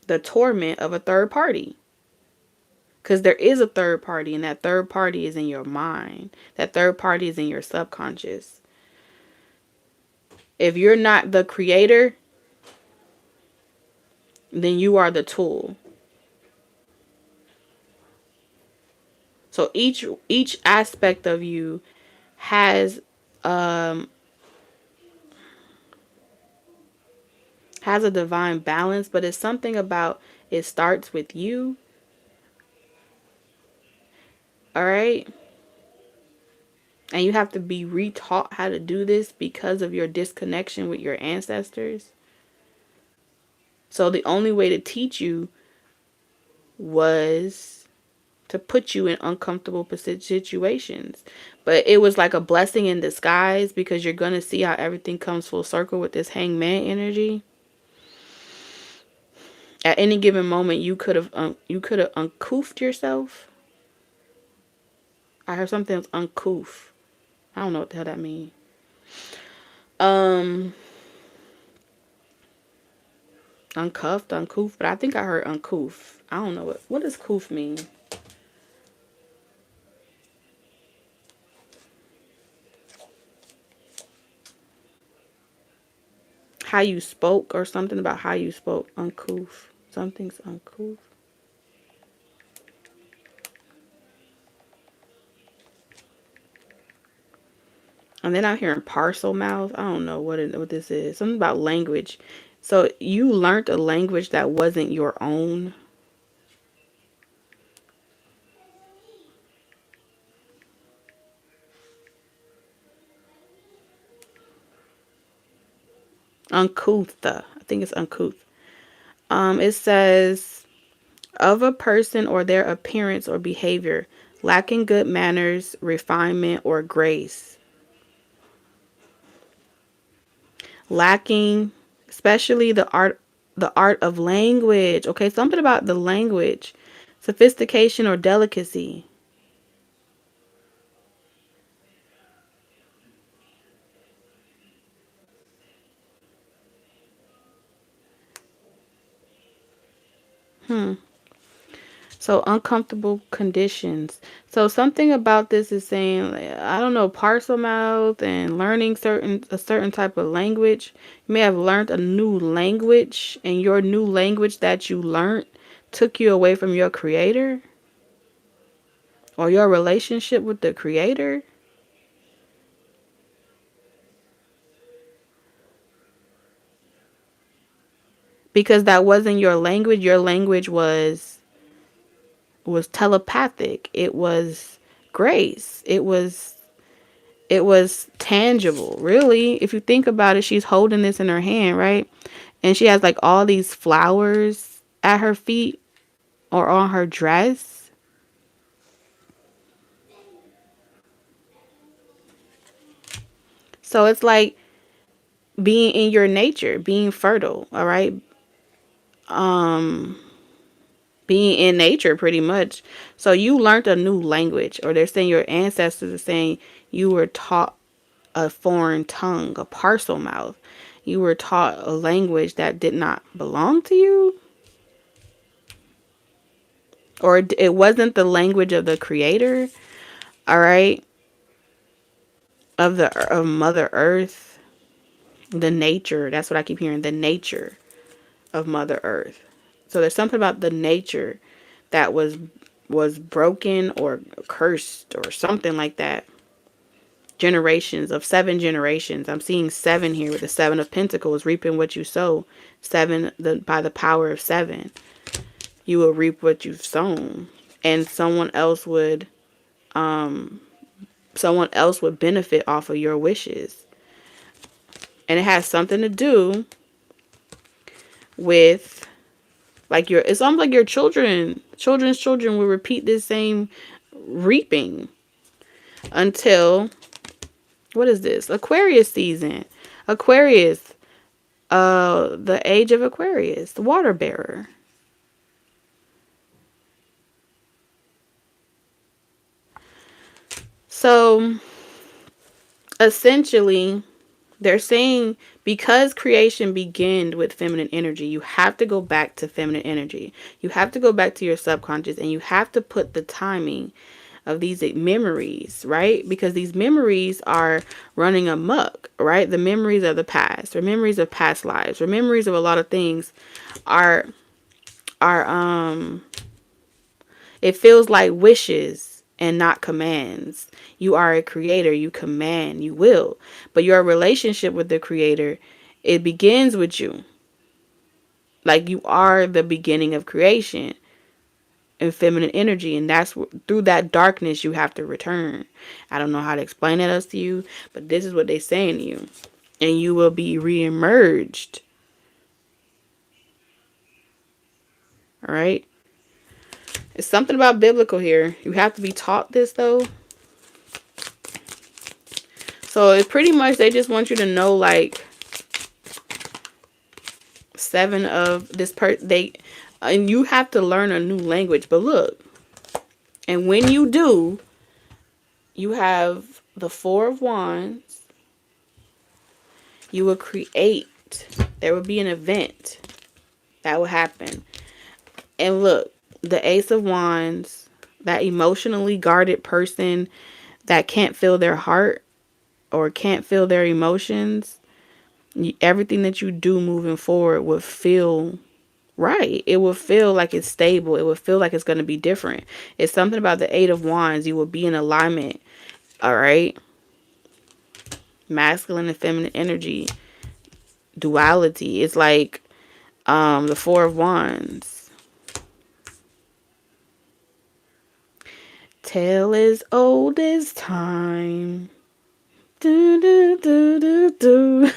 S1: the torment of a third party. Because there is a third party, and that third party is in your mind. That third party is in your subconscious. If you're not the creator, then you are the tool. So each aspect of you has um has a divine balance, but it's something about, it starts with you. All right? And you have to be retaught how to do this because of your disconnection with your ancestors. So the only way to teach you was to put you in uncomfortable situations. But it was like a blessing in disguise, because you're going to see how everything comes full circle with this hangman energy. At any given moment, you could have uncouthed yourself. I heard something was uncouth. I don't know what the hell that means. Um, Uncuffed, uncouth, but I think I heard uncouth. I don't know what does couth mean. How you spoke, or something about how you spoke. Uncouth. Something's uncouth. And then I'm hearing parcel mouth. I don't know what this is. Something about language. So you learned a language that wasn't your own. Uncouth. I think it's uncouth. It says of a person or their appearance or behavior, lacking good manners, refinement, or grace. Lacking, especially the art of language. Okay, something about the language, sophistication or delicacy. Hmm. So uncomfortable conditions. So something about this is saying, like, I don't know, parcel mouth and learning a certain type of language. You may have learned a new language, and your new language that you learned took you away from your creator or your relationship with the creator, because that wasn't your language. Your language was telepathic. It was grace. It was tangible, really. If you think about it, she's holding this in her hand, right? And she has like all these flowers at her feet or on her dress. So it's like being in your nature, being fertile, all right? Um being in nature pretty much. So you learned a new language, or they're saying your ancestors are saying you were taught a foreign tongue, a parcel mouth. You were taught a language that did not belong to you, or it wasn't the language of the creator, all right, of Mother Earth, the nature. That's what I keep hearing, the nature of Mother Earth. So there's something about the nature that was broken or cursed or something like that. Generations of 7 generations. I'm seeing 7 here with the 7 of Pentacles, reaping what you sow. By the power of 7, you will reap what you've sown, and someone else would benefit off of your wishes. And it has something to do with, like, it's almost like your children's children will repeat this same reaping until, what is this? Aquarius season. Aquarius, the age of Aquarius, the water bearer. So essentially, they're saying because creation began with feminine energy, you have to go back to feminine energy. You have to go back to your subconscious, and you have to put the timing of these memories, right? Because these memories are running amok, right? The memories of the past, or memories of past lives, or memories of a lot of things are are it feels like wishes and not commands. You are a creator, you command, you will. But your relationship with the creator, it begins with you. Like, you are the beginning of creation and feminine energy, and that's through that darkness you have to return. I don't know how to explain that else to you, but this is what they're saying to you. And you will be re-emerged. All right? It's something about biblical here. You have to be taught this, though. So it's pretty much, they just want you to know, like, 7 of this and you have to learn a new language. But look, and when you do, you have the 4 of Wands. You will create. There will be an event that will happen. And look, the Ace of Wands, that emotionally guarded person that can't feel their heart or can't feel their emotions, everything that you do moving forward would feel right. It will feel like it's stable. It will feel like it's going to be different. It's something about the 8 of Wands. You will be in alignment. All right. masculine and feminine energy, duality. It's like the Four of Wands. Tale as old as time. Do, do, do, do, do.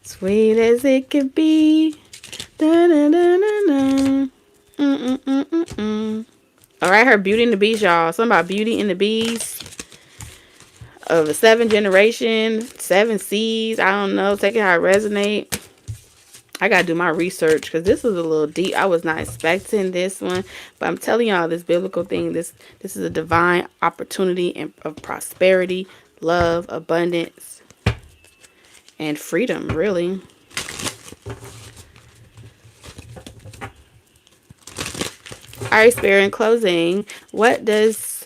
S1: Sweet as it could be. Da, da, da, da, da. All right, her Beauty and the Beast, y'all. Something about Beauty and the Beast of the 7th generation, 7 seas. I don't know. Take it how it resonate. I gotta do my research because this was a little deep. I was not expecting this one, but I'm telling y'all this biblical thing. This is a divine opportunity of prosperity, love, abundance, and freedom. Really. All right, Spirit. In closing, what does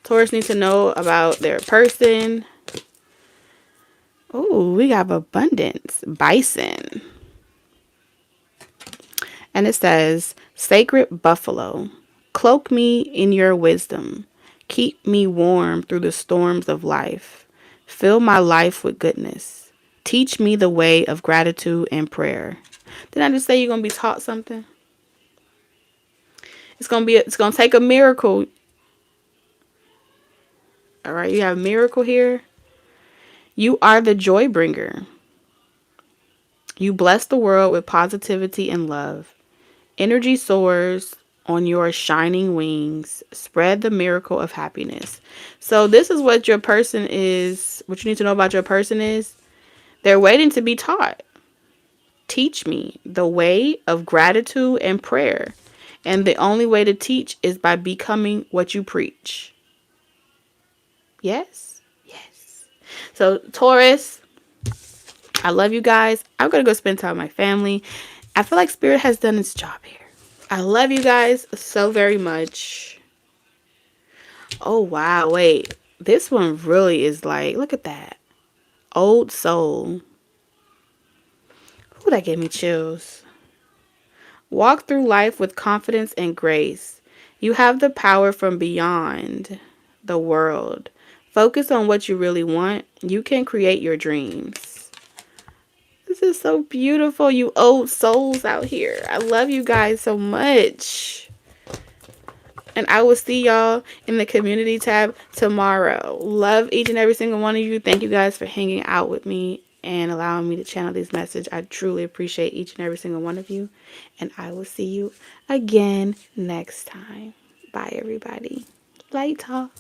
S1: Taurus need to know about their person? Oh, we have abundance, bison. And it says, Sacred buffalo, cloak me in your wisdom. Keep me warm through the storms of life. Fill my life with goodness. Teach me the way of gratitude and prayer. Didn't I just say you're going to be taught something? It's going to take a miracle. All right, you have a miracle here. You are the joy bringer. You bless the world with positivity and love. Energy soars on your shining wings. Spread the miracle of happiness. So this is what your person is. What you need to know about your person is they're waiting to be taught. Teach me the way of gratitude and prayer. And the only way to teach is by becoming what you preach. Yes? Yes. So Taurus, I love you guys. I'm going to go spend time with my family. I feel like Spirit has done its job here. I love you guys so very much. Oh, wow. Wait. This one really is like, look at that. Old soul. Ooh, that gave me chills. Walk through life with confidence and grace. You have the power from beyond the world. Focus on what you really want. You can create your dreams. This is so beautiful, you old souls out here. I love you guys so much. And I will see y'all in the community tab tomorrow. Love each and every single one of you. Thank you guys for hanging out with me and allowing me to channel this message. I truly appreciate each and every single one of you. And I will see you again next time. Bye, everybody. Light talk.